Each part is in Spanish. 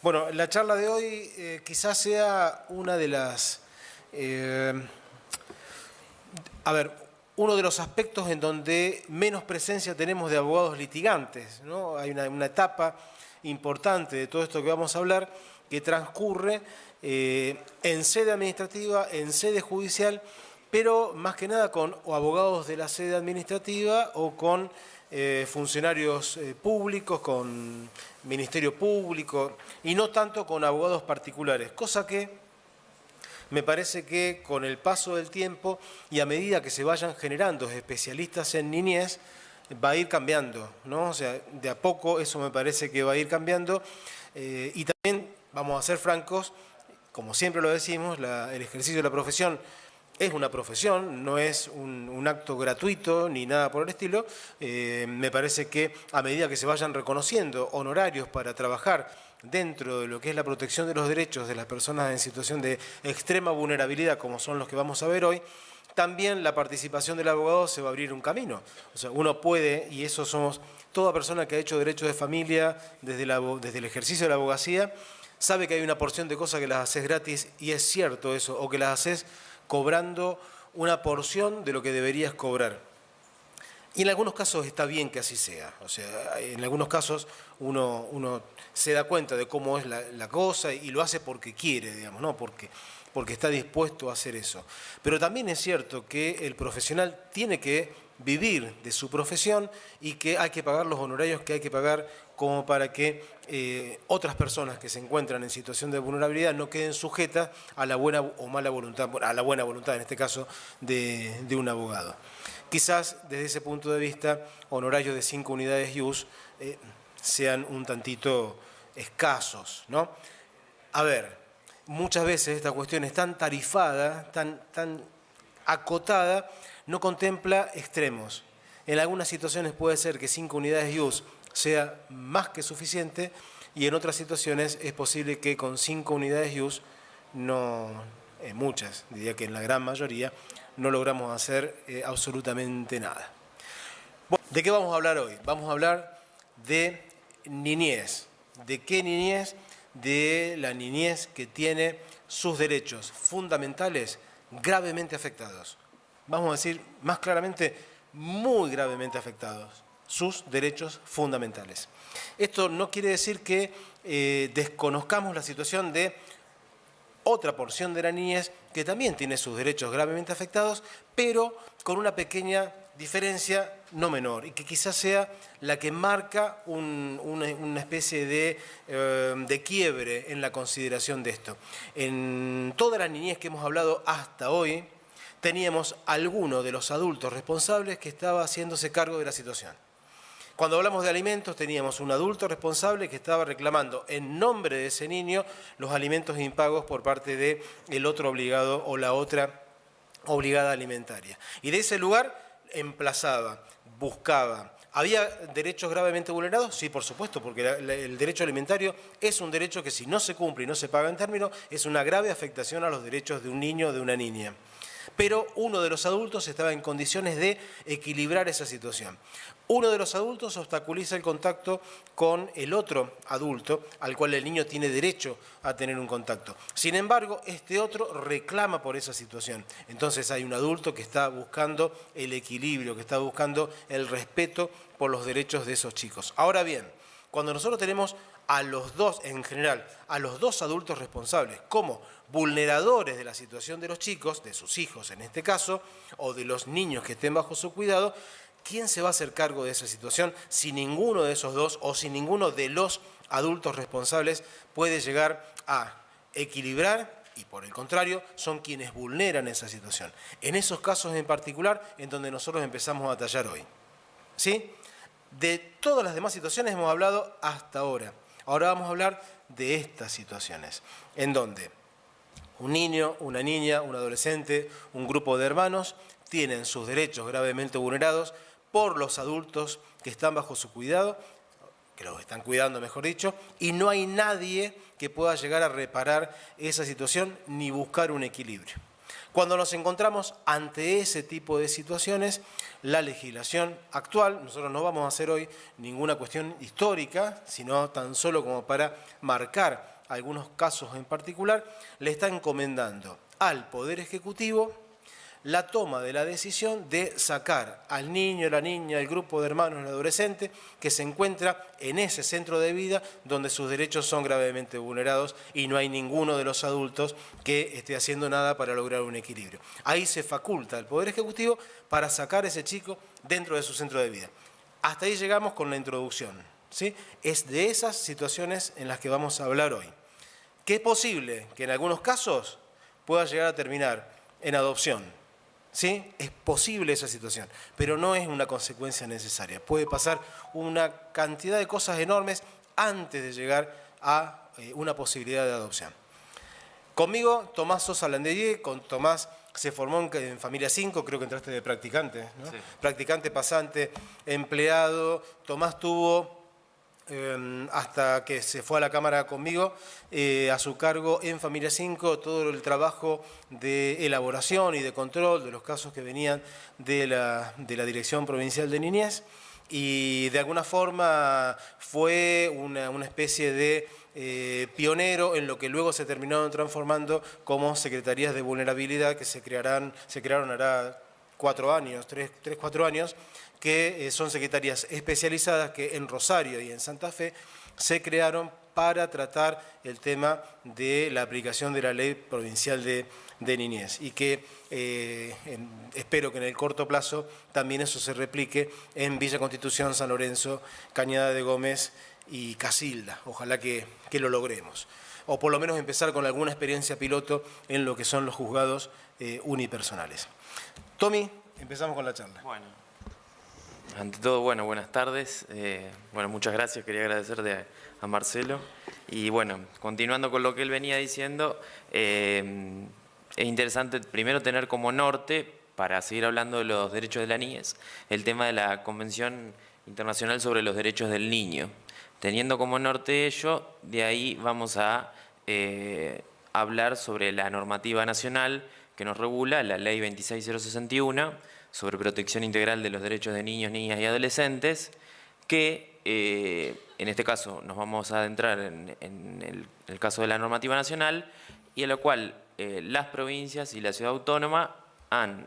Bueno, la charla de hoy quizás sea una de las... uno de los aspectos en donde menos presencia tenemos de abogados litigantes, ¿no? Hay una etapa importante de todo esto que vamos a hablar que transcurre en sede administrativa, en sede judicial, pero más que nada con o abogados de la sede administrativa o con funcionarios públicos, con Ministerio Público, y no tanto con abogados particulares, cosa que me parece que con el paso del tiempo y a medida que se vayan generando especialistas en niñez, va a ir cambiando, ¿no? O sea, de a poco eso me parece que va a ir cambiando. Y también, vamos a ser francos, como siempre lo decimos, el ejercicio de la profesión es una profesión, no es un acto gratuito ni nada por el estilo. Me parece que a medida que se vayan reconociendo honorarios para trabajar dentro de lo que es la protección de los derechos de las personas en situación de extrema vulnerabilidad, como son los que vamos a ver hoy, también la participación del abogado se va a abrir un camino. O sea, uno puede, y eso somos toda persona que ha hecho derecho de familia desde el ejercicio de la abogacía, sabe que hay una porción de cosas que las haces gratis, y es cierto eso, o que las haces cobrando una porción de lo que deberías cobrar. Y en algunos casos está bien que así sea. O sea, en algunos casos uno se da cuenta de cómo es la cosa y lo hace porque quiere, digamos, ¿no? Porque está dispuesto a hacer eso. Pero también es cierto que el profesional tiene que vivir de su profesión y que hay que pagar los honorarios que hay que pagar como para que otras personas que se encuentran en situación de vulnerabilidad no queden sujetas a la buena o mala voluntad, a la buena voluntad en este caso de un abogado. Quizás desde ese punto de vista honorarios de 5 unidades ius sean un tantito escasos, ¿no? A ver, muchas veces esta cuestión es tan tarifada, tan acotada, no contempla extremos. En algunas situaciones puede ser que 5 unidades ius sea más que suficiente, y en otras situaciones es posible que con 5 unidades ius, no, en muchas, diría que en la gran mayoría, no logramos hacer absolutamente nada. Bueno, ¿de qué vamos a hablar hoy? Vamos a hablar de niñez. ¿De qué niñez? De la niñez que tiene sus derechos fundamentales gravemente afectados. Vamos a decir más claramente, muy gravemente afectados, sus derechos fundamentales. Esto no quiere decir que desconozcamos la situación de otra porción de la niñez que también tiene sus derechos gravemente afectados, pero con una pequeña diferencia no menor, y que quizás sea la que marca una especie de quiebre en la consideración de esto. En toda la niñez que hemos hablado hasta hoy, teníamos alguno de los adultos responsables que estaba haciéndose cargo de la situación. Cuando hablamos de alimentos, teníamos un adulto responsable que estaba reclamando en nombre de ese niño los alimentos impagos por parte del otro obligado o la otra obligada alimentaria. Y de ese lugar emplazaba, buscaba. ¿Había derechos gravemente vulnerados? Sí, por supuesto, porque el derecho alimentario es un derecho que si no se cumple y no se paga en término, es una grave afectación a los derechos de un niño o de una niña. Pero uno de los adultos estaba en condiciones de equilibrar esa situación. Uno de los adultos obstaculiza el contacto con el otro adulto, al cual el niño tiene derecho a tener un contacto. Sin embargo, este otro reclama por esa situación. Entonces hay un adulto que está buscando el equilibrio, que está buscando el respeto por los derechos de esos chicos. Ahora bien, cuando nosotros tenemos a los dos, en general, a los dos adultos responsables como vulneradores de la situación de los chicos, de sus hijos en este caso, o de los niños que estén bajo su cuidado, ¿quién se va a hacer cargo de esa situación si ninguno de esos dos o si ninguno de los adultos responsables puede llegar a equilibrar? Y por el contrario, son quienes vulneran esa situación. En esos casos en particular, en donde nosotros empezamos a batallar hoy. ¿Sí? De todas las demás situaciones hemos hablado hasta ahora. Ahora vamos a hablar de estas situaciones, en donde un niño, una niña, un adolescente, un grupo de hermanos tienen sus derechos gravemente vulnerados por los adultos que están bajo su cuidado, que los están cuidando, mejor dicho, y no hay nadie que pueda llegar a reparar esa situación ni buscar un equilibrio. Cuando nos encontramos ante ese tipo de situaciones, la legislación actual, nosotros no vamos a hacer hoy ninguna cuestión histórica, sino tan solo como para marcar algunos casos en particular, le está encomendando al Poder Ejecutivo la toma de la decisión de sacar al niño, la niña, el grupo de hermanos, el adolescente que se encuentra en ese centro de vida donde sus derechos son gravemente vulnerados y no hay ninguno de los adultos que esté haciendo nada para lograr un equilibrio. Ahí se faculta al Poder Ejecutivo para sacar a ese chico dentro de su centro de vida. Hasta ahí llegamos con la introducción, ¿sí? Es de esas situaciones en las que vamos a hablar hoy. Que es posible que en algunos casos pueda llegar a terminar en adopción. ¿Sí? Es posible esa situación, pero no es una consecuencia necesaria. Puede pasar una cantidad de cosas enormes antes de llegar a una posibilidad de adopción. Conmigo, Tomás Sosa Landelier, con Tomás se formó en Familia 5, creo que entraste de practicante, ¿no? Sí. Practicante, pasante, empleado. Tomás tuvo, hasta que se fue a la Cámara conmigo, a su cargo en Familia 5 todo el trabajo de elaboración y de control de los casos que venían de la Dirección Provincial de Niñez, y de alguna forma fue una especie de pionero en lo que luego se terminaron transformando como Secretarías de Vulnerabilidad, que se crearon hará 4 años, 4 años, que son secretarías especializadas que en Rosario y en Santa Fe se crearon para tratar el tema de la aplicación de la Ley Provincial de Niñez, y que espero que en el corto plazo también eso se replique en Villa Constitución, San Lorenzo, Cañada de Gómez y Casilda. Ojalá que lo logremos, o por lo menos empezar con alguna experiencia piloto en lo que son los juzgados unipersonales. Tommy, empezamos con la charla. Bueno, ante todo, bueno, buenas tardes. Bueno, muchas gracias, quería agradecerle a Marcelo. Y bueno, continuando con lo que él venía diciendo, es interesante primero tener como norte, para seguir hablando de los derechos de la niñez, el tema de la Convención Internacional sobre los Derechos del Niño. Teniendo como norte ello, de ahí vamos a hablar sobre la normativa nacional que nos regula, la Ley 26061, sobre protección integral de los derechos de niños, niñas y adolescentes, que en este caso nos vamos a adentrar en el caso de la normativa nacional, y en la cual las provincias y la ciudad autónoma han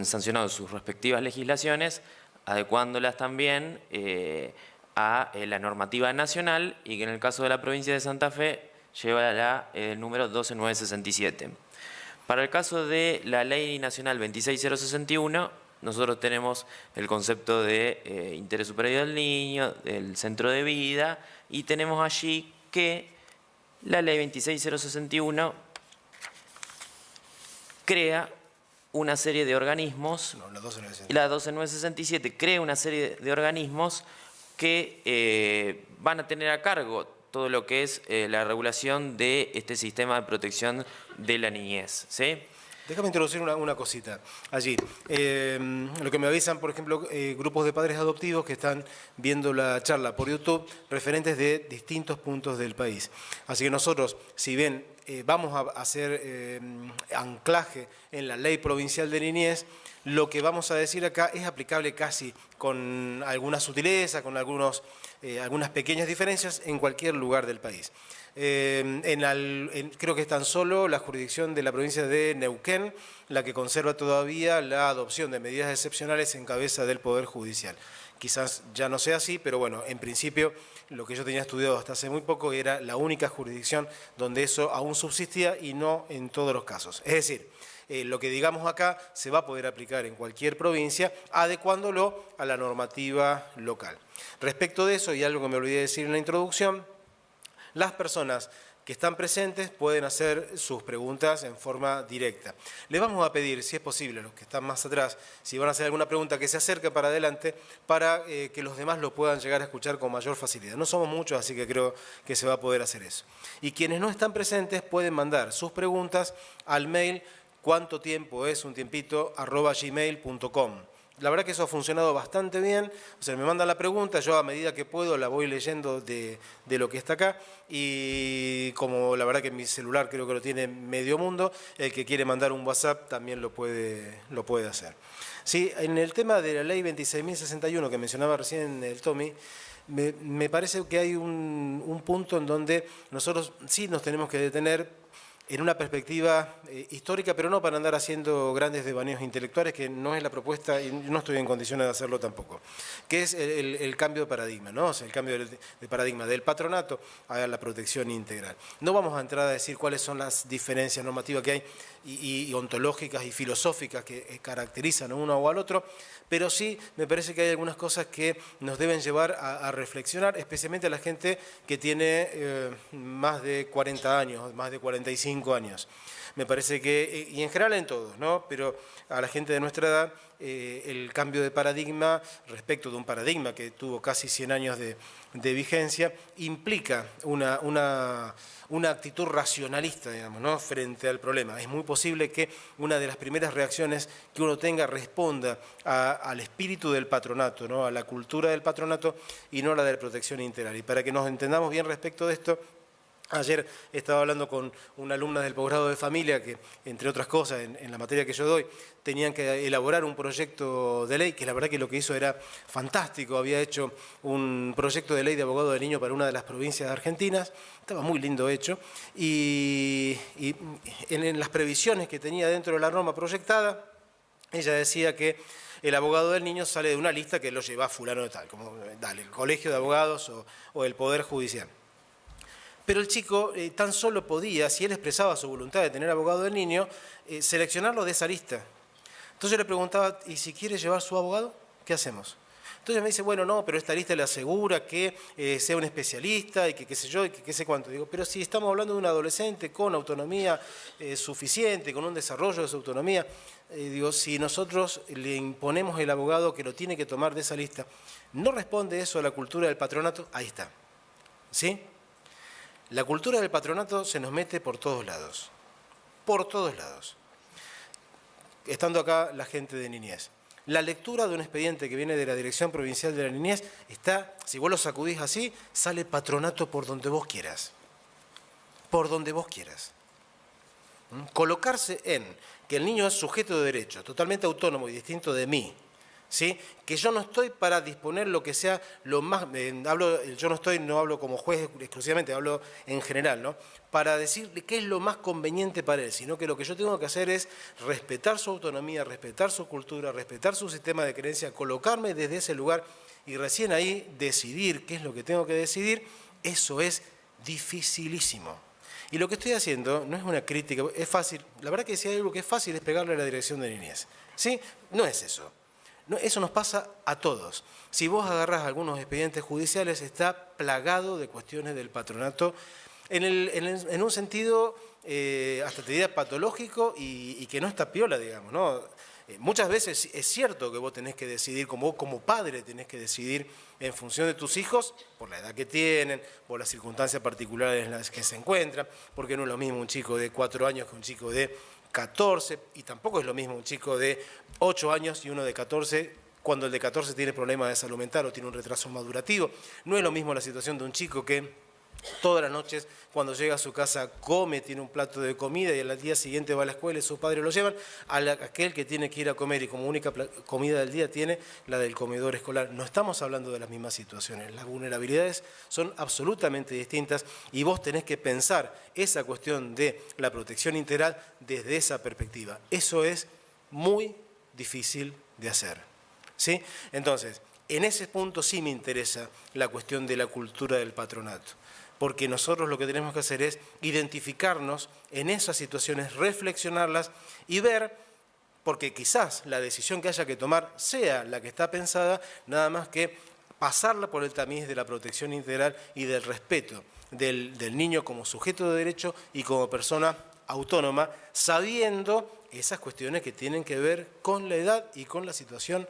sancionado sus respectivas legislaciones, adecuándolas también a la normativa nacional, y que en el caso de la provincia de Santa Fe lleva el número 12967. Para el caso de la Ley Nacional 26061, nosotros tenemos el concepto de interés superior del niño, del centro de vida, y tenemos allí que la Ley 26061 crea una serie de organismos, no, la 12967. La 12967 crea una serie de organismos que van a tener a cargo todo lo que es la regulación de este sistema de protección de la niñez, ¿sí? Déjame introducir una cosita allí. Lo que me avisan, por ejemplo, grupos de padres adoptivos que están viendo la charla por YouTube, referentes de distintos puntos del país. Así que nosotros, si bien vamos a hacer anclaje en la Ley Provincial de Niñez, lo que vamos a decir acá es aplicable casi con alguna sutileza, con algunas pequeñas diferencias en cualquier lugar del país. Creo que es tan solo la jurisdicción de la provincia de Neuquén la que conserva todavía la adopción de medidas excepcionales en cabeza del Poder Judicial. Quizás ya no sea así, pero bueno, en principio lo que yo tenía estudiado hasta hace muy poco era la única jurisdicción donde eso aún subsistía, y no en todos los casos. Es decir, lo que digamos acá se va a poder aplicar en cualquier provincia, adecuándolo a la normativa local. Respecto de eso, y algo que me olvidé decir en la introducción, las personas que están presentes pueden hacer sus preguntas en forma directa. Les vamos a pedir, si es posible, a los que están más atrás, si van a hacer alguna pregunta, que se acerque para adelante para que los demás lo puedan llegar a escuchar con mayor facilidad. No somos muchos, así que creo que se va a poder hacer eso. Y quienes no están presentes pueden mandar sus preguntas al mail cuánto tiempo es un tiempito @gmail.com. la verdad que eso ha funcionado bastante bien. O sea, me mandan la pregunta, yo a medida que puedo la voy leyendo de lo que está acá, y como la verdad que mi celular creo que lo tiene medio mundo, el que quiere mandar un WhatsApp también lo puede hacer. Sí, en el tema de la ley 26.061 que mencionaba recién el Tommy, me parece que hay un punto en donde nosotros sí nos tenemos que detener en una perspectiva histórica, pero no para andar haciendo grandes devaneos intelectuales, que no es la propuesta y no estoy en condiciones de hacerlo tampoco, que es el cambio de paradigma, ¿no? O sea, el cambio de paradigma del patronato a la protección integral. No vamos a entrar a decir cuáles son las diferencias normativas que hay y ontológicas y filosóficas que caracterizan a uno o al otro, pero sí me parece que hay algunas cosas que nos deben llevar a reflexionar, especialmente a la gente que tiene más de 40 años, más de 45 años. Me parece que, y en general en todos, ¿no? Pero a la gente de nuestra edad, el cambio de paradigma respecto de un paradigma que tuvo casi 100 años de vigencia, implica una actitud racionalista, digamos, ¿no? Frente al problema. Es muy posible que una de las primeras reacciones que uno tenga responda al espíritu del patronato, ¿no? A la cultura del patronato y no a la de la protección integral. Y para que nos entendamos bien respecto de esto, ayer estaba hablando con una alumna del posgrado de familia que, entre otras cosas, en la materia que yo doy, tenían que elaborar un proyecto de ley, que la verdad que lo que hizo era fantástico. Había hecho un proyecto de ley de abogado del niño para una de las provincias argentinas, estaba muy lindo hecho, y en las previsiones que tenía dentro de la norma proyectada, ella decía que el abogado del niño sale de una lista que lo lleva a fulano de tal, como dale, el colegio de abogados o el Poder Judicial. Pero el chico tan solo podía, si él expresaba su voluntad de tener abogado del niño, seleccionarlo de esa lista. Entonces yo le preguntaba, ¿y si quiere llevar su abogado? ¿Qué hacemos? Entonces me dice, bueno, no, pero esta lista le asegura que sea un especialista y que qué sé yo, y que qué sé cuánto. Digo, pero si estamos hablando de un adolescente con autonomía suficiente, con un desarrollo de su autonomía, digo, si nosotros le imponemos el abogado que lo tiene que tomar de esa lista, ¿no responde eso a la cultura del patronato? Ahí está. ¿Sí? La cultura del patronato se nos mete por todos lados. Por todos lados. Estando acá la gente de niñez. La lectura de un expediente que viene de la Dirección Provincial de la Niñez está, si vos lo sacudís así, sale patronato por donde vos quieras. Por donde vos quieras. Colocarse en que el niño es sujeto de derecho, totalmente autónomo y distinto de mí, ¿sí? Que yo no estoy para disponer lo que sea lo más, no hablo como juez exclusivamente, hablo en general, ¿no? Para decirle qué es lo más conveniente para él, sino que lo que yo tengo que hacer es respetar su autonomía, respetar su cultura, respetar su sistema de creencia, colocarme desde ese lugar y recién ahí decidir qué es lo que tengo que decidir. Eso es dificilísimo. Y lo que estoy haciendo no es una crítica, es fácil, la verdad que si hay algo que es fácil es pegarle a la Dirección de Niñez, ¿sí? No es eso. No, eso nos pasa a todos. Si vos agarrás algunos expedientes judiciales, está plagado de cuestiones del patronato, en un sentido, hasta te diría patológico y que no está piola, digamos, ¿no? Muchas veces es cierto que vos tenés que decidir, como padre tenés que decidir en función de tus hijos, por la edad que tienen, por las circunstancias particulares en las que se encuentran, porque no es lo mismo un chico de 4 años que un chico de 14, y tampoco es lo mismo un chico de 8 años y uno de 14, cuando el de 14 tiene problemas de salud mental o tiene un retraso madurativo. No es lo mismo la situación de un chico que todas las noches, cuando llega a su casa, come, tiene un plato de comida y al día siguiente va a la escuela y sus padres lo llevan, aquel que tiene que ir a comer y como única comida del día tiene la del comedor escolar. No estamos hablando de las mismas situaciones, las vulnerabilidades son absolutamente distintas y vos tenés que pensar esa cuestión de la protección integral desde esa perspectiva. Eso es muy difícil de hacer, ¿sí? Entonces, en ese punto sí me interesa la cuestión de la cultura del patronato, porque nosotros lo que tenemos que hacer es identificarnos en esas situaciones, reflexionarlas y ver, porque quizás la decisión que haya que tomar sea la que está pensada, nada más que pasarla por el tamiz de la protección integral y del respeto del niño como sujeto de derecho y como persona autónoma, sabiendo esas cuestiones que tienen que ver con la edad y con la situación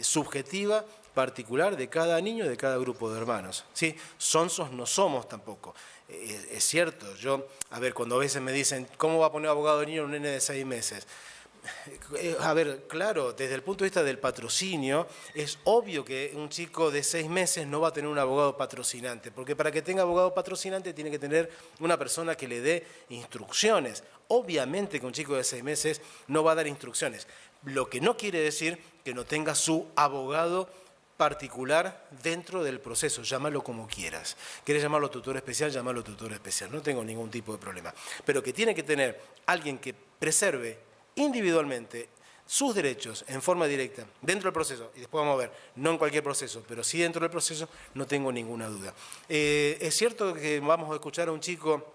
subjetiva particular de cada niño y de cada grupo de hermanos, ¿sí? Sonsos no somos tampoco. Es cierto, cuando a veces me dicen, ¿cómo va a poner abogado de niño a un nene de 6 meses? A ver, claro, desde el punto de vista del patrocinio, es obvio que un chico de 6 meses no va a tener un abogado patrocinante, porque para que tenga abogado patrocinante tiene que tener una persona que le dé instrucciones. Obviamente que un chico de 6 meses no va a dar instrucciones, lo que no quiere decir que no tenga su abogado particular dentro del proceso, llámalo como quieras. ¿Quieres llamarlo tutor especial? Llámalo tutor especial, no tengo ningún tipo de problema. Pero que tiene que tener alguien que preserve individualmente sus derechos en forma directa dentro del proceso, y después vamos a ver, no en cualquier proceso, pero sí dentro del proceso, no tengo ninguna duda. Es cierto que vamos a escuchar a un chico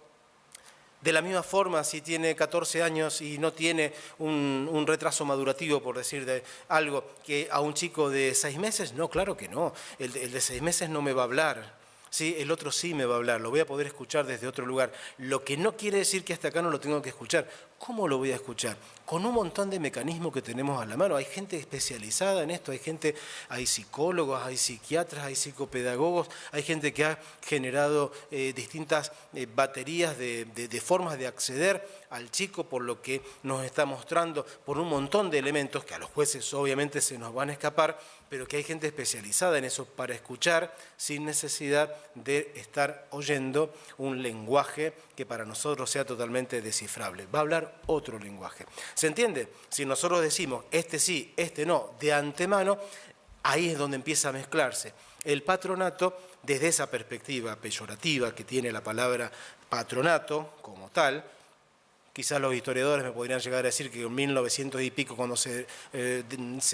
de la misma forma si tiene 14 años y no tiene un retraso madurativo, por decir de algo, que a un chico de 6 meses. No, claro que no. El de 6 meses no me va a hablar. Sí, el otro sí me va a hablar, lo voy a poder escuchar desde otro lugar. Lo que no quiere decir que hasta acá no lo tengo que escuchar. ¿Cómo lo voy a escuchar? Con un montón de mecanismos que tenemos a la mano. Hay gente especializada en esto, hay psicólogos, hay psiquiatras, hay psicopedagogos, hay gente que ha generado distintas baterías de formas de acceder al chico por lo que nos está mostrando, por un montón de elementos que a los jueces obviamente se nos van a escapar, pero que hay gente especializada en eso para escuchar sin necesidad de estar oyendo un lenguaje que para nosotros sea totalmente descifrable. Va a hablar otro lenguaje. ¿Se entiende? Si nosotros decimos este sí, este no, de antemano, ahí es donde empieza a mezclarse el patronato desde esa perspectiva peyorativa que tiene la palabra patronato como tal. Quizás los historiadores me podrían llegar a decir que en 1900 y pico, cuando se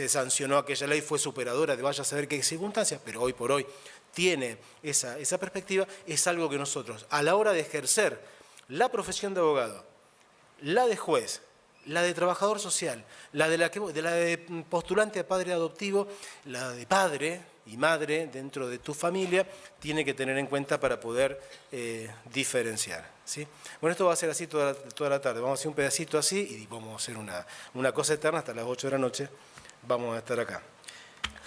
sancionó aquella ley, fue superadora de vaya a saber qué circunstancias, pero hoy por hoy tiene esa perspectiva. Es algo que nosotros, a la hora de ejercer la profesión de abogado, la de juez, la de trabajador social, la de postulante a padre adoptivo, la de padre y madre dentro de tu familia, tiene que tener en cuenta para poder diferenciar. ¿Sí? Bueno, esto va a ser así toda la tarde. Vamos a hacer un pedacito así y vamos a hacer una cosa eterna hasta las 8 de la noche. Vamos a estar acá.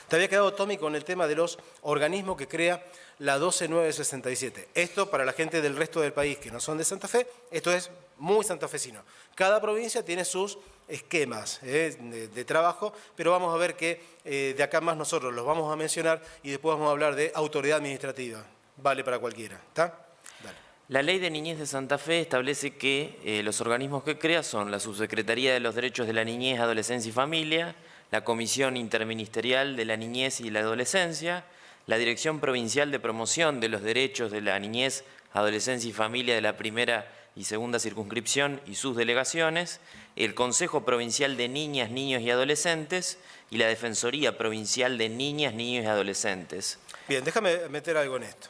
Te había quedado, Tommy, con el tema de los organismos que crea la 12967. Esto, para la gente del resto del país que no son de Santa Fe, esto es muy santafesino. Cada provincia tiene sus esquemas de trabajo, pero vamos a ver que de acá más nosotros los vamos a mencionar y después vamos a hablar de autoridad administrativa. Vale para cualquiera. ¿Está? Dale. La Ley de Niñez de Santa Fe establece que los organismos que crea son la Subsecretaría de los Derechos de la Niñez, Adolescencia y Familia, la Comisión Interministerial de la Niñez y la Adolescencia, la Dirección Provincial de Promoción de los Derechos de la Niñez, Adolescencia y Familia de la Primera y Segunda Circunscripción y sus delegaciones, el Consejo Provincial de Niñas, Niños y Adolescentes y la Defensoría Provincial de Niñas, Niños y Adolescentes. Bien, déjame meter algo en esto.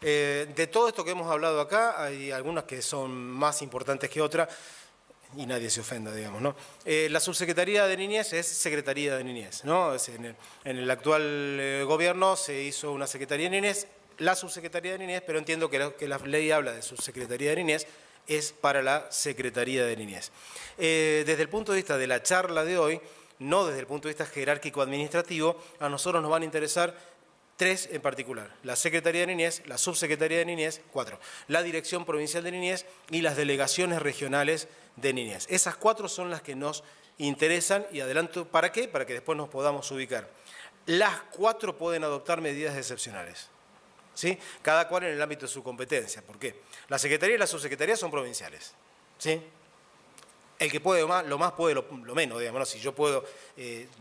De todo esto que hemos hablado acá, hay algunas que son más importantes que otras, y nadie se ofenda, digamos, ¿no? La Subsecretaría de Niñez es Secretaría de Niñez, ¿no? En el actual gobierno se hizo una Secretaría de Niñez, la Subsecretaría de Niñez, pero entiendo que la ley habla de Subsecretaría de Niñez, es para la Secretaría de Niñez. Desde el punto de vista de la charla de hoy, no desde el punto de vista jerárquico-administrativo, a nosotros nos van a interesar 3 en particular: la Secretaría de Niñez, la Subsecretaría de Niñez, 4, la Dirección Provincial de Niñez y las delegaciones regionales de niñez. Esas 4 son las que nos interesan y adelanto, ¿para qué? Para que después nos podamos ubicar. Las 4 pueden adoptar medidas excepcionales, ¿sí? Cada cual en el ámbito de su competencia. ¿Por qué? La Secretaría y la Subsecretaría son provinciales, ¿sí? El que puede más, lo más puede lo menos, digamos, ¿no? Si yo puedo,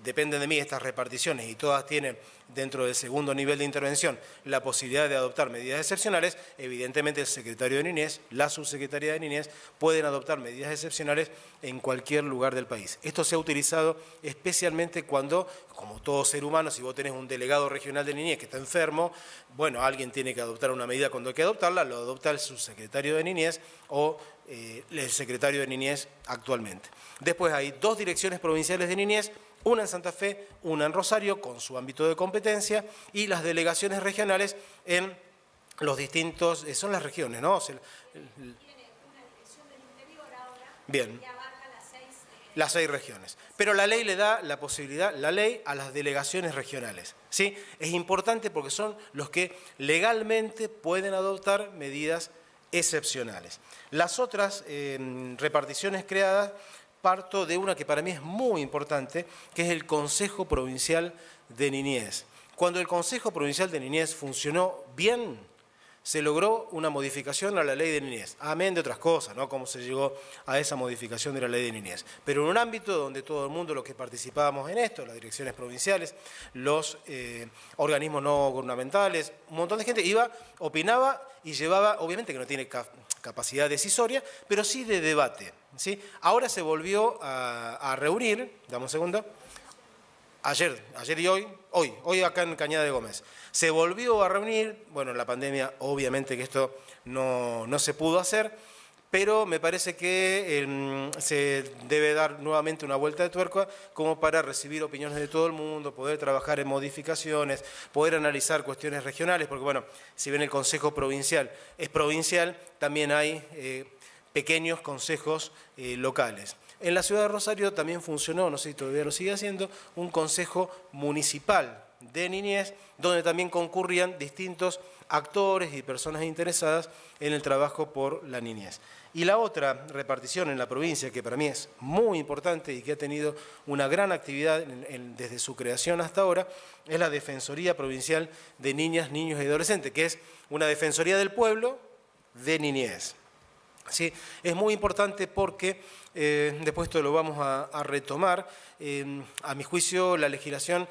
dependen de mí estas reparticiones y todas tienen dentro del segundo nivel de intervención la posibilidad de adoptar medidas excepcionales, evidentemente el secretario de Niñez, la subsecretaría de Niñez pueden adoptar medidas excepcionales en cualquier lugar del país. Esto se ha utilizado especialmente cuando, como todo ser humano, si vos tenés un delegado regional de Niñez que está enfermo, bueno, alguien tiene que adoptar una medida cuando hay que adoptarla, lo adopta el subsecretario de Niñez o el secretario de Niñez actualmente. Después hay 2 direcciones provinciales de Niñez, una en Santa Fe, una en Rosario, con su ámbito de competencia, y las delegaciones regionales en los distintos, son las regiones, ¿no? Tiene una dirección del interior ahora. Bien. Que abarca las 6 regiones. Pero la ley le da la posibilidad, la ley, a las delegaciones regionales, ¿sí? Es importante porque son los que legalmente pueden adoptar medidas excepcionales. Las otras reparticiones creadas parto de una que para mí es muy importante, que es el Consejo Provincial de Niñez. Cuando el Consejo Provincial de Niñez funcionó bien, se logró una modificación a la ley de niñez, amén de otras cosas, ¿no? Cómo se llegó a esa modificación de la ley de niñez. Pero en un ámbito donde todo el mundo, los que participábamos en esto, las direcciones provinciales, los organismos no gubernamentales, un montón de gente iba, opinaba y llevaba, obviamente que no tiene capacidad decisoria, pero sí de debate, ¿sí? Ahora se volvió a reunir, dame un segundo. Ayer y hoy acá en Cañada de Gómez. Se volvió a reunir, bueno, en la pandemia obviamente que esto no se pudo hacer, pero me parece que se debe dar nuevamente una vuelta de tuerca como para recibir opiniones de todo el mundo, poder trabajar en modificaciones, poder analizar cuestiones regionales, porque bueno, si bien el Consejo Provincial es provincial, también hay pequeños consejos locales. En la ciudad de Rosario también funcionó, no sé si todavía lo sigue haciendo, un consejo municipal de niñez, donde también concurrían distintos actores y personas interesadas en el trabajo por la niñez. Y la otra repartición en la provincia, que para mí es muy importante y que ha tenido una gran actividad desde su creación hasta ahora, es la Defensoría Provincial de Niñas, Niños y Adolescentes, que es una defensoría del pueblo de niñez. ¿Sí? Es muy importante porque, después esto lo vamos a retomar, a mi juicio la legislación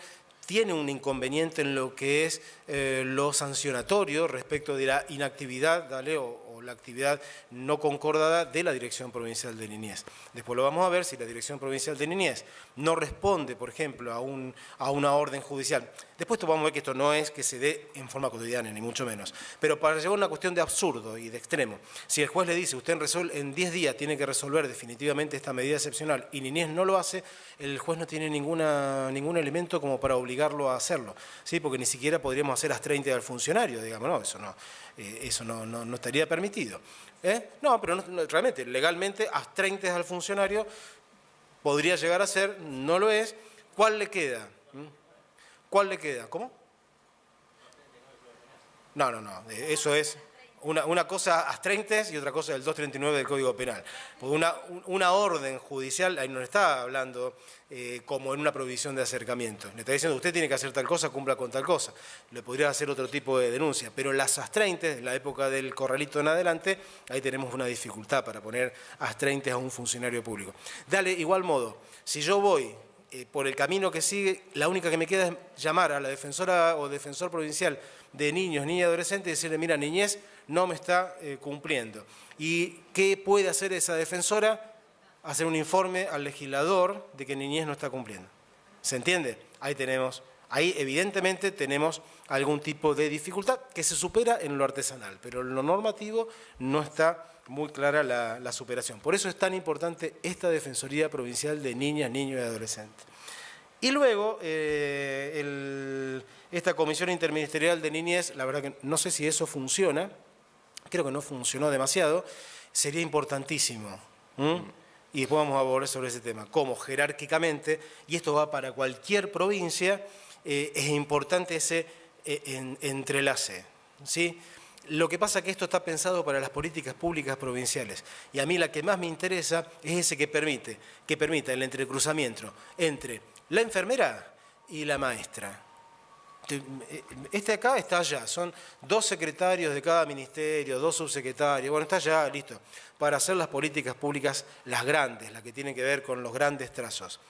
tiene un inconveniente en lo que es lo sancionatorio respecto de la inactividad, o la actividad no concordada de la Dirección Provincial de Niñez. Después lo vamos a ver si la Dirección Provincial de Niñez no responde, por ejemplo, a una orden judicial. Después vamos a ver que esto no es que se dé en forma cotidiana, ni mucho menos. Pero para llevar una cuestión de absurdo y de extremo, si el juez le dice, usted en 10 días tiene que resolver definitivamente esta medida excepcional y Niñez no lo hace, el juez no tiene ningún elemento como para obligarlo a hacerlo, ¿sí? Porque ni siquiera podríamos hacer as 30 al funcionario, digamos, no, eso no estaría permitido. No, pero realmente, legalmente, as 30 al funcionario podría llegar a ser, no lo es. ¿Cuál le queda? ¿Cuál le queda? ¿Cómo? No, eso es una cosa as 30 y otra cosa del 239 del Código Penal. Porque una orden judicial, ahí no está hablando como en una prohibición de acercamiento. Le está diciendo, usted tiene que hacer tal cosa, cumpla con tal cosa. Le podría hacer otro tipo de denuncia. Pero las as 30, en la época del corralito en adelante, ahí tenemos una dificultad para poner as 30 a un funcionario público. Dale, igual modo, si yo voy por el camino que sigue, la única que me queda es llamar a la defensora o defensor provincial de niños, niñas y adolescentes y decirle, mira, niñez no me está cumpliendo. ¿Y qué puede hacer esa defensora? Hacer un informe al legislador de que niñez no está cumpliendo. ¿Se entiende? Ahí evidentemente tenemos algún tipo de dificultad que se supera en lo artesanal, pero en lo normativo no está muy clara la superación. Por eso es tan importante esta Defensoría Provincial de Niñas, Niños y Adolescentes. Y luego, esta Comisión Interministerial de Niñez, la verdad que no sé si eso funciona, creo que no funcionó demasiado, sería importantísimo. Y después vamos a volver sobre ese tema, cómo jerárquicamente, y esto va para cualquier provincia, es importante ese entrelace, ¿sí? Lo que pasa es que esto está pensado para las políticas públicas provinciales y a mí la que más me interesa es ese que permita el entrecruzamiento entre la enfermera y la maestra. Este acá está allá, son 2 secretarios de cada ministerio, 2 subsecretarios, bueno, está allá, listo, para hacer las políticas públicas, las grandes, las que tienen que ver con los grandes trazos.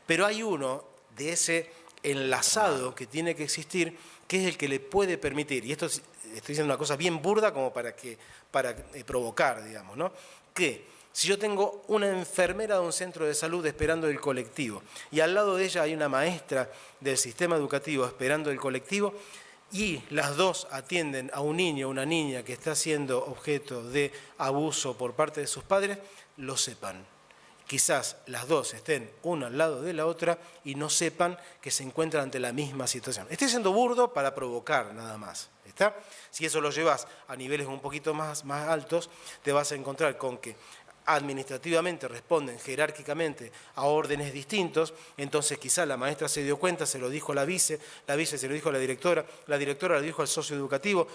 Pero hay uno de ese enlazado que tiene que existir, que es el que le puede permitir, y esto estoy diciendo una cosa bien burda como para provocar, digamos, ¿no? Que si yo tengo una enfermera de un centro de salud esperando el colectivo y al lado de ella hay una maestra del sistema educativo esperando el colectivo y las dos atienden a un niño o una niña que está siendo objeto de abuso por parte de sus padres, lo sepan. Quizás las dos estén una al lado de la otra y no sepan que se encuentran ante la misma situación. Estoy siendo burdo para provocar nada más. ¿Está? Si eso lo llevas a niveles un poquito más altos, te vas a encontrar con que administrativamente responden jerárquicamente a órdenes distintos, entonces quizá la maestra se dio cuenta, se lo dijo a la vice se lo dijo a la directora lo dijo al socio educativo,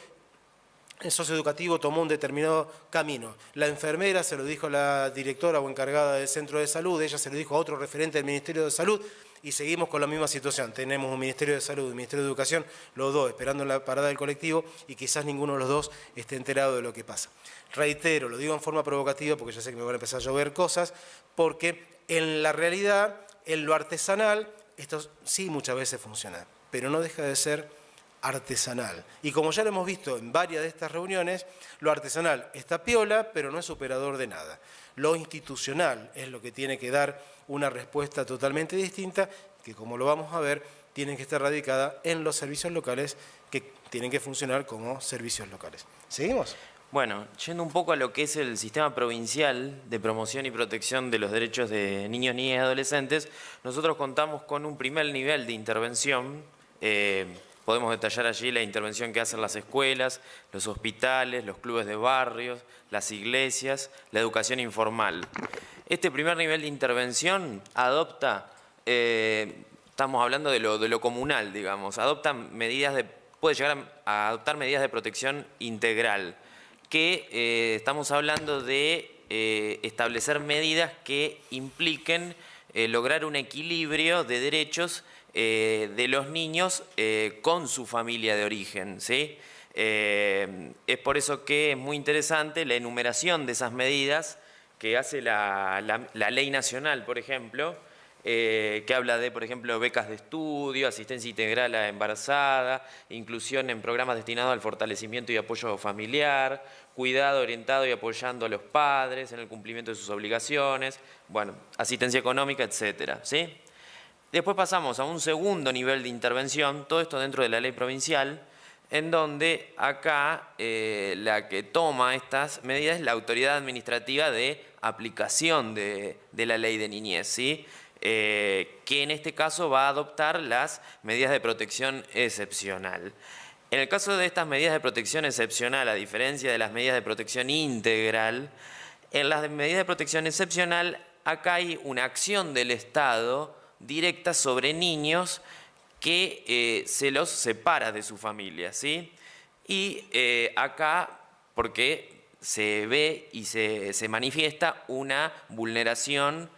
el socioeducativo tomó un determinado camino. La enfermera se lo dijo a la directora o encargada del centro de salud, ella se lo dijo a otro referente del Ministerio de Salud y seguimos con la misma situación. Tenemos un Ministerio de Salud y un Ministerio de Educación, los dos esperando la parada del colectivo y quizás ninguno de los dos esté enterado de lo que pasa. Reitero, lo digo en forma provocativa porque ya sé que me van a empezar a llover cosas, porque en la realidad, en lo artesanal, esto sí muchas veces funciona, pero no deja de ser artesanal. Y como ya lo hemos visto en varias de estas reuniones, lo artesanal está piola, pero no es superador de nada. Lo institucional es lo que tiene que dar una respuesta totalmente distinta, que como lo vamos a ver, tiene que estar radicada en los servicios locales, que tienen que funcionar como servicios locales. ¿Seguimos? Bueno, yendo un poco a lo que es el sistema provincial de promoción y protección de los derechos de niños, niñas y adolescentes, nosotros contamos con un primer nivel de intervención. Podemos detallar allí la intervención que hacen las escuelas, los hospitales, los clubes de barrios, las iglesias, la educación informal. Este primer nivel de intervención adopta, estamos hablando de lo comunal, digamos, puede llegar a adoptar medidas de protección integral, que estamos hablando de establecer medidas que impliquen lograr un equilibrio de derechos de los niños con su familia de origen, ¿sí? Es por eso que es muy interesante la enumeración de esas medidas que hace la ley nacional, por ejemplo, que habla de, por ejemplo, becas de estudio, asistencia integral a embarazada, inclusión en programas destinados al fortalecimiento y apoyo familiar, cuidado orientado y apoyando a los padres en el cumplimiento de sus obligaciones, bueno, asistencia económica, etcétera, ¿sí? Después pasamos a un segundo nivel de intervención, todo esto dentro de la ley provincial, en donde acá la que toma estas medidas es la autoridad administrativa de aplicación de la ley de niñez, ¿sí? Que en este caso va a adoptar las medidas de protección excepcional. En el caso de estas medidas de protección excepcional, a diferencia de las medidas de protección integral, en las medidas de protección excepcional acá hay una acción del Estado directa sobre niños que se los separa de su familia, ¿sí? Y acá, porque se ve y se manifiesta una vulneración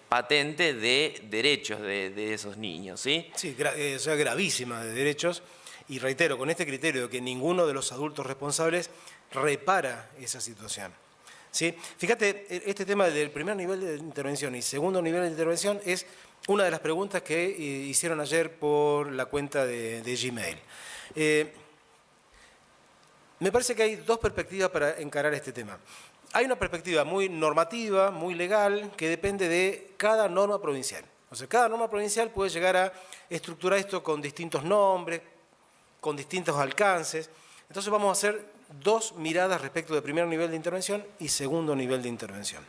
patente de derechos de esos niños, ¿sí? Sí, o sea, gravísima de derechos. Y reitero, con este criterio de que ninguno de los adultos responsables repara esa situación. ¿Sí? Fíjate, este tema del primer nivel de intervención y segundo nivel de intervención es una de las preguntas que hicieron ayer por la cuenta de Gmail. Me parece que hay dos perspectivas para encarar este tema. Hay una perspectiva muy normativa, muy legal, que depende de cada norma provincial. O sea, cada norma provincial puede llegar a estructurar esto con distintos nombres, con distintos alcances. Entonces vamos a hacer dos miradas respecto de primer nivel de intervención y segundo nivel de intervención.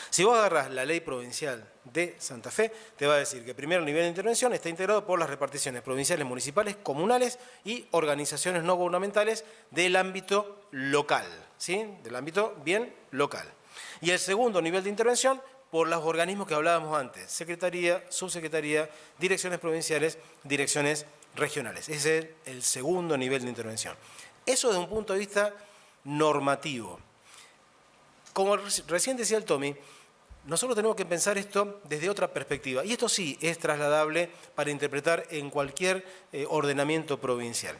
Si vos agarrás la ley provincial de Santa Fe, te va a decir que el primer nivel de intervención está integrado por las reparticiones provinciales, municipales, comunales y organizaciones no gubernamentales del ámbito local, ¿sí? Del ámbito bien local. Y el segundo nivel de intervención por los organismos que hablábamos antes, secretaría, subsecretaría, direcciones provinciales, direcciones regionales. Ese es el segundo nivel de intervención. Eso desde un punto de vista normativo. Como recién decía el Tommy, nosotros tenemos que pensar esto desde otra perspectiva. Y esto sí es trasladable para interpretar en cualquier ordenamiento provincial.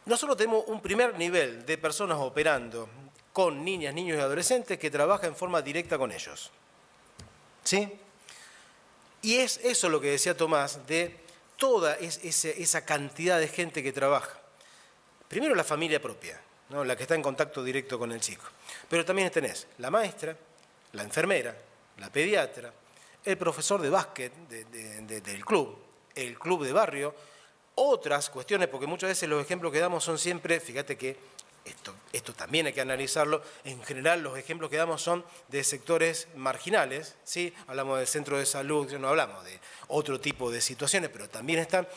Nosotros tenemos un primer nivel de personas operando con niñas, niños y adolescentes que trabaja en forma directa con ellos. ¿Sí? Y es eso lo que decía Tomás, de toda esa cantidad de gente que trabaja. Primero la familia propia, ¿no? La que está en contacto directo con el chico. Pero también tenés la maestra, la enfermera, la pediatra, el profesor de básquet del club, el club de barrio, otras cuestiones, porque muchas veces los ejemplos que damos son siempre, fíjate que esto también hay que analizarlo, en general los ejemplos que damos son de sectores marginales, ¿sí? Hablamos del centro de salud, no hablamos de otro tipo de situaciones, pero también están.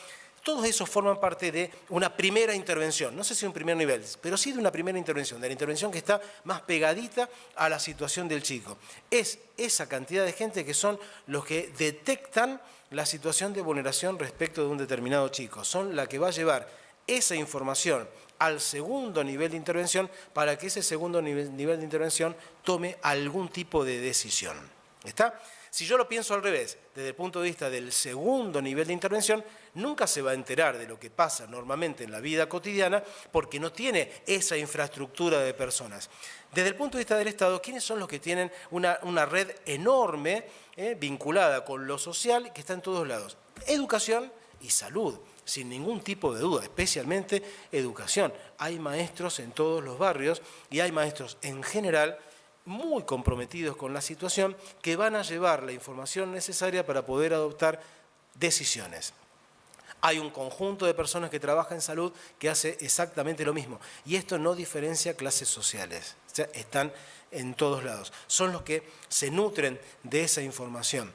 Todos esos forman parte de una primera intervención, no sé si un primer nivel, pero sí de una primera intervención, de la intervención que está más pegadita a la situación del chico. Es esa cantidad de gente que son los que detectan la situación de vulneración respecto de un determinado chico, son la que va a llevar esa información al segundo nivel de intervención para que ese segundo nivel de intervención tome algún tipo de decisión. ¿Está? Si yo lo pienso al revés, desde el punto de vista del segundo nivel de intervención, nunca se va a enterar de lo que pasa normalmente en la vida cotidiana porque no tiene esa infraestructura de personas. Desde el punto de vista del Estado, ¿quiénes son los que tienen una red enorme vinculada con lo social que está en todos lados? Educación y salud, sin ningún tipo de duda, especialmente educación. Hay maestros en todos los barrios y hay maestros en general muy comprometidos con la situación que van a llevar la información necesaria para poder adoptar decisiones. Hay un conjunto de personas que trabajan en salud que hace exactamente lo mismo. Y esto no diferencia clases sociales. O sea, están en todos lados. Son los que se nutren de esa información.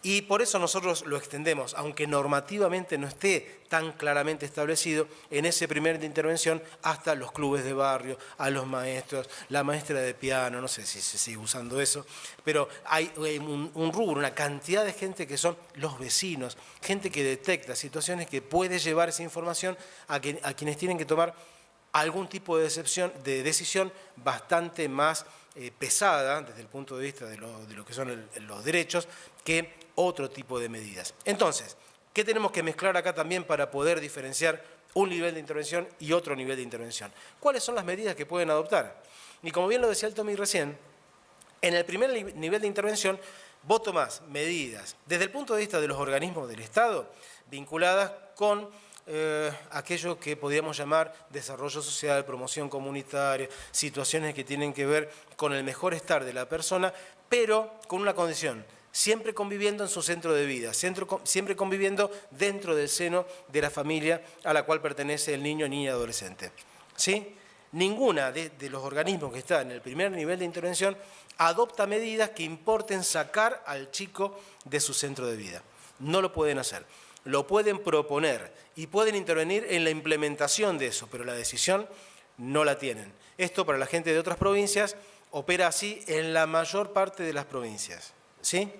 Y por eso nosotros lo extendemos, aunque normativamente no esté tan claramente establecido, en ese primer de intervención hasta los clubes de barrio, a los maestros, la maestra de piano, no sé si se sigue usando eso, pero hay un rubro, una cantidad de gente que son los vecinos, gente que detecta situaciones que puede llevar esa información a quienes tienen que tomar algún tipo de decisión bastante más pesada desde el punto de vista de lo que son los derechos que otro tipo de medidas. Entonces, ¿qué tenemos que mezclar acá también para poder diferenciar un nivel de intervención y otro nivel de intervención? ¿Cuáles son las medidas que pueden adoptar? Y como bien lo decía el Tommy recién, en el primer nivel de intervención vos tomás medidas desde el punto de vista de los organismos del Estado vinculadas con aquello que podríamos llamar desarrollo social, promoción comunitaria, situaciones que tienen que ver con el mejor estar de la persona, pero con una condición: siempre conviviendo en su centro de vida, siempre conviviendo dentro del seno de la familia a la cual pertenece el niño, niña, adolescente. ¿Sí? Ninguna de los organismos que está en el primer nivel de intervención adopta medidas que importen sacar al chico de su centro de vida. No lo pueden hacer. Lo pueden proponer y pueden intervenir en la implementación de eso, pero la decisión no la tienen. Esto para la gente de otras provincias opera así en la mayor parte de las provincias. ¿Sí?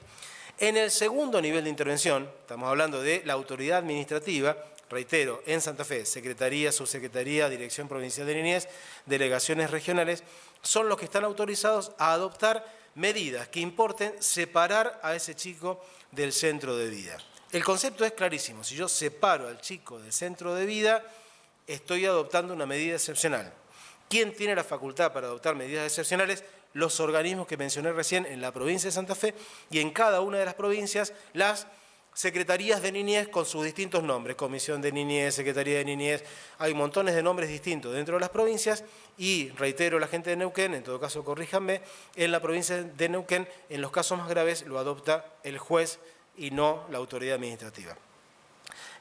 En el segundo nivel de intervención, estamos hablando de la autoridad administrativa, reitero, en Santa Fe, Secretaría, Subsecretaría, Dirección Provincial de Niñez, delegaciones regionales, son los que están autorizados a adoptar medidas que importen separar a ese chico del centro de vida. El concepto es clarísimo: si yo separo al chico del centro de vida, estoy adoptando una medida excepcional. ¿Quién tiene la facultad para adoptar medidas excepcionales? Los organismos que mencioné recién en la provincia de Santa Fe y en cada una de las provincias las secretarías de niñez con sus distintos nombres: Comisión de Niñez, Secretaría de Niñez. Hay montones de nombres distintos dentro de las provincias y, reitero, la gente de Neuquén, en todo caso corríjanme, en la provincia de Neuquén, en los casos más graves lo adopta el juez y no la autoridad administrativa.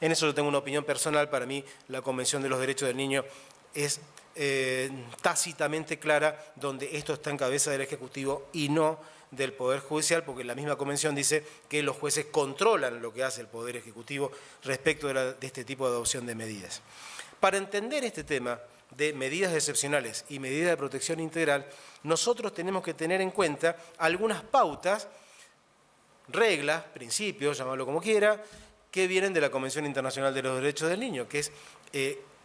En eso yo tengo una opinión personal. Para mí la Convención de los Derechos del Niño es tácitamente clara, donde esto está en cabeza del Ejecutivo y no del Poder Judicial, porque la misma Convención dice que los jueces controlan lo que hace el Poder Ejecutivo respecto de este tipo de adopción de medidas. Para entender este tema de medidas excepcionales y medidas de protección integral, nosotros tenemos que tener en cuenta algunas pautas, reglas, principios, llamarlo como quiera, que vienen de la Convención Internacional de los Derechos del Niño, que es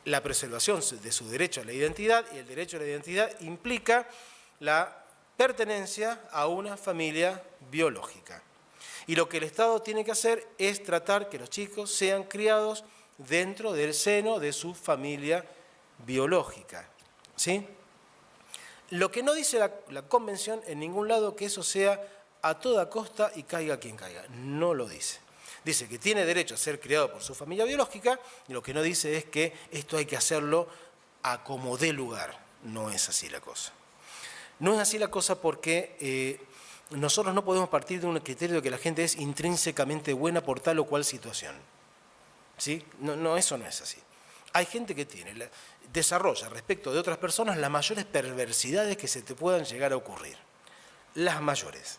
la preservación de su derecho a la identidad, y el derecho a la identidad implica la pertenencia a una familia biológica. Y lo que el Estado tiene que hacer es tratar que los chicos sean criados dentro del seno de su familia biológica. ¿Sí? Lo que no dice la Convención en ningún lado que eso sea a toda costa y caiga quien caiga. No lo dice. Dice que tiene derecho a ser criado por su familia biológica, y lo que no dice es que esto hay que hacerlo a como dé lugar. No es así la cosa. No es así la cosa porque nosotros no podemos partir de un criterio de que la gente es intrínsecamente buena por tal o cual situación. ¿Sí? No, eso no es así. Hay gente que desarrolla respecto de otras personas las mayores perversidades que se te puedan llegar a ocurrir. Las mayores.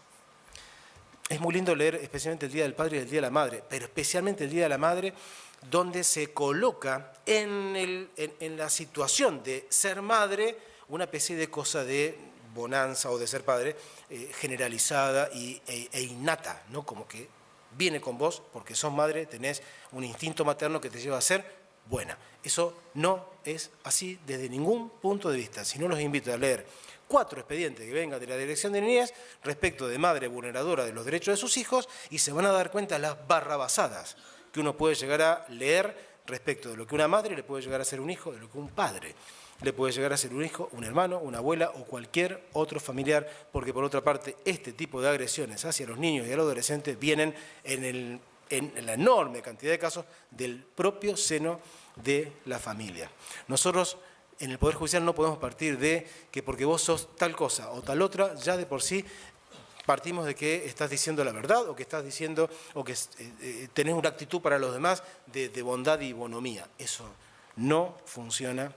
Es muy lindo leer especialmente el Día del Padre y el Día de la Madre, pero especialmente el Día de la Madre, donde se coloca en la situación de ser madre una especie de cosa de bonanza, o de ser padre generalizada e innata, ¿no? Como que viene con vos, porque sos madre, tenés un instinto materno que te lleva a ser buena. Eso no es así desde ningún punto de vista. Si no, los invito a leer 4 expedientes que vengan de la Dirección de Niñez respecto de madre vulneradora de los derechos de sus hijos y se van a dar cuenta de las barrabasadas que uno puede llegar a leer respecto de lo que una madre le puede llegar a ser un hijo, de lo que un padre le puede llegar a ser un hijo, un hermano, una abuela o cualquier otro familiar, porque por otra parte este tipo de agresiones hacia los niños y a los adolescentes vienen en la enorme cantidad de casos del propio seno de la familia. Nosotros en el Poder Judicial no podemos partir de que porque vos sos tal cosa o tal otra, ya de por sí partimos de que estás diciendo la verdad o que estás diciendo o que tenés una actitud para los demás de bondad y bonomía. Eso no funciona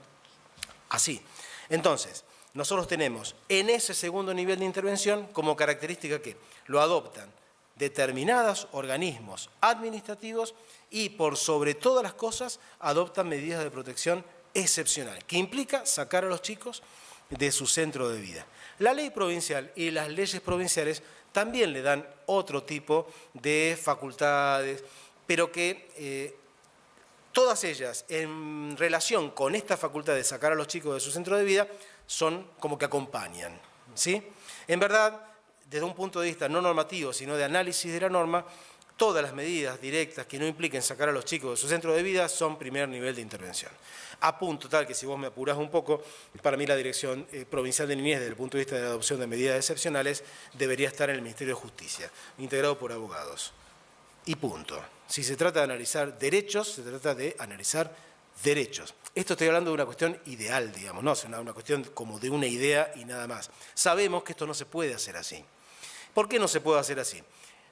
así. Entonces, nosotros tenemos en ese segundo nivel de intervención como característica que lo adoptan determinados organismos administrativos y por sobre todas las cosas adoptan medidas de protección excepcional, que implica sacar a los chicos de su centro de vida. La ley provincial y las leyes provinciales también le dan otro tipo de facultades, pero que todas ellas, en relación con esta facultad de sacar a los chicos de su centro de vida, son como que acompañan, ¿sí? En verdad, desde un punto de vista no normativo, sino de análisis de la norma, todas las medidas directas que no impliquen sacar a los chicos de su centro de vida son primer nivel de intervención. A punto tal que si vos me apurás un poco, para mí la Dirección Provincial de Niñez, desde el punto de vista de la adopción de medidas excepcionales, debería estar en el Ministerio de Justicia, integrado por abogados. Y punto. Si se trata de analizar derechos, se trata de analizar derechos. Esto estoy hablando de una cuestión ideal, digamos, no es una cuestión como de una idea y nada más. Sabemos que esto no se puede hacer así. ¿Por qué no se puede hacer así?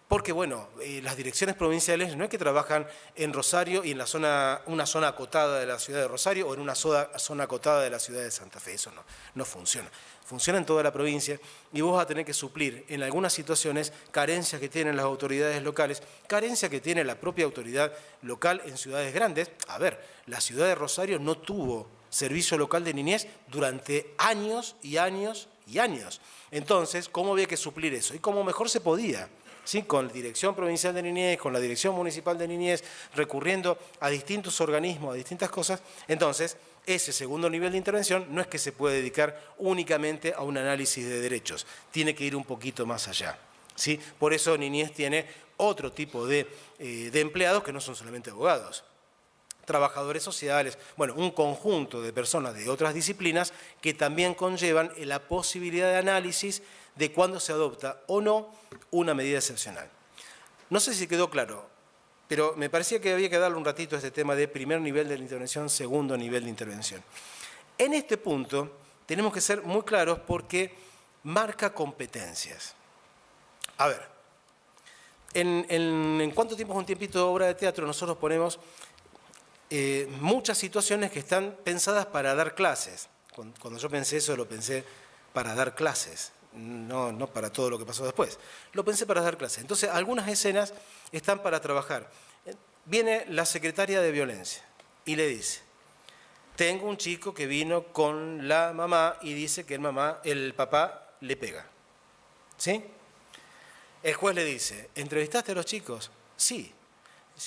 Porque, bueno, las direcciones provinciales no es que trabajan en Rosario y en una zona acotada de la ciudad de Rosario o en una zona acotada de la ciudad de Santa Fe. Eso no funciona. Funciona en toda la provincia y vos vas a tener que suplir en algunas situaciones carencias que tienen las autoridades locales, carencias que tiene la propia autoridad local en ciudades grandes. A ver, la ciudad de Rosario no tuvo servicio local de niñez durante años y años y años. Entonces, ¿cómo había que suplir eso? Y cómo mejor se podía. ¿Sí? Con la Dirección Provincial de Niñez, con la Dirección Municipal de Niñez, recurriendo a distintos organismos, a distintas cosas. Entonces, ese segundo nivel de intervención no es que se puede dedicar únicamente a un análisis de derechos, tiene que ir un poquito más allá, ¿sí? Por eso Niñez tiene otro tipo de empleados que no son solamente abogados, trabajadores sociales, bueno, un conjunto de personas de otras disciplinas que también conllevan la posibilidad de análisis de cuándo se adopta o no una medida excepcional. No sé si quedó claro, pero me parecía que había que darle un ratito a este tema de primer nivel de la intervención, segundo nivel de intervención. En este punto tenemos que ser muy claros porque marca competencias. A ver, ¿en cuánto tiempo es un tiempito de obra de teatro? Nosotros ponemos muchas situaciones que están pensadas para dar clases. Cuando yo pensé eso, lo pensé para dar clases. No para todo lo que pasó después. Lo pensé para dar clases. Entonces, algunas escenas están para trabajar. Viene la secretaria de violencia y le dice, tengo un chico que vino con la mamá y dice que el papá le pega. ¿Sí? El juez le dice, ¿entrevistaste a los chicos? Sí.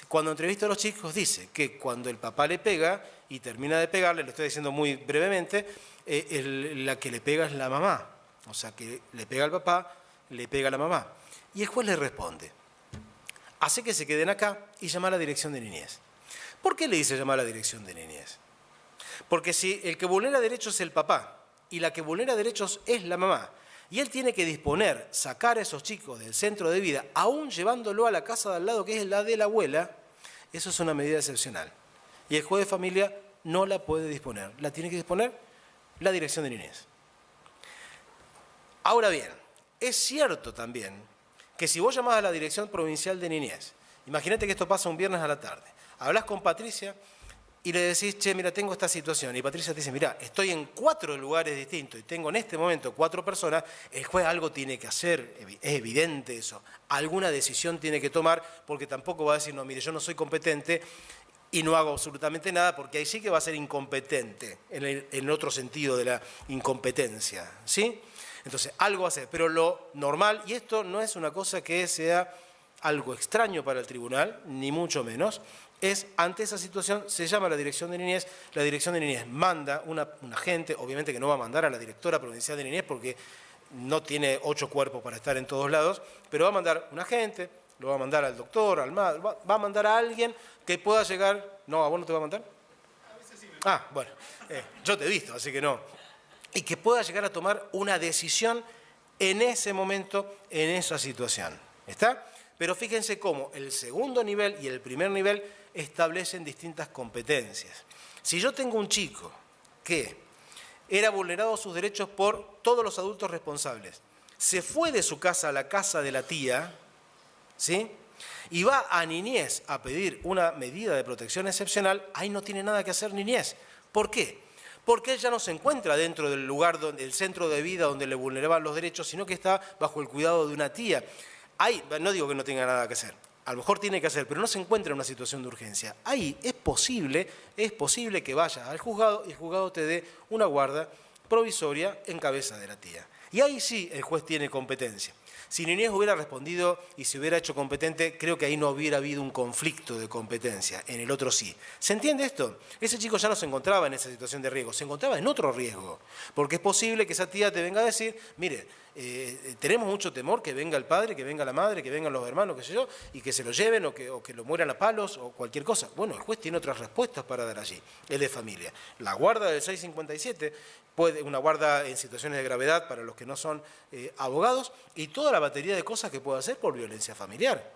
Cuando entrevista a los chicos dice que cuando el papá le pega y termina de pegarle, lo estoy diciendo muy brevemente, la que le pega es la mamá. O sea, que le pega al papá, le pega a la mamá. Y el juez le responde, hace que se queden acá y llama a la Dirección de Niñez. ¿Por qué le dice llamar a la Dirección de Niñez? Porque si el que vulnera derechos es el papá y la que vulnera derechos es la mamá, y él tiene que disponer, sacar a esos chicos del centro de vida, aún llevándolo a la casa de al lado, que es la de la abuela, eso es una medida excepcional. Y el juez de familia no la puede disponer, la tiene que disponer la Dirección de Niñez. Ahora bien, es cierto también que si vos llamás a la Dirección Provincial de Niñez, imagínate que esto pasa un viernes a la tarde, hablás con Patricia y le decís, che, mira, tengo esta situación, y Patricia te dice, mira, estoy en 4 lugares distintos y tengo en este momento 4 personas, el juez algo tiene que hacer, es evidente eso, alguna decisión tiene que tomar, porque tampoco va a decir, no, mire, yo no soy competente y no hago absolutamente nada, porque ahí sí que va a ser incompetente, en otro sentido de la incompetencia, ¿sí? Entonces, algo va a hacer, pero lo normal, y esto no es una cosa que sea algo extraño para el tribunal, ni mucho menos. Ante esa situación se llama a la dirección de niñez manda un agente, obviamente que no va a mandar a la directora provincial de niñez porque no tiene 8 cuerpos para estar en todos lados, pero va a mandar un agente, lo va a mandar al doctor, al madre, va a mandar a alguien que pueda llegar. No, ¿a vos no te va a mandar? A veces sí. Ah, bueno, yo te he visto, así que no. Y que pueda llegar a tomar una decisión en ese momento, en esa situación. ¿Está? Pero fíjense cómo el segundo nivel y el primer nivel establecen distintas competencias. Si yo tengo un chico que era vulnerado sus derechos por todos los adultos responsables, se fue de su casa a la casa de la tía, ¿sí?, y va a niñez a pedir una medida de protección excepcional, ahí no tiene nada que hacer niñez. ¿Por qué? Porque él ya no se encuentra dentro del lugar, el centro de vida donde le vulneraban los derechos, sino que está bajo el cuidado de una tía. Ahí, no digo que no tenga nada que hacer, a lo mejor tiene que hacer, pero no se encuentra en una situación de urgencia. Ahí es posible que vayas al juzgado y el juzgado te dé una guarda provisoria en cabeza de la tía. Y ahí sí el juez tiene competencia. Si Niñez hubiera respondido y se hubiera hecho competente, creo que ahí no hubiera habido un conflicto de competencia, en el otro sí. ¿Se entiende esto? Ese chico ya no se encontraba en esa situación de riesgo, se encontraba en otro riesgo, porque es posible que esa tía te venga a decir, mire, tenemos mucho temor que venga el padre, que venga la madre, que vengan los hermanos, qué sé yo, y que se lo lleven o que lo mueran a palos o cualquier cosa. Bueno, el juez tiene otras respuestas para dar allí, el de familia. La guarda del 657 una guarda en situaciones de gravedad para los que no son abogados y toda la batería de cosas que puede hacer por violencia familiar.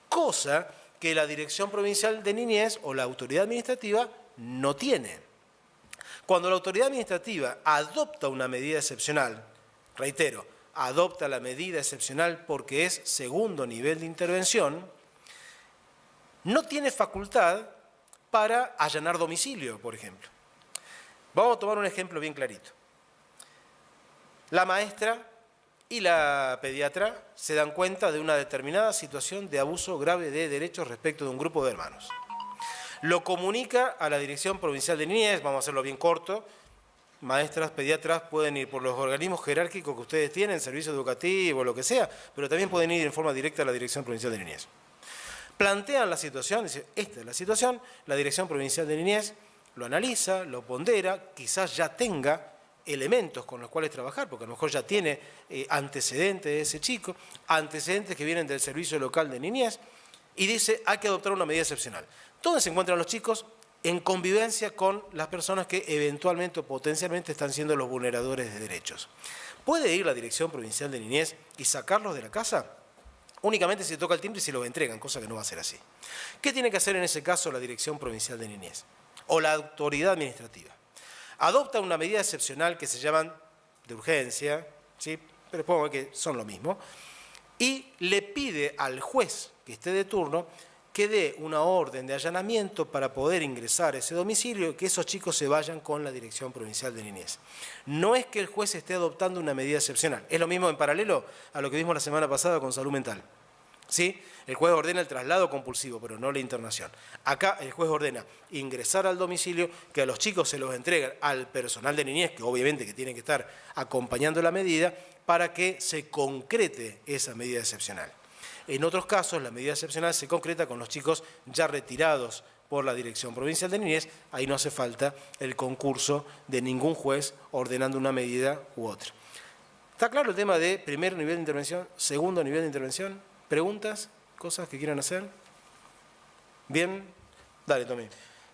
Cosa que la Dirección Provincial de Niñez o la autoridad administrativa no tiene. Cuando la autoridad administrativa adopta una medida excepcional, reitero, adopta la medida excepcional porque es segundo nivel de intervención, no tiene facultad para allanar domicilio, por ejemplo. Vamos a tomar un ejemplo bien clarito. La maestra y la pediatra se dan cuenta de una determinada situación de abuso grave de derechos respecto de un grupo de hermanos. Lo comunica a la Dirección Provincial de Niñez, vamos a hacerlo bien corto. Maestras, pediatras pueden ir por los organismos jerárquicos que ustedes tienen, servicio educativo, lo que sea, pero también pueden ir en forma directa a la Dirección Provincial de Niñez. Plantean la situación, dicen, esta es la situación, la Dirección Provincial de Niñez lo analiza, lo pondera, quizás ya tenga elementos con los cuales trabajar, porque a lo mejor ya tiene antecedentes de ese chico, antecedentes que vienen del Servicio Local de Niñez, y dice, hay que adoptar una medida excepcional. ¿Dónde se encuentran los chicos? En convivencia con las personas que eventualmente o potencialmente están siendo los vulneradores de derechos. ¿Puede ir la Dirección Provincial de Niñez y sacarlos de la casa? Únicamente si toca el timbre y se los entregan, cosa que no va a ser así. ¿Qué tiene que hacer en ese caso la Dirección Provincial de Niñez? O la autoridad administrativa? Adopta una medida excepcional que se llaman de urgencia, ¿sí?, pero puedo ver que son lo mismo, y le pide al juez que esté de turno que dé una orden de allanamiento para poder ingresar a ese domicilio y que esos chicos se vayan con la Dirección Provincial de Niñez. No es que el juez esté adoptando una medida excepcional, es lo mismo en paralelo a lo que vimos la semana pasada con salud mental. ¿Sí? El juez ordena el traslado compulsivo, pero no la internación. Acá el juez ordena ingresar al domicilio, que a los chicos se los entregan al personal de niñez, que obviamente que tiene que estar acompañando la medida, para que se concrete esa medida excepcional. En otros casos, la medida excepcional se concreta con los chicos ya retirados por la Dirección Provincial de Niñez, ahí no hace falta el concurso de ningún juez ordenando una medida u otra. ¿Está claro el tema de primer nivel de intervención, segundo nivel de intervención? ¿Preguntas? ¿Cosas que quieran hacer? Bien. Dale, Tommy.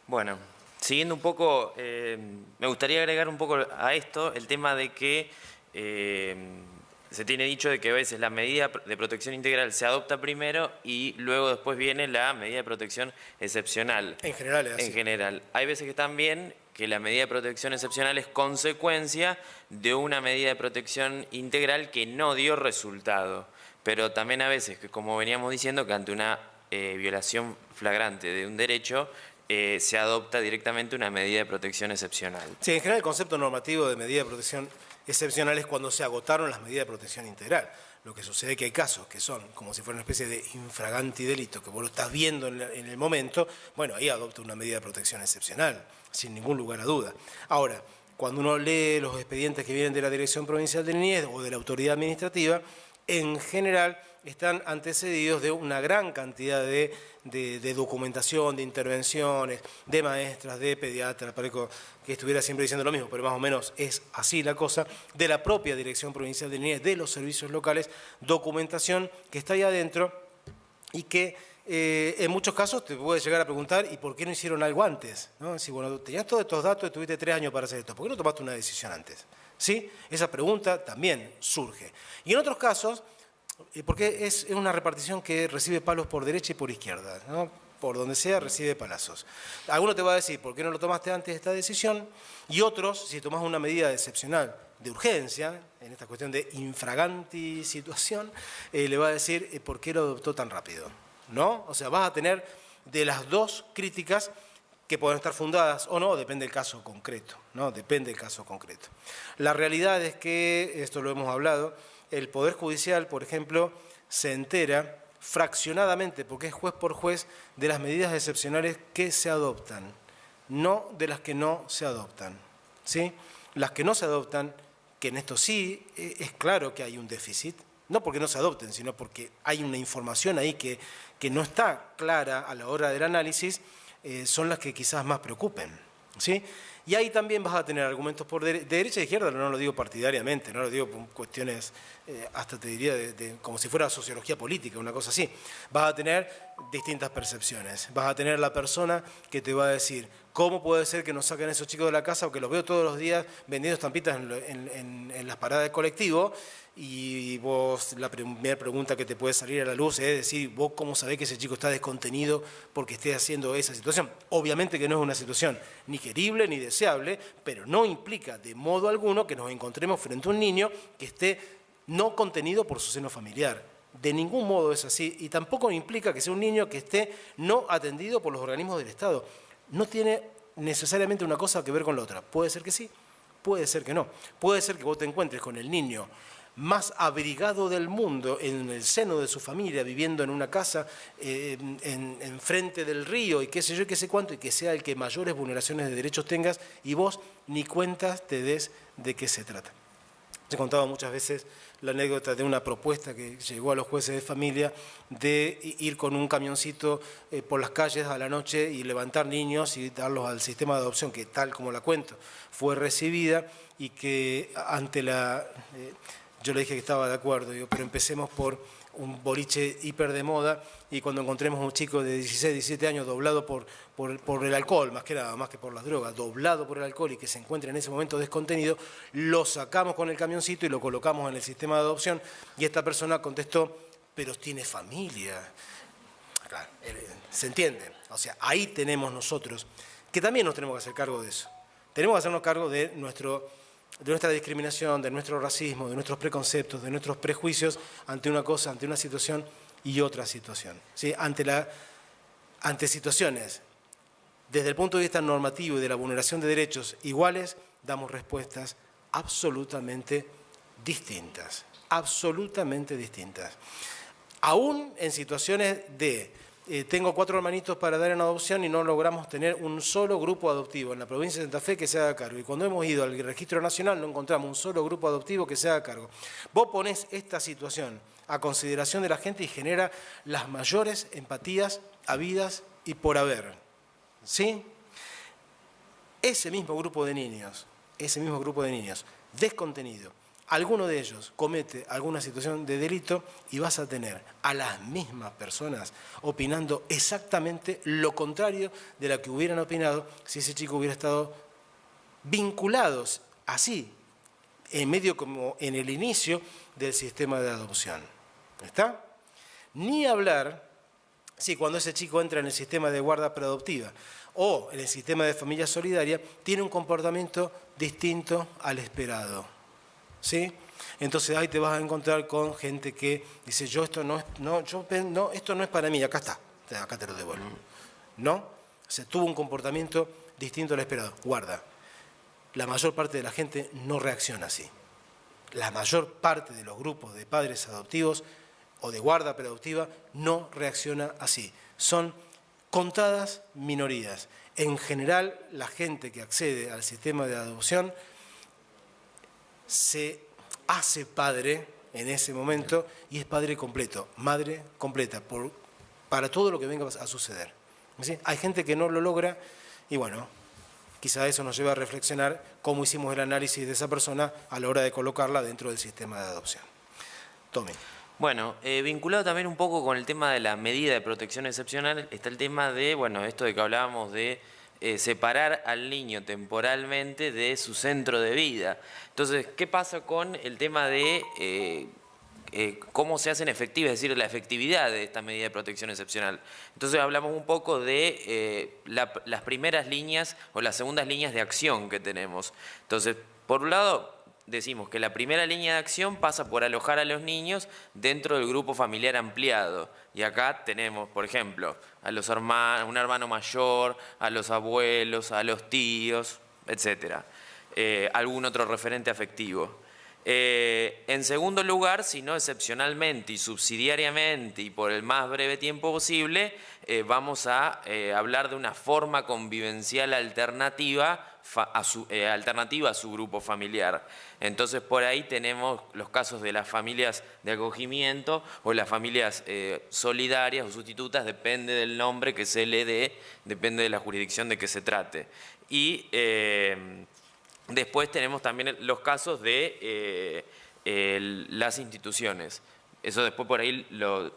Bueno, siguiendo un poco, me gustaría agregar un poco a esto el tema de que se tiene dicho de que a veces la medida de protección integral se adopta primero y luego después viene la medida de protección excepcional. En general es así. En general. Hay veces que también que la medida de protección excepcional es consecuencia de una medida de protección integral que no dio resultado. Pero también a veces, que como veníamos diciendo, que ante una violación flagrante de un derecho, se adopta directamente una medida de protección excepcional. Sí, en general el concepto normativo de medida de protección excepcional es cuando se agotaron las medidas de protección integral. Lo que sucede es que hay casos que son como si fuera una especie de infraganti delito, que vos lo estás viendo en el momento, bueno, ahí adopta una medida de protección excepcional, sin ningún lugar a duda. Ahora, cuando uno lee los expedientes que vienen de la Dirección Provincial de Niñez o de la autoridad administrativa, en general están antecedidos de una gran cantidad de documentación, de intervenciones, de maestras, de pediatras, parezco que estuviera siempre diciendo lo mismo, pero más o menos es así la cosa, de la propia Dirección Provincial de Niñez, de los servicios locales, documentación que está ahí adentro y que en muchos casos te puedes llegar a preguntar ¿y por qué no hicieron algo antes? ¿No? Si, bueno, tenías todos estos datos y tuviste 3 años para hacer esto, ¿por qué no tomaste una decisión antes? ¿Sí? Esa pregunta también surge. Y en otros casos, porque es una repartición que recibe palos por derecha y por izquierda, ¿no? Por donde sea recibe palazos. Alguno te va a decir, ¿por qué no lo tomaste antes de esta decisión? Y otros, si tomás una medida excepcional de urgencia, en esta cuestión de infraganti situación, le va a decir, ¿por qué lo adoptó tan rápido? ¿No? O sea, vas a tener de las dos críticas que pueden estar fundadas o no, depende del caso concreto, ¿no? Depende del caso concreto. La realidad es que, esto lo hemos hablado, el Poder Judicial, por ejemplo, se entera fraccionadamente, porque es juez por juez, de las medidas excepcionales que se adoptan, no de las que no se adoptan, ¿sí? Las que no se adoptan, que en esto sí es claro que hay un déficit, no porque no se adopten, sino porque hay una información ahí que no está clara a la hora del análisis, son las que quizás más preocupen, ¿sí? Y ahí también vas a tener argumentos por de derecha e izquierda, no lo digo partidariamente, no lo digo por cuestiones, hasta te diría, como si fuera sociología política, una cosa así. Vas a tener distintas percepciones. Vas a tener la persona que te va a decir, ¿cómo puede ser que nos saquen esos chicos de la casa o que los veo todos los días vendiendo estampitas en las paradas de colectivo? Y vos, la primera pregunta que te puede salir a la luz es decir, ¿vos cómo sabés que ese chico está descontenido porque esté haciendo esa situación? Obviamente que no es una situación ni querible ni deseable, pero no implica de modo alguno que nos encontremos frente a un niño que esté no contenido por su seno familiar. De ningún modo es así, y tampoco implica que sea un niño que esté no atendido por los organismos del Estado. No tiene necesariamente una cosa que ver con la otra. Puede ser que sí, puede ser que no. Puede ser que vos te encuentres con el niño más abrigado del mundo, en el seno de su familia, viviendo en una casa en frente del río y qué sé yo y qué sé cuánto, y que sea el que mayores vulneraciones de derechos tengas y vos ni cuentas te des de qué se trata. He contado muchas veces la anécdota de una propuesta que llegó a los jueces de familia de ir con un camioncito por las calles a la noche y levantar niños y darlos al sistema de adopción, que tal como la cuento, fue recibida y que ante la... yo le dije que estaba de acuerdo, digo, pero empecemos por un boliche hiper de moda y cuando encontremos un chico de 16, 17 años doblado por el alcohol, más que nada, más que por las drogas, doblado por el alcohol y que se encuentre en ese momento descontenido, lo sacamos con el camioncito y lo colocamos en el sistema de adopción y esta persona contestó, pero tiene familia. Claro, ¿se entiende? O sea, ahí tenemos nosotros, que también nos tenemos que hacer cargo de eso. Tenemos que hacernos cargo de nuestra discriminación, de nuestro racismo, de nuestros preconceptos, de nuestros prejuicios ante una cosa, ante una situación y otra situación. ¿Sí? Ante situaciones, desde el punto de vista normativo y de la vulneración de derechos iguales, damos respuestas absolutamente distintas, absolutamente distintas. Aún en situaciones de... tengo 4 hermanitos para dar en adopción y no logramos tener un solo grupo adoptivo en la provincia de Santa Fe que se haga cargo. Y cuando hemos ido al registro nacional no encontramos un solo grupo adoptivo que se haga cargo. Vos ponés esta situación a consideración de la gente y genera las mayores empatías habidas y por haber. ¿Sí? Ese mismo grupo de niños, descontenido, alguno de ellos comete alguna situación de delito y vas a tener a las mismas personas opinando exactamente lo contrario de lo que hubieran opinado si ese chico hubiera estado vinculado así, en medio como en el inicio del sistema de adopción. ¿Está? Ni hablar si cuando ese chico entra en el sistema de guarda preadoptiva o en el sistema de familia solidaria tiene un comportamiento distinto al esperado. ¿Sí? Entonces ahí te vas a encontrar con gente que dice, esto no es para mí, acá está, acá te lo devuelvo. ¿No? O sea, tuvo un comportamiento distinto al esperado. Guarda, la mayor parte de la gente no reacciona así. La mayor parte de los grupos de padres adoptivos o de guarda preadoptiva no reacciona así. Son contadas minorías. En general, la gente que accede al sistema de adopción se hace padre en ese momento y es padre completo, madre completa, para todo lo que venga a suceder. ¿Sí? Hay gente que no lo logra y bueno, quizá eso nos lleva a reflexionar cómo hicimos el análisis de esa persona a la hora de colocarla dentro del sistema de adopción. Tommy. Bueno, vinculado también un poco con el tema de la medida de protección excepcional, está el tema de, bueno, esto de que hablábamos de separar al niño temporalmente de su centro de vida. Entonces, ¿qué pasa con el tema de cómo se hacen efectivas, es decir, la efectividad de esta medida de protección excepcional? Entonces hablamos un poco de las primeras líneas o las segundas líneas de acción que tenemos. Entonces, por un lado, decimos que la primera línea de acción pasa por alojar a los niños dentro del grupo familiar ampliado. Y acá tenemos, por ejemplo, a los hermanos, un hermano mayor, a los abuelos, a los tíos, etc. Algún otro referente afectivo. En segundo lugar, si no excepcionalmente y subsidiariamente y por el más breve tiempo posible, vamos a hablar de una forma convivencial alternativa a su grupo familiar. Entonces por ahí tenemos los casos de las familias de acogimiento o las familias solidarias o sustitutas, depende del nombre que se le dé, depende de la jurisdicción de que se trate. Y después tenemos también los casos de las instituciones. Eso después por ahí lo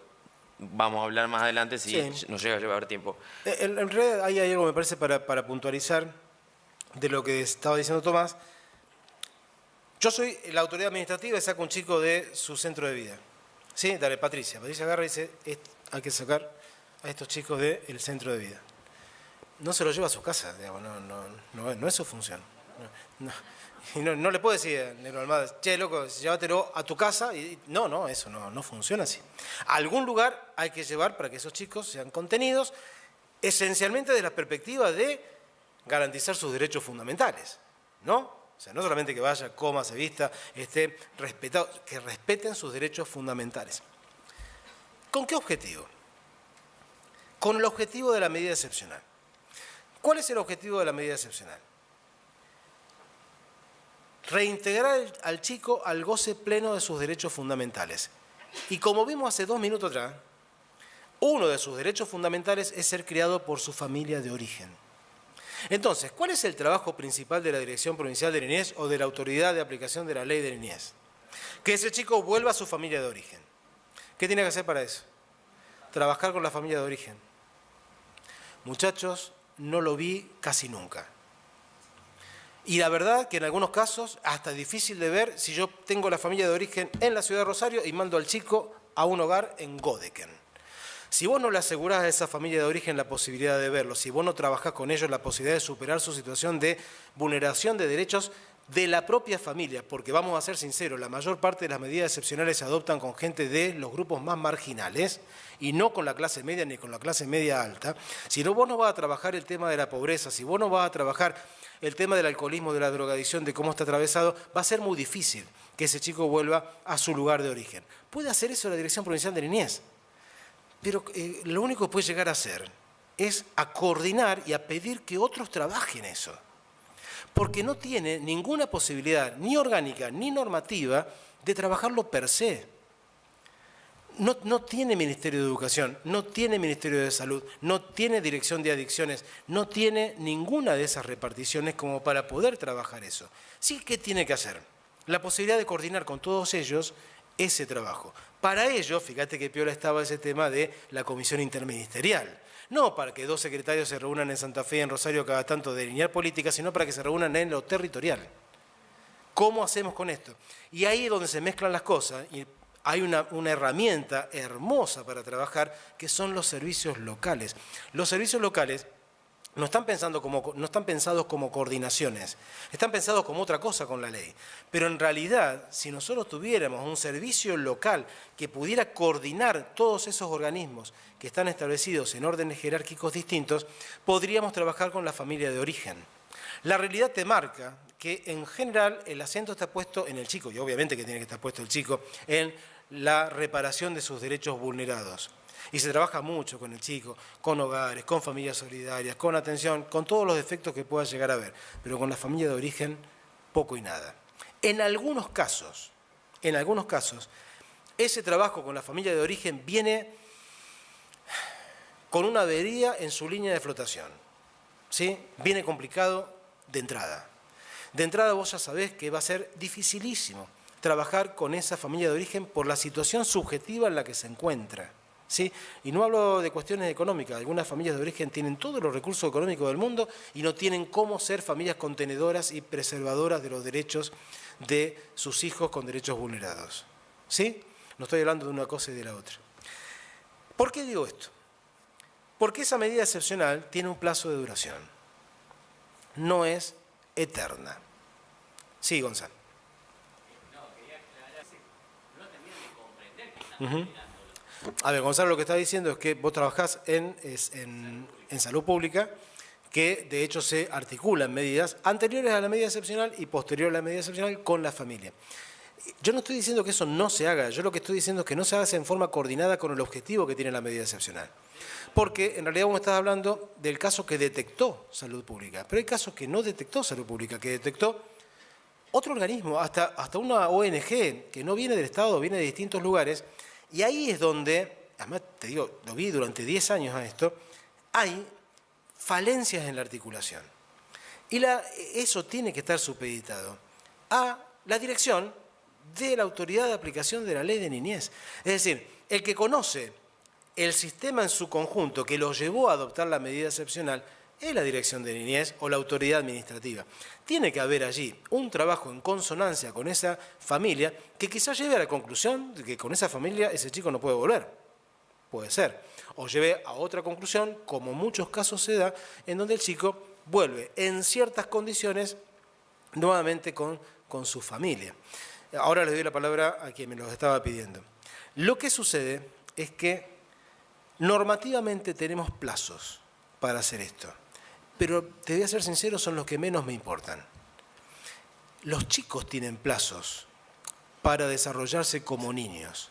vamos a hablar más adelante si nos llega a llevar tiempo. En realidad hay algo, me parece, para puntualizar de lo que estaba diciendo Tomás. Yo soy la autoridad administrativa y saco un chico de su centro de vida. ¿Sí? Dale, Patricia. Patricia agarra y dice, hay que sacar a estos chicos del centro de vida. No se lo lleva a su casa, digamos, no es su función. No le puedo decir a Negro Almada, che, loco, llévatelo a tu casa. No, eso no funciona así. A algún lugar hay que llevar para que esos chicos sean contenidos, esencialmente desde la perspectiva de garantizar sus derechos fundamentales, ¿no? O sea, no solamente que vaya, coma, se vista, esté respetado, que respeten sus derechos fundamentales. ¿Con qué objetivo? Con el objetivo de la medida excepcional. ¿Cuál es el objetivo de la medida excepcional? Reintegrar al chico al goce pleno de sus derechos fundamentales. Y como vimos hace 2 minutos atrás, uno de sus derechos fundamentales es ser criado por su familia de origen. Entonces, ¿cuál es el trabajo principal de la Dirección Provincial de Niñez o de la Autoridad de Aplicación de la Ley de Niñez? Que ese chico vuelva a su familia de origen. ¿Qué tiene que hacer para eso? Trabajar con la familia de origen. Muchachos, no lo vi casi nunca. Y la verdad que en algunos casos hasta es difícil de ver si yo tengo la familia de origen en la ciudad de Rosario y mando al chico a un hogar en Godeken. Si vos no le asegurás a esa familia de origen la posibilidad de verlo, si vos no trabajás con ellos la posibilidad de superar su situación de vulneración de derechos de la propia familia, porque vamos a ser sinceros, la mayor parte de las medidas excepcionales se adoptan con gente de los grupos más marginales y no con la clase media ni con la clase media alta. Si no, vos no vas a trabajar el tema de la pobreza, si vos no vas a trabajar el tema del alcoholismo, de la drogadicción, de cómo está atravesado, va a ser muy difícil que ese chico vuelva a su lugar de origen. Puede hacer eso la Dirección Provincial de Niñez, pero lo único que puede llegar a hacer es a coordinar y a pedir que otros trabajen eso. Porque no tiene ninguna posibilidad, ni orgánica, ni normativa, de trabajarlo per se. No tiene Ministerio de Educación, no tiene Ministerio de Salud, no tiene Dirección de Adicciones, no tiene ninguna de esas reparticiones como para poder trabajar eso. Sí, ¿qué tiene que hacer? La posibilidad de coordinar con todos ellos ese trabajo. Para ello, fíjate que piola estaba ese tema de la comisión interministerial. No para que 2 secretarios se reúnan en Santa Fe y en Rosario cada tanto de delinear política, sino para que se reúnan en lo territorial. ¿Cómo hacemos con esto? Y ahí es donde se mezclan las cosas y hay una herramienta hermosa para trabajar que son los servicios locales. Los servicios locales no están pensados como coordinaciones, están pensados como otra cosa con la ley. Pero en realidad, si nosotros tuviéramos un servicio local que pudiera coordinar todos esos organismos que están establecidos en órdenes jerárquicos distintos, podríamos trabajar con la familia de origen. La realidad te marca que en general el acento está puesto en el chico, y obviamente que tiene que estar puesto el chico, en la reparación de sus derechos vulnerados. Y se trabaja mucho con el chico, con hogares, con familias solidarias, con atención, con todos los defectos que pueda llegar a haber. Pero con la familia de origen, poco y nada. En algunos casos, Ese trabajo con la familia de origen viene con una avería en su línea de flotación, ¿sí? Viene complicado de entrada. De entrada vos ya sabés que va a ser dificilísimo trabajar con esa familia de origen por la situación subjetiva en la que se encuentra, ¿sí? Y no hablo de cuestiones económicas. Algunas familias de origen tienen todos los recursos económicos del mundo y no tienen cómo ser familias contenedoras y preservadoras de los derechos de sus hijos con derechos vulnerados, ¿sí? No estoy hablando de una cosa y de la otra. ¿Por qué digo esto? Porque esa medida excepcional tiene un plazo de duración. No es eterna. Sí, Gonzalo. A ver, Gonzalo, lo que está diciendo es que vos trabajás en salud pública, que de hecho se articulan medidas anteriores a la medida excepcional y posterior a la medida excepcional con la familia. Yo no estoy diciendo que eso no se haga, yo lo que estoy diciendo es que no se haga en forma coordinada con el objetivo que tiene la medida excepcional. Porque en realidad vos me estás hablando del caso que detectó salud pública, pero hay casos que no detectó salud pública, que detectó otro organismo, hasta una ONG que no viene del Estado, viene de distintos lugares, y ahí es donde, además te digo, lo vi durante 10 años a esto, hay falencias en la articulación. Y eso tiene que estar supeditado a la dirección de la autoridad de aplicación de la ley de niñez. Es decir, el que conoce el sistema en su conjunto que lo llevó a adoptar la medida excepcional es la dirección de niñez o la autoridad administrativa. Tiene que haber allí un trabajo en consonancia con esa familia que quizás lleve a la conclusión de que con esa familia ese chico no puede volver. Puede ser. O lleve a otra conclusión, como en muchos casos se da, en donde el chico vuelve en ciertas condiciones nuevamente con su familia. Ahora les doy la palabra a quien me lo estaba pidiendo. Lo que sucede es que normativamente tenemos plazos para hacer esto, pero te voy a ser sincero, son los que menos me importan. Los chicos tienen plazos para desarrollarse como niños,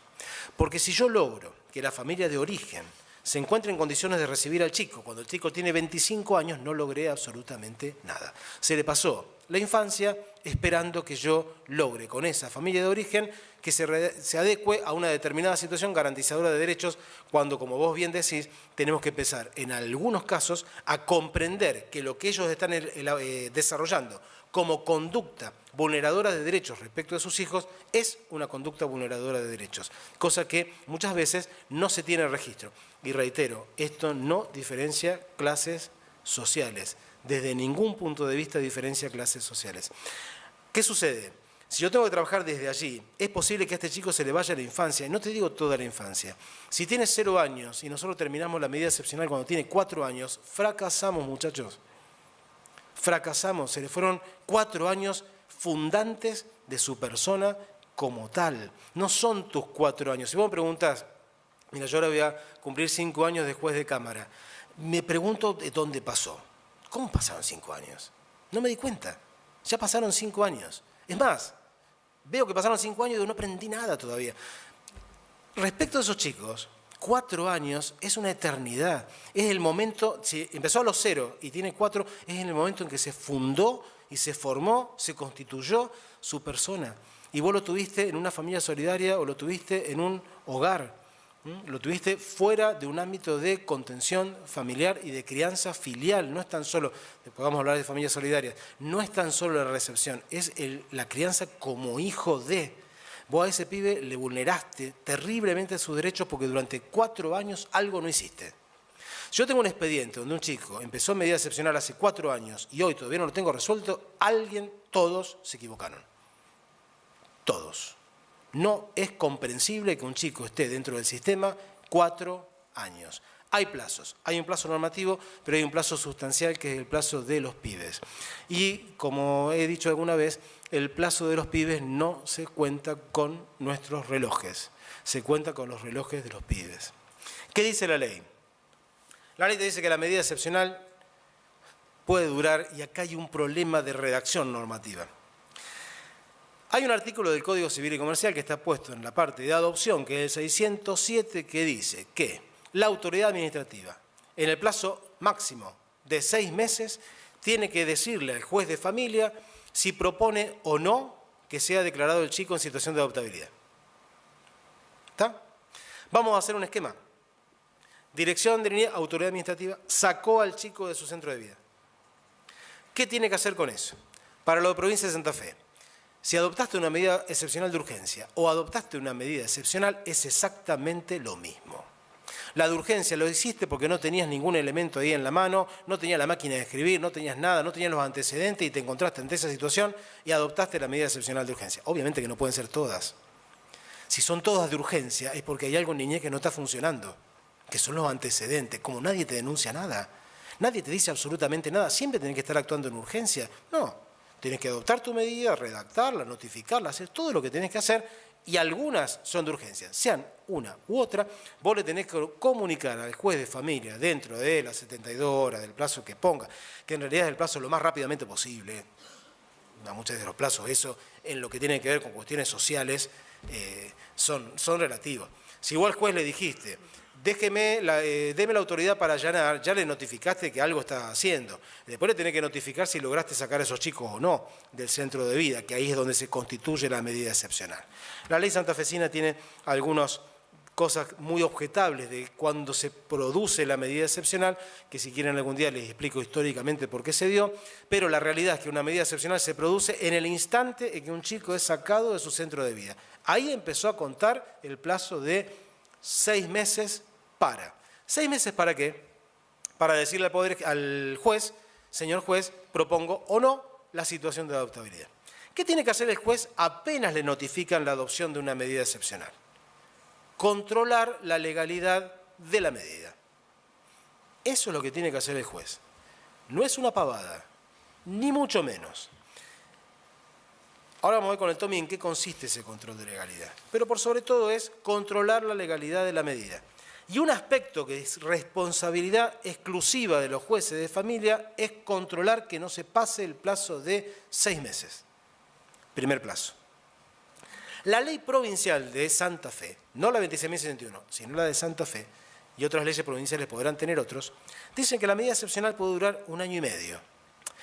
porque si yo logro que la familia de origen se encuentre en condiciones de recibir al chico, cuando el chico tiene 25 años, no logré absolutamente nada. Se le pasó la infancia esperando que yo logre con esa familia de origen que se adecue a una determinada situación garantizadora de derechos, cuando, como vos bien decís, tenemos que empezar en algunos casos a comprender que lo que ellos están desarrollando como conducta vulneradora de derechos respecto de sus hijos es una conducta vulneradora de derechos, cosa que muchas veces no se tiene registro. Y reitero, esto no diferencia clases sociales, desde ningún punto de vista diferencia clases sociales. ¿Qué sucede? Si yo tengo que trabajar desde allí, es posible que a este chico se le vaya la infancia, y no te digo toda la infancia. Si tiene 0 años y nosotros terminamos la medida excepcional cuando tiene 4 años, fracasamos, muchachos. Fracasamos, se le fueron 4 años fundantes de su persona como tal. No son tus 4 años. Si vos me preguntás, mira, yo ahora voy a cumplir 5 años de juez de cámara, me pregunto de dónde pasó. ¿Cómo pasaron 5 años? No me di cuenta. Ya pasaron 5 años. Es más, veo que pasaron 5 años y no aprendí nada todavía. Respecto a esos chicos, 4 años es una eternidad. Es el momento, si empezó a los 0 y tiene 4, es en el momento en que se fundó y se formó, se constituyó su persona. Y vos lo tuviste en una familia solidaria o lo tuviste en un hogar. Lo tuviste fuera de un ámbito de contención familiar y de crianza filial. No es tan solo, podamos hablar de familias solidarias, no es tan solo la recepción, es la crianza como hijo de. Vos a ese pibe le vulneraste terriblemente sus derechos porque durante 4 años algo no hiciste. Yo tengo un expediente donde un chico empezó en medida excepcional hace 4 años y hoy todavía no lo tengo resuelto, todos se equivocaron. Todos. No es comprensible que un chico esté dentro del sistema 4 años. Hay plazos, hay un plazo normativo, pero hay un plazo sustancial que es el plazo de los pibes. Y como he dicho alguna vez, el plazo de los pibes no se cuenta con nuestros relojes, se cuenta con los relojes de los pibes. ¿Qué dice la ley? La ley te dice que la medida excepcional puede durar, y acá hay un problema de redacción normativa. Hay un artículo del Código Civil y Comercial que está puesto en la parte de adopción, que es el 607, que dice que la autoridad administrativa, en el plazo máximo de 6 meses, tiene que decirle al juez de familia si propone o no que sea declarado el chico en situación de adoptabilidad. ¿Está? Vamos a hacer un esquema. Dirección de Niñez, Autoridad Administrativa, sacó al chico de su centro de vida. ¿Qué tiene que hacer con eso? Para la provincia de Santa Fe, si adoptaste una medida excepcional de urgencia o adoptaste una medida excepcional, es exactamente lo mismo. La de urgencia lo hiciste porque no tenías ningún elemento ahí en la mano, no tenías la máquina de escribir, no tenías nada, no tenías los antecedentes y te encontraste ante esa situación y adoptaste la medida excepcional de urgencia. Obviamente que no pueden ser todas. Si son todas de urgencia es porque hay algo en niñez que no está funcionando, que son los antecedentes. Como nadie te denuncia nada, nadie te dice absolutamente nada, siempre tenés que estar actuando en urgencia. No, tenés que adoptar tu medida, redactarla, notificarla, hacer todo lo que tenés que hacer. Y algunas son de urgencia, sean una u otra, vos le tenés que comunicar al juez de familia dentro de las 72 horas del plazo que ponga, que en realidad es el plazo lo más rápidamente posible. Muchas veces los plazos, eso en lo que tiene que ver con cuestiones sociales, son relativos. Si vos al juez le dijiste, deme la autoridad para allanar, ya le notificaste que algo está haciendo. Después le tenés que notificar si lograste sacar a esos chicos o no del centro de vida, que ahí es donde se constituye la medida excepcional. La ley santafesina tiene algunas cosas muy objetables de cuando se produce la medida excepcional, que si quieren algún día les explico históricamente por qué se dio, pero la realidad es que una medida excepcional se produce en el instante en que un chico es sacado de su centro de vida. Ahí empezó a contar el plazo de 6 meses para. ¿6 meses para qué? Para decirle al juez, señor juez, propongo o no la situación de adoptabilidad. ¿Qué tiene que hacer el juez apenas le notifican la adopción de una medida excepcional? Controlar la legalidad de la medida. Eso es lo que tiene que hacer el juez. No es una pavada, ni mucho menos. Ahora vamos a ver con el Tommy en qué consiste ese control de legalidad. Pero por sobre todo es controlar la legalidad de la medida. Y un aspecto que es responsabilidad exclusiva de los jueces de familia es controlar que no se pase el plazo de 6 meses. Primer plazo. La ley provincial de Santa Fe, no la 26.061, sino la de Santa Fe, y otras leyes provinciales podrán tener otros, dicen que la medida excepcional puede durar 1 año y medio.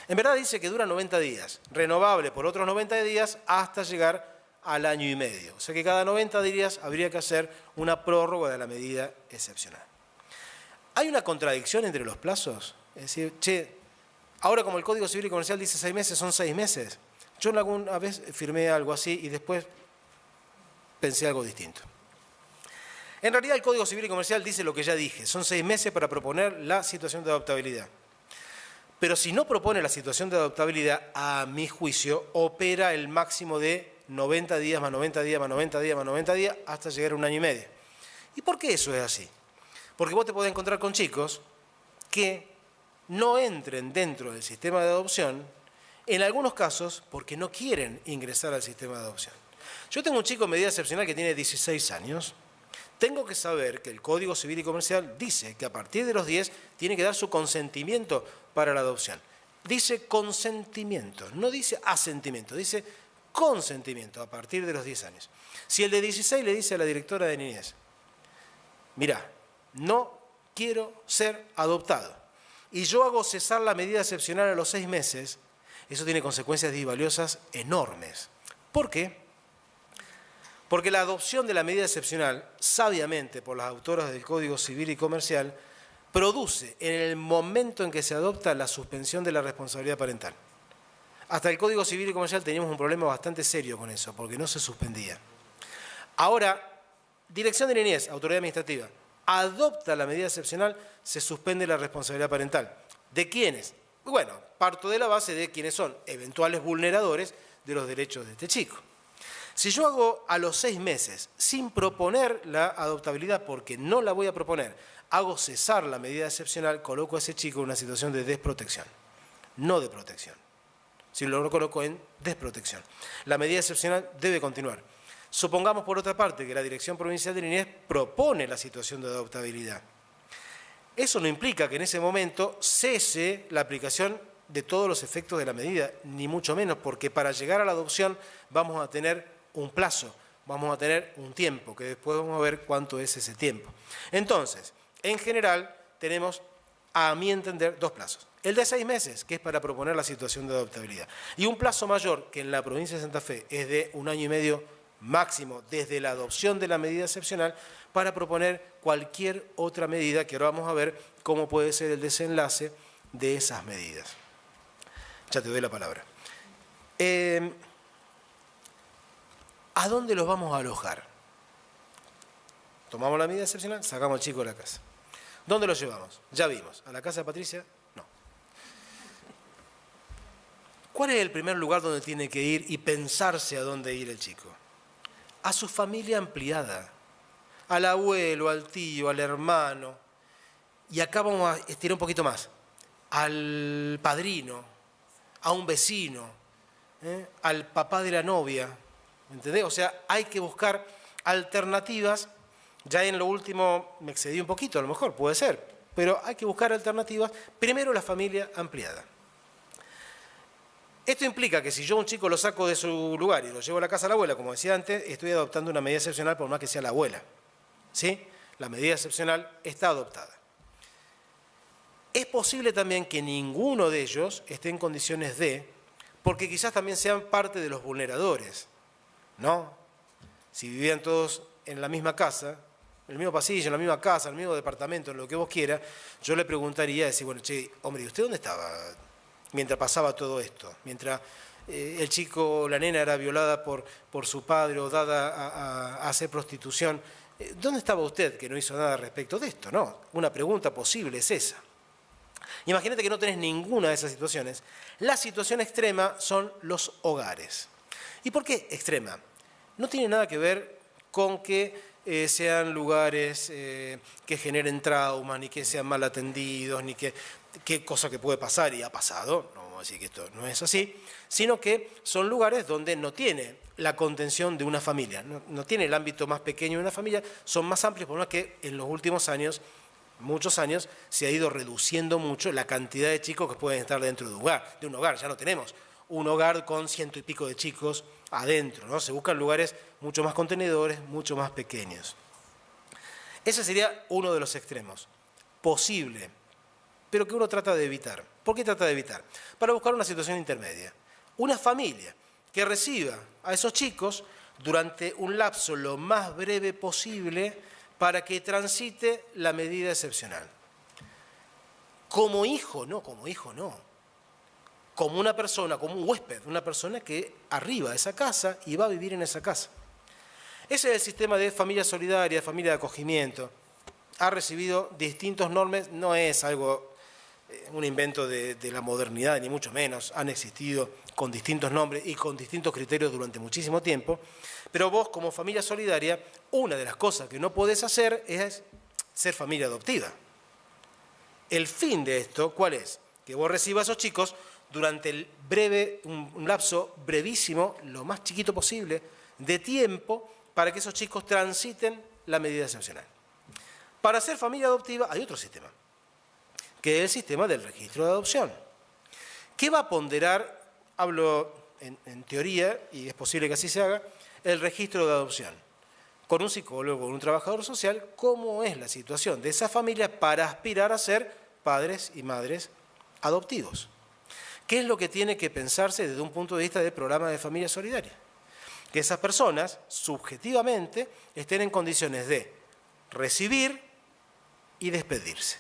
En verdad dice que dura 90 días, renovable por otros 90 días hasta llegar al año y medio. O sea que cada 90 días habría que hacer una prórroga de la medida excepcional. ¿Hay una contradicción entre los plazos? Es decir, ahora como el Código Civil y Comercial dice 6 meses, son 6 meses. Yo alguna vez firmé algo así y después pensé algo distinto. En realidad el Código Civil y Comercial dice lo que ya dije, son 6 meses para proponer la situación de adoptabilidad. Pero si no propone la situación de adoptabilidad, a mi juicio, opera el máximo de 90 días más 90 días más 90 días más 90 días hasta llegar a 1 año y medio. ¿Y por qué eso es así? Porque vos te podés encontrar con chicos que no entren dentro del sistema de adopción, en algunos casos porque no quieren ingresar al sistema de adopción. Yo tengo un chico en medida excepcional que tiene 16 años. Tengo que saber que el Código Civil y Comercial dice que a partir de los 10 tiene que dar su consentimiento para la adopción. Dice consentimiento, no dice asentimiento, dice consentimiento a partir de los 10 años. Si el de 16 le dice a la directora de niñez, mirá, no quiero ser adoptado, y yo hago cesar la medida excepcional a los 6 meses, eso tiene consecuencias disvaliosas enormes. ¿Por qué? Porque la adopción de la medida excepcional, sabiamente por las autoras del Código Civil y Comercial, produce en el momento en que se adopta la suspensión de la responsabilidad parental. Hasta el Código Civil y Comercial teníamos un problema bastante serio con eso, porque no se suspendía. Ahora, Dirección de Niñez, Autoridad Administrativa, adopta la medida excepcional, se suspende la responsabilidad parental. ¿De quiénes? Bueno, parto de la base de quiénes son eventuales vulneradores de los derechos de este chico. Si yo hago a los 6 meses, sin proponer la adoptabilidad, porque no la voy a proponer, hago cesar la medida excepcional, coloco a ese chico en una situación de desprotección, no de protección. Si lo coloco en desprotección. La medida excepcional debe continuar. Supongamos, por otra parte, que la Dirección Provincial de Niñez propone la situación de adoptabilidad. Eso no implica que en ese momento cese la aplicación de todos los efectos de la medida, ni mucho menos, porque para llegar a la adopción vamos a tener un plazo, vamos a tener un tiempo, que después vamos a ver cuánto es ese tiempo. Entonces, en general, tenemos, a mi entender, 2 plazos. El de 6 meses, que es para proponer la situación de adoptabilidad, y un plazo mayor, que en la provincia de Santa Fe es de 1 año y medio máximo desde la adopción de la medida excepcional, para proponer cualquier otra medida, que ahora vamos a ver cómo puede ser el desenlace de esas medidas. Ya te doy la palabra. ¿A dónde los vamos a alojar? Tomamos la medida excepcional, sacamos al chico de la casa. ¿Dónde lo llevamos? Ya vimos. ¿A la casa de Patricia? No. ¿Cuál es el primer lugar donde tiene que ir y pensarse a dónde ir el chico? A su familia ampliada, al abuelo, al tío, al hermano. Y acá vamos a estirar un poquito más. Al padrino, a un vecino, al papá de la novia. ¿Entendés? O sea, hay que buscar alternativas. Ya en lo último me excedí un poquito, a lo mejor, puede ser. Pero hay que buscar alternativas. Primero la familia ampliada. Esto implica que si yo a un chico lo saco de su lugar y lo llevo a la casa de la abuela, como decía antes, estoy adoptando una medida excepcional por más que sea la abuela. ¿Sí? La medida excepcional está adoptada. Es posible también que ninguno de ellos esté en condiciones de, porque quizás también sean parte de los vulneradores, ¿no? Si vivían todos en la misma casa, en el mismo pasillo, en la misma casa, en el mismo departamento, en lo que vos quieras, yo le preguntaría, decir, bueno, che, hombre, ¿y usted dónde estaba mientras pasaba todo esto? Mientras el chico, la nena era violada por su padre o dada a hacer prostitución, ¿dónde estaba usted que no hizo nada respecto de esto? No, una pregunta posible es esa. Imagínate que no tenés ninguna de esas situaciones. La situación extrema son los hogares. ¿Y por qué extrema? No tiene nada que ver con que sean lugares que generen traumas, ni que sean mal atendidos, ni que cosa que puede pasar y ha pasado, no vamos a decir que esto no es así, sino que son lugares donde no tiene la contención de una familia, no tiene el ámbito más pequeño de una familia, son más amplios, por más que en los últimos años, muchos años, se ha ido reduciendo mucho la cantidad de chicos que pueden estar dentro de un hogar. Ya no tenemos un hogar con 100 y pico de chicos adentro, ¿no? Se buscan lugares mucho más contenedores, mucho más pequeños. Ese sería uno de los extremos, posible, pero que uno trata de evitar. ¿Por qué trata de evitar? Para buscar una situación intermedia. Una familia que reciba a esos chicos durante un lapso lo más breve posible para que transite la medida excepcional. Como hijo no. Como una persona, como un huésped, una persona que arriba a esa casa y va a vivir en esa casa. Ese es el sistema de familia solidaria, familia de acogimiento. Ha recibido distintos normas, no es algo, un invento de la modernidad, ni mucho menos. Han existido con distintos nombres y con distintos criterios durante muchísimo tiempo. Pero vos, como familia solidaria, una de las cosas que no podés hacer es ser familia adoptiva. El fin de esto, ¿cuál es? Que vos recibas a esos chicos durante el un lapso brevísimo, lo más chiquito posible, de tiempo, para que esos chicos transiten la medida excepcional. Para ser familia adoptiva hay otro sistema, que es el sistema del registro de adopción. ¿Qué va a ponderar? Hablo en teoría, y es posible que así se haga, el registro de adopción. Con un psicólogo, con un trabajador social, cómo es la situación de esa familia para aspirar a ser padres y madres adoptivos. ¿Qué es lo que tiene que pensarse desde un punto de vista del programa de familia solidaria? Que esas personas, subjetivamente, estén en condiciones de recibir y despedirse.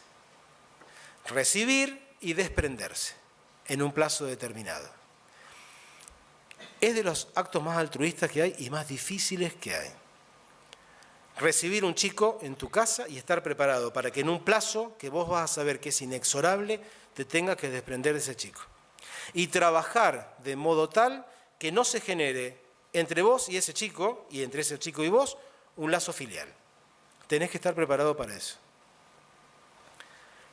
Recibir y desprenderse en un plazo determinado. Es de los actos más altruistas que hay y más difíciles que hay. Recibir un chico en tu casa y estar preparado para que en un plazo que vos vas a saber que es inexorable, te tengas que desprender de ese chico. Y trabajar de modo tal que no se genere entre vos y ese chico, y entre ese chico y vos, un lazo filial. Tenés que estar preparado para eso.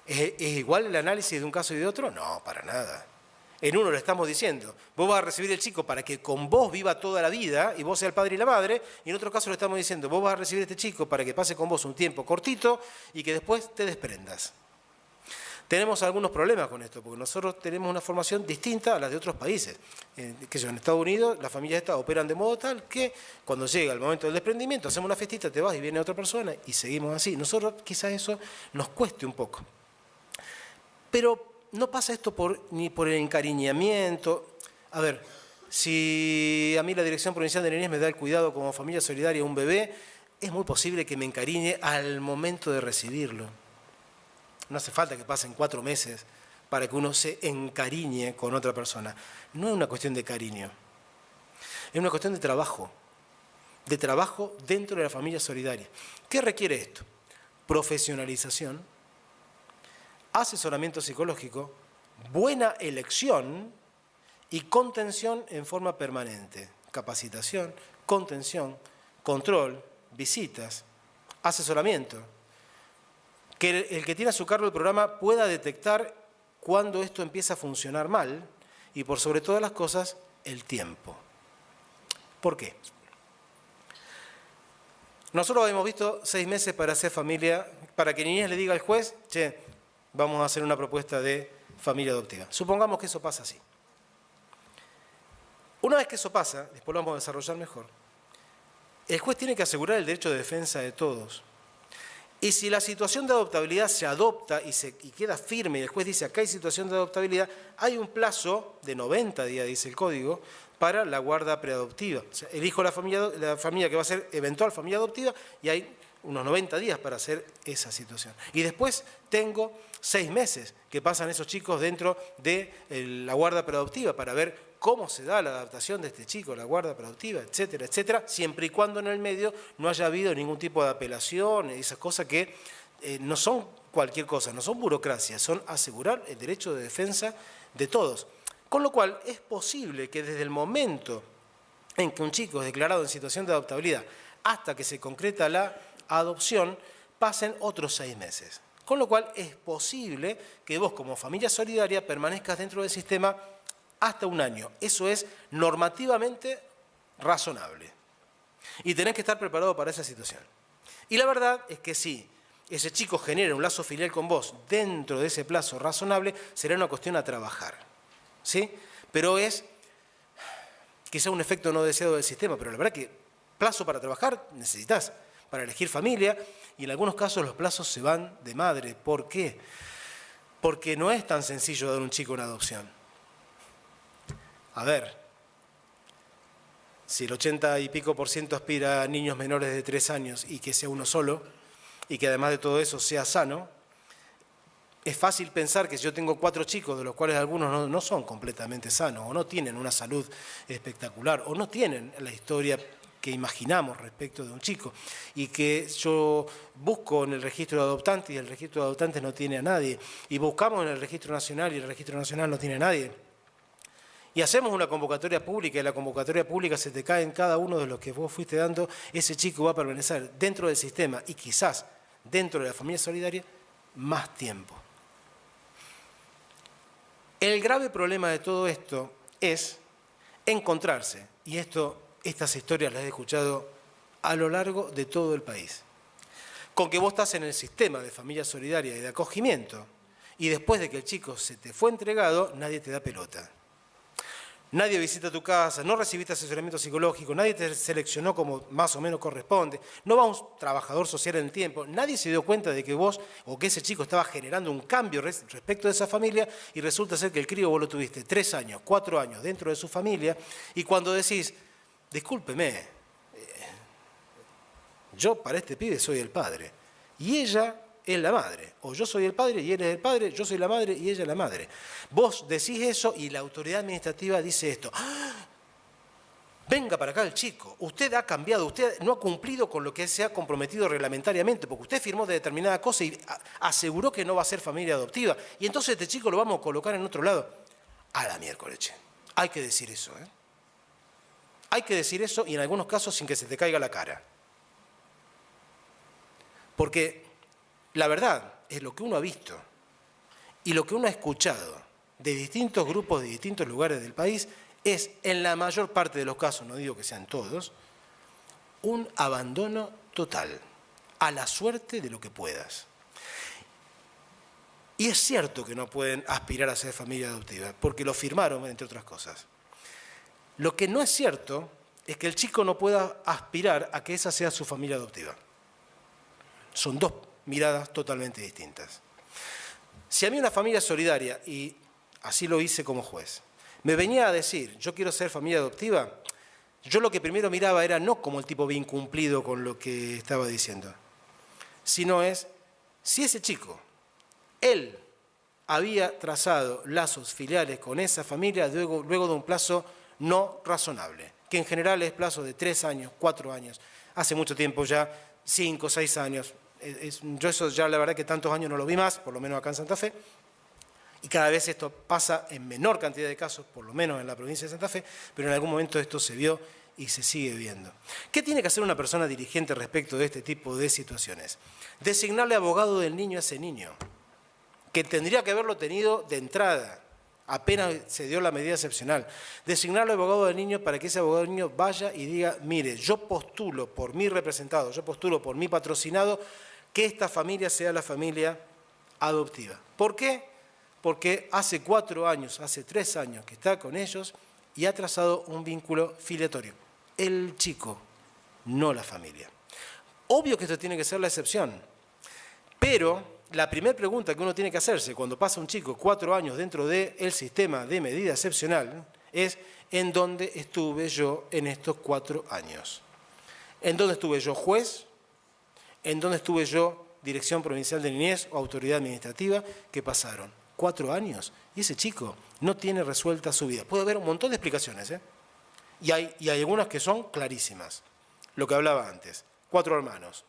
¿Es igual el análisis de un caso y de otro? No, para nada. En uno le estamos diciendo, vos vas a recibir el chico para que con vos viva toda la vida y vos seas el padre y la madre, y en otro caso le estamos diciendo, vos vas a recibir a este chico para que pase con vos un tiempo cortito y que después te desprendas. Tenemos algunos problemas con esto, porque nosotros tenemos una formación distinta a la de otros países. En Estados Unidos las familias estas operan de modo tal que cuando llega el momento del desprendimiento, hacemos una fiestita, te vas y viene otra persona y seguimos así. Nosotros quizás eso nos cueste un poco. Pero no pasa esto ni por el encariñamiento. A ver, Si a mí la Dirección Provincial de Niñez me da el cuidado como familia solidaria a un bebé, es muy posible que me encariñe al momento de recibirlo. No hace falta que pasen 4 meses para que uno se encariñe con otra persona. No es una cuestión de cariño, es una cuestión de trabajo dentro de la familia solidaria. ¿Qué requiere esto? Profesionalización, asesoramiento psicológico, buena elección y contención en forma permanente. Capacitación, contención, control, visitas, asesoramiento. Que el que tiene a su cargo el programa pueda detectar cuando esto empieza a funcionar mal y, por sobre todas las cosas, el tiempo. ¿Por qué? Nosotros hemos visto 6 meses para hacer familia, para que Niñez le diga al juez, che, vamos a hacer una propuesta de familia adoptiva. Supongamos que eso pasa así. Una vez que eso pasa, después lo vamos a desarrollar mejor, el juez tiene que asegurar el derecho de defensa de todos. Y si la situación de adoptabilidad se adopta y queda firme y el juez dice acá hay situación de adoptabilidad, hay un plazo de 90 días, dice el código, para la guarda preadoptiva. O sea, elijo la familia que va a ser eventual familia adoptiva y hay unos 90 días para hacer esa situación. Y después tengo 6 meses que pasan esos chicos dentro de la guarda preadoptiva para ver cómo se da la adaptación de este chico, la guarda preadoptiva, etcétera, etcétera, siempre y cuando en el medio no haya habido ningún tipo de apelación, esas cosas que no son cualquier cosa, no son burocracia, son asegurar el derecho de defensa de todos. Con lo cual es posible que desde el momento en que un chico es declarado en situación de adoptabilidad hasta que se concreta la adopción, pasen otros 6 meses. Con lo cual es posible que vos como familia solidaria permanezcas dentro del sistema hasta 1 año. Eso es normativamente razonable. Y tenés que estar preparado para esa situación. Y la verdad es que si ese chico genera un lazo filial con vos dentro de ese plazo razonable, será una cuestión a trabajar. ¿Sí? Pero es quizá un efecto no deseado del sistema, pero la verdad que plazo para trabajar necesitas para elegir familia y en algunos casos los plazos se van de madre. ¿Por qué? Porque no es tan sencillo dar un chico una adopción. A ver, si el 80 y pico % aspira a niños menores de 3 años y que sea uno solo, y que además de todo eso sea sano, es fácil pensar que si yo tengo 4 chicos, de los cuales algunos no son completamente sanos, o no tienen una salud espectacular, o no tienen la historia que imaginamos respecto de un chico, y que yo busco en el registro de adoptantes y el registro de adoptantes no tiene a nadie, y buscamos en el registro nacional y el registro nacional no tiene a nadie, y hacemos una convocatoria pública y la convocatoria pública se te cae en cada uno de los que vos fuiste dando, ese chico va a permanecer dentro del sistema y quizás dentro de la familia solidaria más tiempo. El grave problema de todo esto es encontrarse, y estas historias las he escuchado a lo largo de todo el país, con que vos estás en el sistema de familia solidaria y de acogimiento, y después de que el chico se te fue entregado, nadie te da pelota. Nadie visita tu casa, no recibiste asesoramiento psicológico, nadie te seleccionó como más o menos corresponde, no va un trabajador social en el tiempo, nadie se dio cuenta de que vos o que ese chico estaba generando un cambio respecto de esa familia y resulta ser que el crío vos lo tuviste 3 años, 4 años dentro de su familia y cuando decís, discúlpeme, yo para este pibe soy el padre y ella es la madre, o yo soy el padre y él es el padre, yo soy la madre y ella es la madre. Vos decís eso y la autoridad administrativa dice esto. ¡Ah! Venga para acá el chico, usted ha cambiado, usted no ha cumplido con lo que se ha comprometido reglamentariamente, porque usted firmó de determinada cosa y aseguró que no va a ser familia adoptiva, y entonces este chico lo vamos a colocar en otro lado. A la miércoles, che. Hay que decir eso, ¿eh? Hay que decir eso y en algunos casos sin que se te caiga la cara. Porque la verdad es lo que uno ha visto y lo que uno ha escuchado de distintos grupos de distintos lugares del país es, en la mayor parte de los casos, no digo que sean todos, un abandono total, a la suerte de lo que puedas. Y es cierto que no pueden aspirar a ser familia adoptiva, porque lo firmaron, entre otras cosas. Lo que no es cierto es que el chico no pueda aspirar a que esa sea su familia adoptiva. Son dos miradas totalmente distintas. Si a mí una familia solidaria, y así lo hice como juez, me venía a decir, yo quiero ser familia adoptiva, yo lo que primero miraba era no como el tipo bien cumplido con lo que estaba diciendo, sino es si ese chico, él había trazado lazos filiales con esa familia luego de un plazo no razonable, que en general es plazo de 3 años, 4 años, hace mucho tiempo ya, 5, 6 años. Yo eso ya la verdad que tantos años no lo vi más, por lo menos acá en Santa Fe, y cada vez esto pasa en menor cantidad de casos, por lo menos en la provincia de Santa Fe, pero en algún momento esto se vio y se sigue viendo. ¿Qué tiene que hacer una persona dirigente respecto de este tipo de situaciones? Designarle abogado del niño a ese niño, que tendría que haberlo tenido de entrada, apenas se dio la medida excepcional. Designarle abogado del niño para que ese abogado del niño vaya y diga, mire, yo postulo por mi representado, yo postulo por mi patrocinado, que esta familia sea la familia adoptiva. ¿Por qué? Porque hace 4 años, hace 3 años que está con ellos y ha trazado un vínculo filiatorio. El chico, no la familia. Obvio que esto tiene que ser la excepción, pero la primera pregunta que uno tiene que hacerse cuando pasa un chico 4 años dentro del sistema de medida excepcional es ¿en dónde estuve yo en estos 4 años? ¿En dónde estuve yo juez? ¿En dónde estuve yo Dirección Provincial de Niñez o Autoridad Administrativa? ¿Qué pasaron? 4 años y ese chico no tiene resuelta su vida. Puede haber un montón de explicaciones, y hay algunas que son clarísimas. Lo que hablaba antes, 4 hermanos.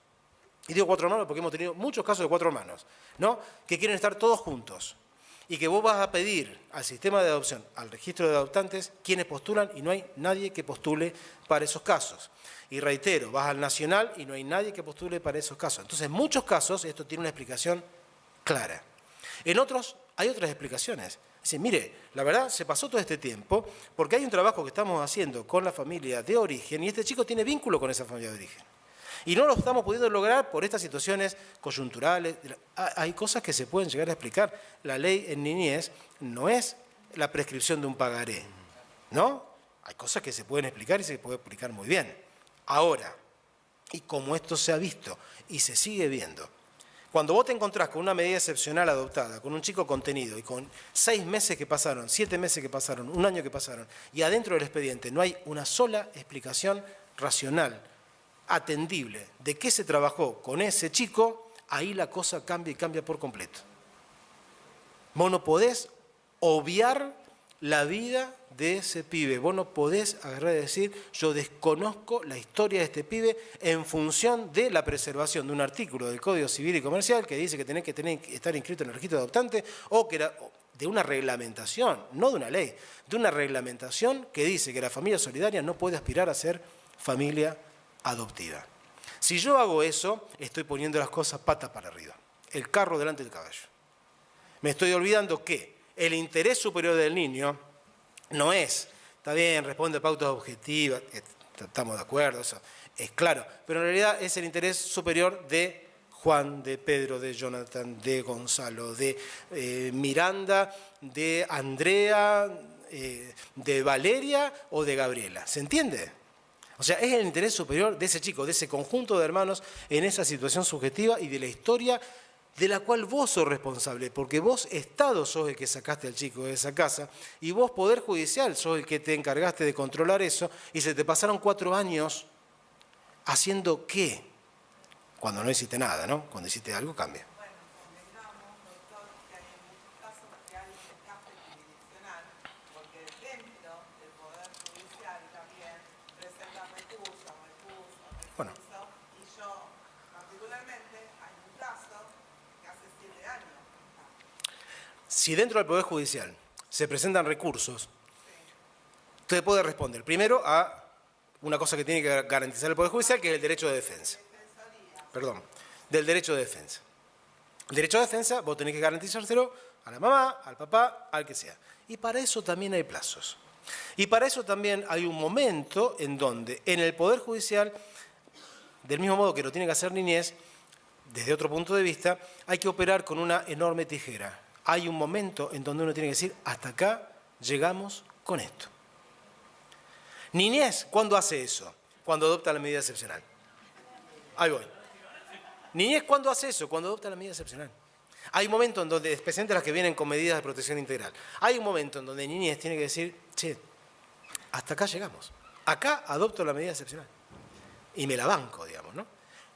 Y digo 4 hermanos porque hemos tenido muchos casos de 4 hermanos, ¿no? Que quieren estar todos juntos y que vos vas a pedir al sistema de adopción, al registro de adoptantes, quienes postulan y no hay nadie que postule para esos casos. Y reitero, vas al nacional y no hay nadie que postule para esos casos. Entonces, en muchos casos esto tiene una explicación clara. En otros hay otras explicaciones. Dicen, mire, la verdad se pasó todo este tiempo porque hay un trabajo que estamos haciendo con la familia de origen y este chico tiene vínculo con esa familia de origen. Y no lo estamos pudiendo lograr por estas situaciones coyunturales. Hay cosas que se pueden llegar a explicar. La ley en niñez no es la prescripción de un pagaré, ¿no? Hay cosas que se pueden explicar y se puede explicar muy bien. Ahora, y como esto se ha visto y se sigue viendo, cuando vos te encontrás con una medida excepcional adoptada, con un chico contenido y con 6 meses que pasaron, 7 meses que pasaron, 1 año que pasaron, y adentro del expediente no hay una sola explicación racional, atendible, de qué se trabajó con ese chico, ahí la cosa cambia y cambia por completo. Vos no podés obviar la vida de ese pibe. Vos no podés agarrar y decir, yo desconozco la historia de este pibe en función de la preservación de un artículo del Código Civil y Comercial que dice que tenés que estar inscrito en el registro de adoptantes o que era de una reglamentación, no de una ley, de una reglamentación que dice que la familia solidaria no puede aspirar a ser familia adoptiva. Si yo hago eso, estoy poniendo las cosas patas para arriba, el carro delante del caballo. Me estoy olvidando que el interés superior del niño no es, está bien, responde a pautas objetivas, estamos de acuerdo, eso es claro, pero en realidad es el interés superior de Juan, de Pedro, de Jonathan, de Gonzalo, de Miranda, de Andrea, de Valeria o de Gabriela. ¿Se entiende? O sea, es el interés superior de ese chico, de ese conjunto de hermanos en esa situación subjetiva y de la historia de la cual vos sos responsable, porque vos, Estado, sos el que sacaste al chico de esa casa, y vos, Poder Judicial, sos el que te encargaste de controlar eso, y se te pasaron 4 años haciendo ¿qué? Cuando no hiciste nada, ¿no? Cuando hiciste algo, cambia. Bueno, convengamos, doctor, que hay en muchos casos que hay un escape jurisdiccional, porque dentro del Poder Judicial también presentan recursos, Bueno. y yo, particularmente, hay un caso que hace 7 años. Si dentro del Poder Judicial se presentan recursos, usted puede responder primero a una cosa que tiene que garantizar el Poder Judicial, que es el derecho de defensa. Perdón, del derecho de defensa. El derecho de defensa vos tenés que garantizárselo a la mamá, al papá, al que sea. Y para eso también hay plazos. Y para eso también hay un momento en donde en el Poder Judicial, del mismo modo que lo tiene que hacer niñez, desde otro punto de vista, hay que operar con una enorme tijera. Hay un momento en donde uno tiene que decir, hasta acá llegamos con esto. Niñez, ¿cuándo hace eso? Cuando adopta la medida excepcional. Ahí voy. Niñez, ¿cuándo hace eso? Cuando adopta la medida excepcional. Hay un momento en donde, especialmente las que vienen con medidas de protección integral, hay un momento en donde niñez tiene que decir, che, hasta acá llegamos. Acá adopto la medida excepcional. Y me la banco, digamos, ¿no?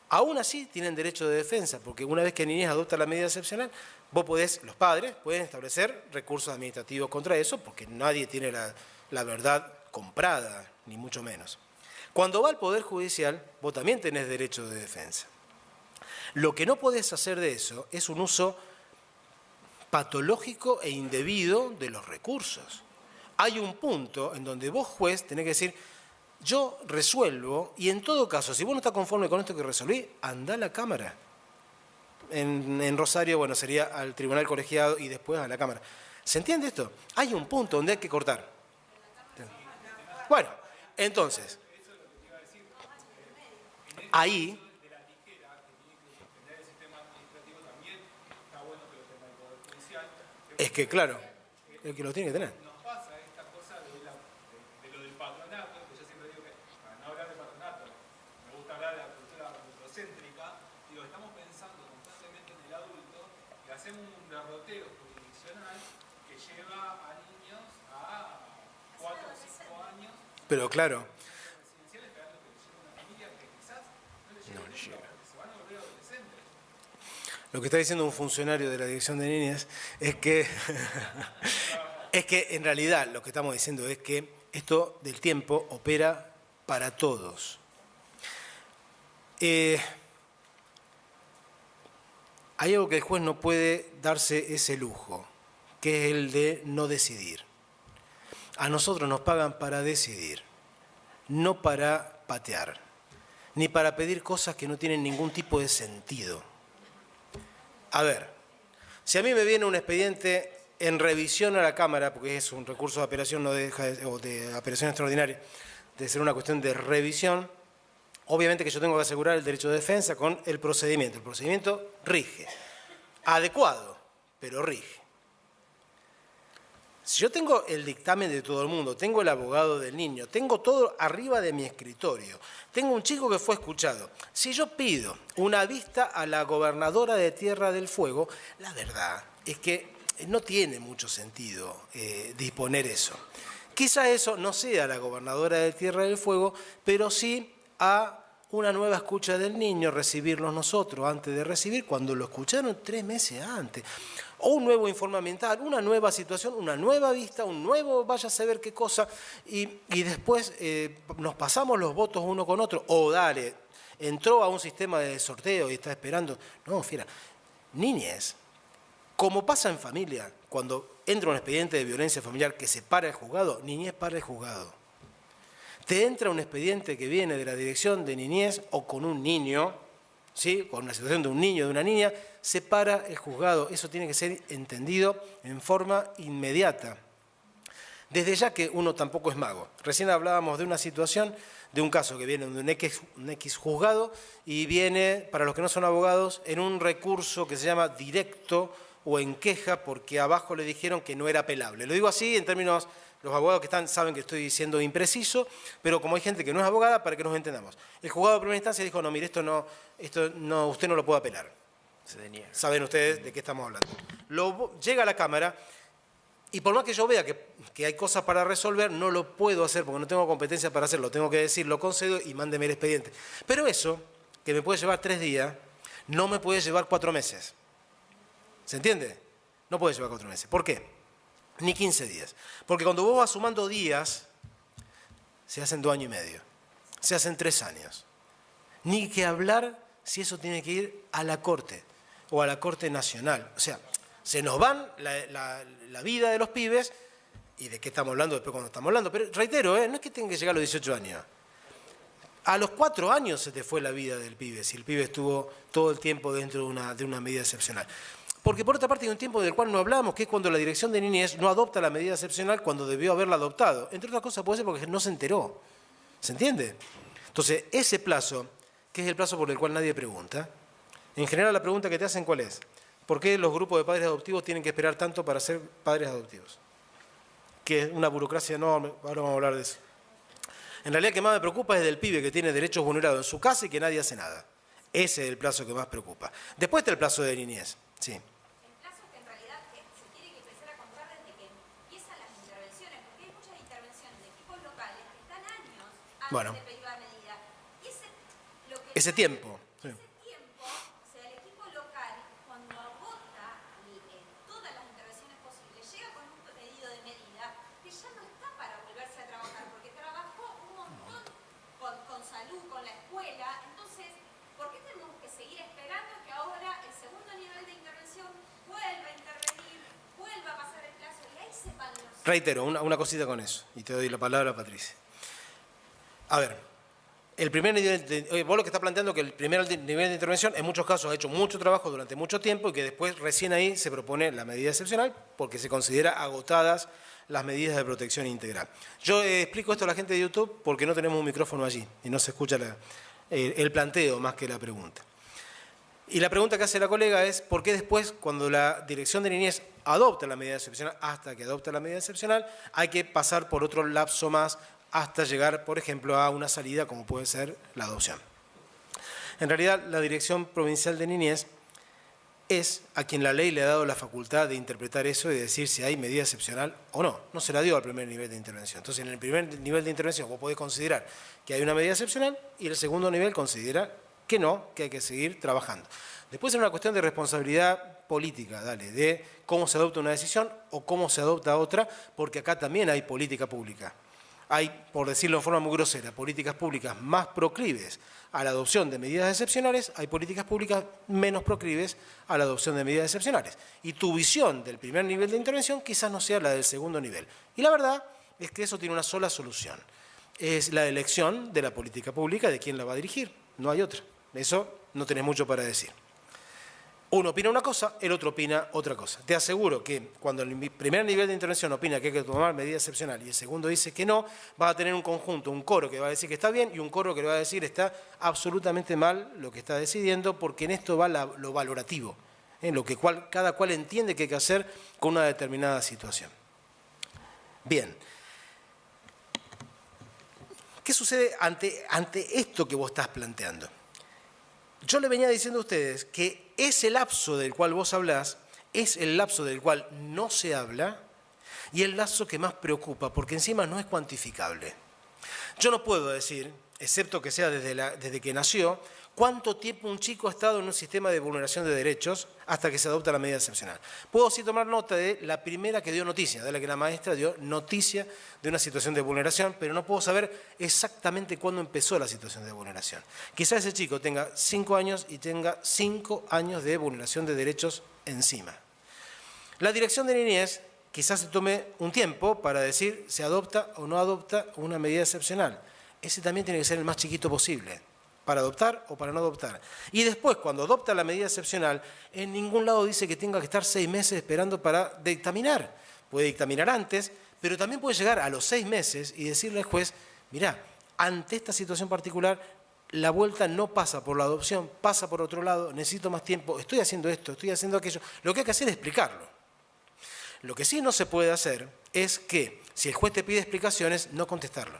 Aún así tienen derecho de defensa, porque una vez que niñez adopta la medida excepcional, los padres pueden establecer recursos administrativos contra eso, porque nadie tiene la verdad comprada, ni mucho menos. Cuando va al Poder Judicial, vos también tenés derecho de defensa. Lo que no podés hacer de eso es un uso patológico e indebido de los recursos. Hay un punto en donde vos, juez, tenés que decir, yo resuelvo, y en todo caso, si vos no estás conforme con esto que resolví, andá a la Cámara. En Rosario, bueno, sería al Tribunal Colegiado y después a la Cámara. ¿Se entiende esto? Hay un punto donde hay que cortar. Bueno, entonces, ahí... Es que, claro, el que lo tiene que tener. Nos pasa esta cosa de lo del patronato, que yo siempre digo que, para no hablar de patronato, me gusta hablar de la cultura antropocéntrica, digo, estamos pensando constantemente en el adulto y hacemos un derrotero jurisdiccional que lleva a niños a 4 o 5 años. Pero claro. Residencial esperando que les llegue una familia que quizás no les llegue nunca, porque se van a volver adolescentes. Lo que está diciendo un funcionario de la Dirección de Niñez es que, en realidad lo que estamos diciendo es que esto del tiempo opera para todos. Hay algo que el juez no puede darse ese lujo, que es el de no decidir. A nosotros nos pagan para decidir, no para patear, ni para pedir cosas que no tienen ningún tipo de sentido. A ver, si a mí me viene un expediente en revisión a la Cámara, porque es un recurso de apelación, no deja o de apelación extraordinaria, de ser una cuestión de revisión, obviamente que yo tengo que asegurar el derecho de defensa con el procedimiento. El procedimiento rige, adecuado, pero rige. Si yo tengo el dictamen de todo el mundo, tengo el abogado del niño, tengo todo arriba de mi escritorio, tengo un chico que fue escuchado. Si yo pido una vista a la gobernadora de Tierra del Fuego, la verdad es que no tiene mucho sentido disponer eso. Quizá eso no sea la gobernadora de Tierra del Fuego, pero sí a una nueva escucha del niño, recibirlos nosotros antes de recibir, cuando lo escucharon 3 meses antes. O un nuevo informe ambiental, una nueva situación, una nueva vista, un nuevo vaya a saber qué cosa, y después nos pasamos los votos uno con otro, o dale, entró a un sistema de sorteo y está esperando. No, fiera, niñez, como pasa en familia, cuando entra un expediente de violencia familiar que se para el juzgado, niñez para el juzgado. Te entra un expediente que viene de la dirección de niñez o con un niño, ¿sí? Con una situación de un niño o de una niña, se para el juzgado. Eso tiene que ser entendido en forma inmediata. Desde ya que uno tampoco es mago. Recién hablábamos de una situación, de un caso que viene de un X juzgado y viene, para los que no son abogados, en un recurso que se llama directo o en queja porque abajo le dijeron que no era apelable. Lo digo así en términos, los abogados que están saben que estoy diciendo impreciso, pero como hay gente que no es abogada, para que nos entendamos. El juzgado de primera instancia dijo, no, mire, esto no, usted no lo puede apelar. Se deniega. Saben ustedes de qué estamos hablando. Llega a la Cámara y por más que yo vea que hay cosas para resolver, no lo puedo hacer porque no tengo competencia para hacerlo. Tengo que decir, lo concedo y mándeme el expediente. Pero eso, que me puede llevar 3 días, no me puede llevar 4 meses. ¿Se entiende? No puede llevar 4 meses. ¿Por qué? Ni 15 días. Porque cuando vos vas sumando días, se hacen 2 años y medio. Se hacen 3 años. Ni que hablar si eso tiene que ir a la Corte o a la Corte Nacional. O sea, se nos van la vida de los pibes, y de qué estamos hablando después cuando estamos hablando. Pero reitero, no es que tengan que llegar a los 18 años. A los 4 años se te fue la vida del pibe, si el pibe estuvo todo el tiempo dentro de una medida excepcional. Porque por otra parte hay un tiempo del cual no hablamos, que es cuando la Dirección de Niñez no adopta la medida excepcional cuando debió haberla adoptado. Entre otras cosas puede ser porque no se enteró. ¿Se entiende? Entonces, ese plazo, que es el plazo por el cual nadie pregunta, en general la pregunta que te hacen, ¿cuál es? ¿Por qué los grupos de padres adoptivos tienen que esperar tanto para ser padres adoptivos? Que es una burocracia enorme, ahora vamos a hablar de eso. En realidad, lo que más me preocupa es del pibe que tiene derechos vulnerados en su casa y que nadie hace nada. Ese es el plazo que más preocupa. Después está el plazo de niñez, sí. antes Bueno. de pedir la medida. Y Ese tiempo. Sí. ese tiempo, o sea, el equipo local, cuando agota todas las intervenciones posibles, llega con un pedido de medida que ya no está para volverse a trabajar, porque trabajó un montón con salud, con la escuela. Entonces, ¿por qué tenemos que seguir esperando que ahora el segundo nivel de intervención vuelva a intervenir, vuelva a pasar el plazo? Y ahí se van los... Reitero, una cosita con eso, y te doy la palabra a Patricia. A ver, el primer nivel vos lo que está planteando que el primer nivel de intervención en muchos casos ha hecho mucho trabajo durante mucho tiempo y que después recién ahí se propone la medida excepcional porque se considera agotadas las medidas de protección integral. Yo explico esto a la gente de YouTube porque no tenemos un micrófono allí y no se escucha el planteo más que la pregunta. Y la pregunta que hace la colega es ¿por qué después, cuando la Dirección de Niñez adopta la medida excepcional, hasta que adopta la medida excepcional, hay que pasar por otro lapso más hasta llegar, por ejemplo, a una salida como puede ser la adopción? En realidad, la Dirección Provincial de Niñez es a quien la ley le ha dado la facultad de interpretar eso y de decir si hay medida excepcional o no. No se la dio al primer nivel de intervención. Entonces, en el primer nivel de intervención vos podés considerar que hay una medida excepcional y el segundo nivel considera que no, que hay que seguir trabajando. Después es una cuestión de responsabilidad política, de cómo se adopta una decisión o cómo se adopta otra, porque acá también hay política pública. Hay, por decirlo de forma muy grosera, políticas públicas más proclives a la adopción de medidas excepcionales, hay políticas públicas menos proclives a la adopción de medidas excepcionales. Y tu visión del primer nivel de intervención quizás no sea la del segundo nivel. Y la verdad es que eso tiene una sola solución. Es la elección de la política pública de quién la va a dirigir. No hay otra. Eso no tenés mucho para decir. Uno opina una cosa, el otro opina otra cosa. Te aseguro que cuando el primer nivel de intervención opina que hay que tomar medida excepcional y el segundo dice que no, vas a tener un conjunto, un coro que va a decir que está bien y un coro que le va a decir está absolutamente mal lo que está decidiendo, porque en esto va lo valorativo, lo que cada cual entiende que hay que hacer con una determinada situación. Bien. ¿Qué sucede ante esto que vos estás planteando? Yo le venía diciendo a ustedes que ese lapso del cual vos hablás es el lapso del cual no se habla y el lapso que más preocupa, porque encima no es cuantificable. Yo no puedo decir, excepto que sea desde que nació, cuánto tiempo un chico ha estado en un sistema de vulneración de derechos hasta que se adopta la medida excepcional. Puedo sí tomar nota de la primera que dio noticia, de la que la maestra dio noticia de una situación de vulneración, pero no puedo saber exactamente cuándo empezó la situación de vulneración. Quizás ese chico tenga 5 años y tenga 5 años de vulneración de derechos encima. La Dirección de Niñez quizás se tome un tiempo para decir si adopta o no adopta una medida excepcional. Ese también tiene que ser el más chiquito posible, para adoptar o para no adoptar. Y después, cuando adopta la medida excepcional, en ningún lado dice que tenga que estar 6 meses esperando para dictaminar. Puede dictaminar antes, pero también puede llegar a los 6 meses y decirle al juez, mirá, ante esta situación particular, la vuelta no pasa por la adopción, pasa por otro lado, necesito más tiempo, estoy haciendo esto, estoy haciendo aquello. Lo que hay que hacer es explicarlo. Lo que sí no se puede hacer es que, si el juez te pide explicaciones, no contestarlo.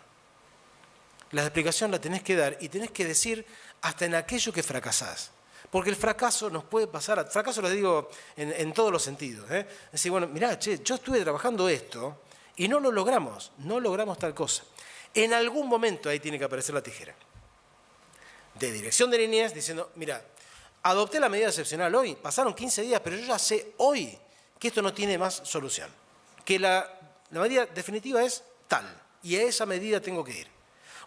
La explicación la tenés que dar y tenés que decir hasta en aquello que fracasás. Porque el fracaso nos puede pasar, fracaso lo digo en todos los sentidos. Es decir, bueno, mirá, yo estuve trabajando esto y no lo logramos, no logramos tal cosa. En algún momento ahí tiene que aparecer la tijera. De Dirección de Niñez diciendo, mirá, adopté la medida excepcional hoy, pasaron 15 días, pero yo ya sé hoy que esto no tiene más solución. Que la medida definitiva es tal y a esa medida tengo que ir.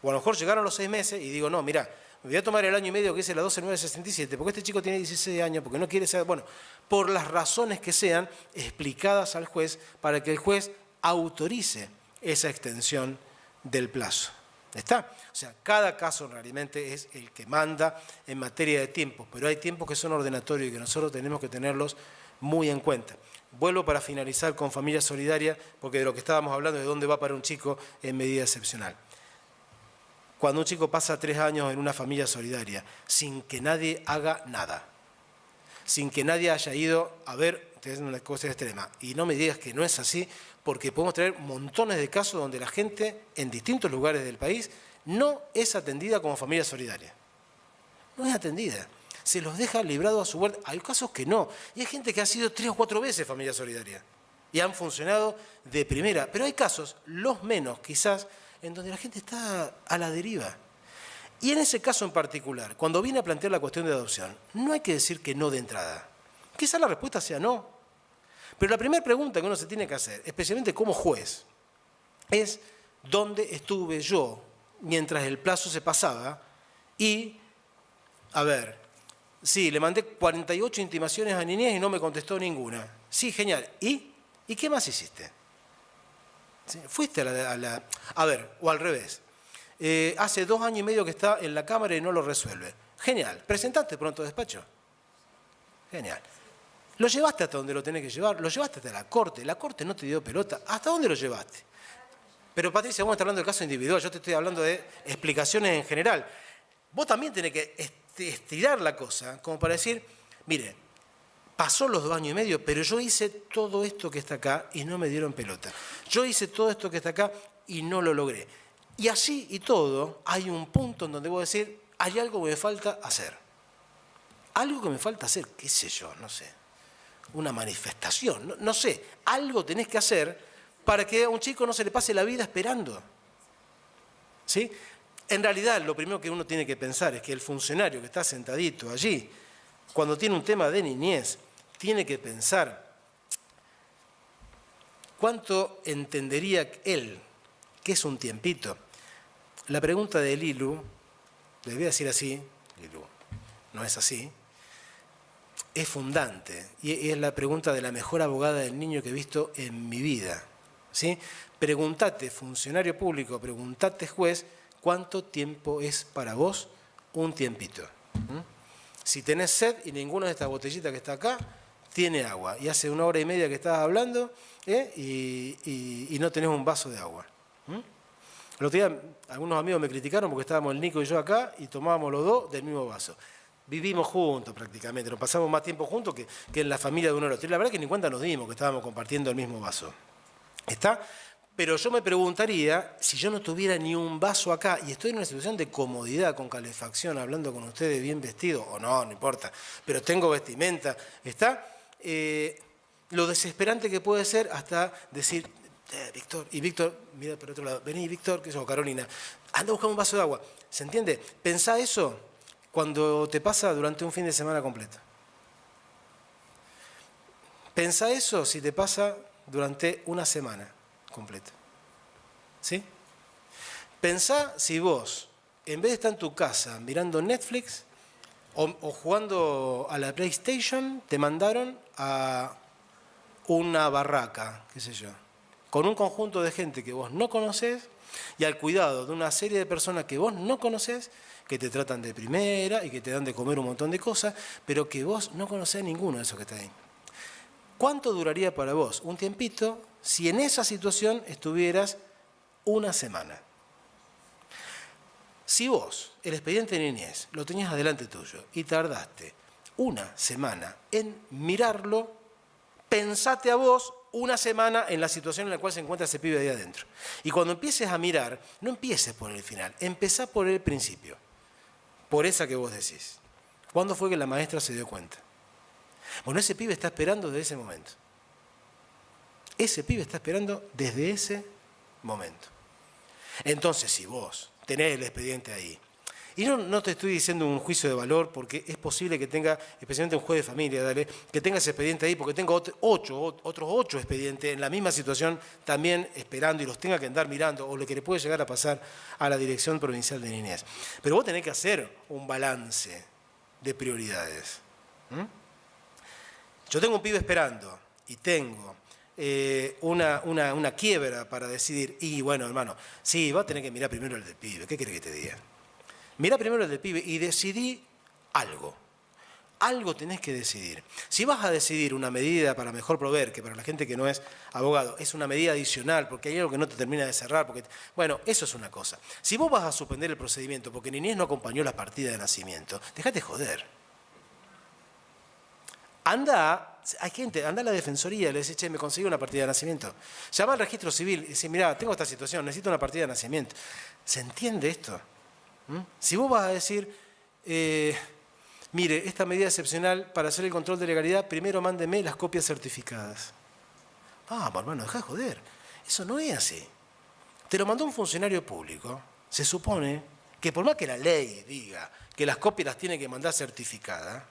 O a lo mejor llegaron los 6 meses y digo, no, mirá, me voy a tomar el año y medio que dice la 12967, porque este chico tiene 16 años, porque no quiere ser... Bueno, por las razones que sean explicadas al juez para que el juez autorice esa extensión del plazo. ¿Está? O sea, cada caso realmente es el que manda en materia de tiempo, pero hay tiempos que son ordenatorios y que nosotros tenemos que tenerlos muy en cuenta. Vuelvo para finalizar con Familia Solidaria, porque de lo que estábamos hablando, de dónde va para un chico en medida excepcional. Cuando un chico pasa 3 años en una familia solidaria, sin que nadie haga nada, sin que nadie haya ido a ver, es una cosa extrema, y no me digas que no es así, porque podemos tener montones de casos donde la gente en distintos lugares del país no es atendida como familia solidaria. No es atendida. Se los deja librado a su vuelta. Hay casos que no. Y hay gente que ha sido 3 o 4 veces familia solidaria y han funcionado de primera. Pero hay casos, los menos quizás, en donde la gente está a la deriva. Y en ese caso en particular, cuando viene a plantear la cuestión de adopción, no hay que decir que no de entrada. Quizá la respuesta sea no. Pero la primera pregunta que uno se tiene que hacer, especialmente como juez, es ¿dónde estuve yo mientras el plazo se pasaba? Y, a ver, sí, le mandé 48 intimaciones a Niñez y no me contestó ninguna. Sí, genial. ¿Y qué más hiciste? ¿Sí? Fuiste a ver, o al revés. Hace 2 años y medio que está en la Cámara y no lo resuelve. Genial. Presentate pronto a despacho. Genial. Lo llevaste hasta donde lo tenés que llevar, lo llevaste hasta la Corte no te dio pelota. ¿Hasta dónde lo llevaste? Pero Patricia, vos estás hablando del caso individual, yo te estoy hablando de explicaciones en general. Vos también tenés que estirar la cosa como para decir, mire, pasó los 2 años y medio, pero yo hice todo esto que está acá y no me dieron pelota. Yo hice todo esto que está acá y no lo logré. Y así y todo, hay un punto en donde voy a decir, hay algo que me falta hacer. Algo que me falta hacer, qué sé yo, no sé. Una manifestación, no sé. Algo tenés que hacer para que a un chico no se le pase la vida esperando. ¿Sí? En realidad, lo primero que uno tiene que pensar es que el funcionario que está sentadito allí, cuando tiene un tema de niñez, tiene que pensar cuánto entendería él, que es un tiempito. La pregunta de Lilu, le voy a decir así, Lilu, no es así, es fundante y es la pregunta de la mejor abogada del niño que he visto en mi vida. ¿Sí? Preguntate, funcionario público, preguntate, juez, ¿cuánto tiempo es para vos un tiempito? Si tenés sed y ninguna de estas botellitas que está acá tiene agua y hace 1 hora y media que estás hablando y no tenés un vaso de agua. El otro día algunos amigos me criticaron porque estábamos el Nico y yo acá y tomábamos los dos del mismo vaso. Vivimos juntos prácticamente, nos pasamos más tiempo juntos que en la familia de uno del otro. Y la verdad que ni cuenta nos dimos que estábamos compartiendo el mismo vaso. ¿Está? Pero yo me preguntaría, si yo no tuviera ni un vaso acá y estoy en una situación de comodidad, con calefacción, hablando con ustedes bien vestido, o no, no importa, pero tengo vestimenta, ¿está? Lo desesperante que puede ser hasta decir, Víctor, y Víctor, mira por otro lado, vení Víctor, que es Carolina, anda a buscar un vaso de agua. ¿Se entiende? Pensá eso cuando te pasa durante un fin de semana completo. Pensá eso si te pasa durante una semana completa. ¿Sí? Pensá si vos, en vez de estar en tu casa mirando Netflix o jugando a la PlayStation, te mandaron a una barraca, qué sé yo, con un conjunto de gente que vos no conocés y al cuidado de una serie de personas que vos no conocés, que te tratan de primera y que te dan de comer un montón de cosas, pero que vos no conocés a ninguno de esos que está ahí. ¿Cuánto duraría para vos un tiempito si en esa situación estuvieras una semana? Si vos, el expediente de niñez, lo tenías adelante tuyo y tardaste una semana en mirarlo, pensate a vos una semana en la situación en la cual se encuentra ese pibe ahí adentro. Y cuando empieces a mirar, no empieces por el final, empezá por el principio, por esa que vos decís. ¿Cuándo fue que la maestra se dio cuenta? Bueno, ese pibe está esperando desde ese momento. Ese pibe está esperando desde ese momento. Entonces, si vos tenés el expediente ahí, y no te estoy diciendo un juicio de valor, porque es posible que tenga, especialmente un juez de familia, dale, que tenga ese expediente ahí, porque tengo otros 8 expedientes en la misma situación, también esperando, y los tenga que andar mirando, o lo que le puede llegar a pasar a la Dirección Provincial de Niñez. Pero vos tenés que hacer un balance de prioridades. Yo tengo un pibe esperando, y tengo una quiebra para decidir, y bueno, hermano, sí, vas a tener que mirar primero el del pibe, ¿qué querés que te diga? Mirá primero el del pibe y decidí algo. Algo tenés que decidir. Si vas a decidir una medida para mejor proveer, que para la gente que no es abogado es una medida adicional porque hay algo que no te termina de cerrar, bueno, eso es una cosa. Si vos vas a suspender el procedimiento porque Niñez no acompañó la partida de nacimiento, dejate joder. Anda a la defensoría, le decís, che, me conseguí una partida de nacimiento. Llama al registro civil y decís, mirá, tengo esta situación, necesito una partida de nacimiento. ¿Se entiende esto? Si vos vas a decir, mire, esta medida excepcional para hacer el control de legalidad, primero mándeme las copias certificadas. Vamos, hermano, dejá de joder. Eso no es así. te lo mandó un funcionario público, se supone que por más que la ley diga que las copias las tiene que mandar certificadas,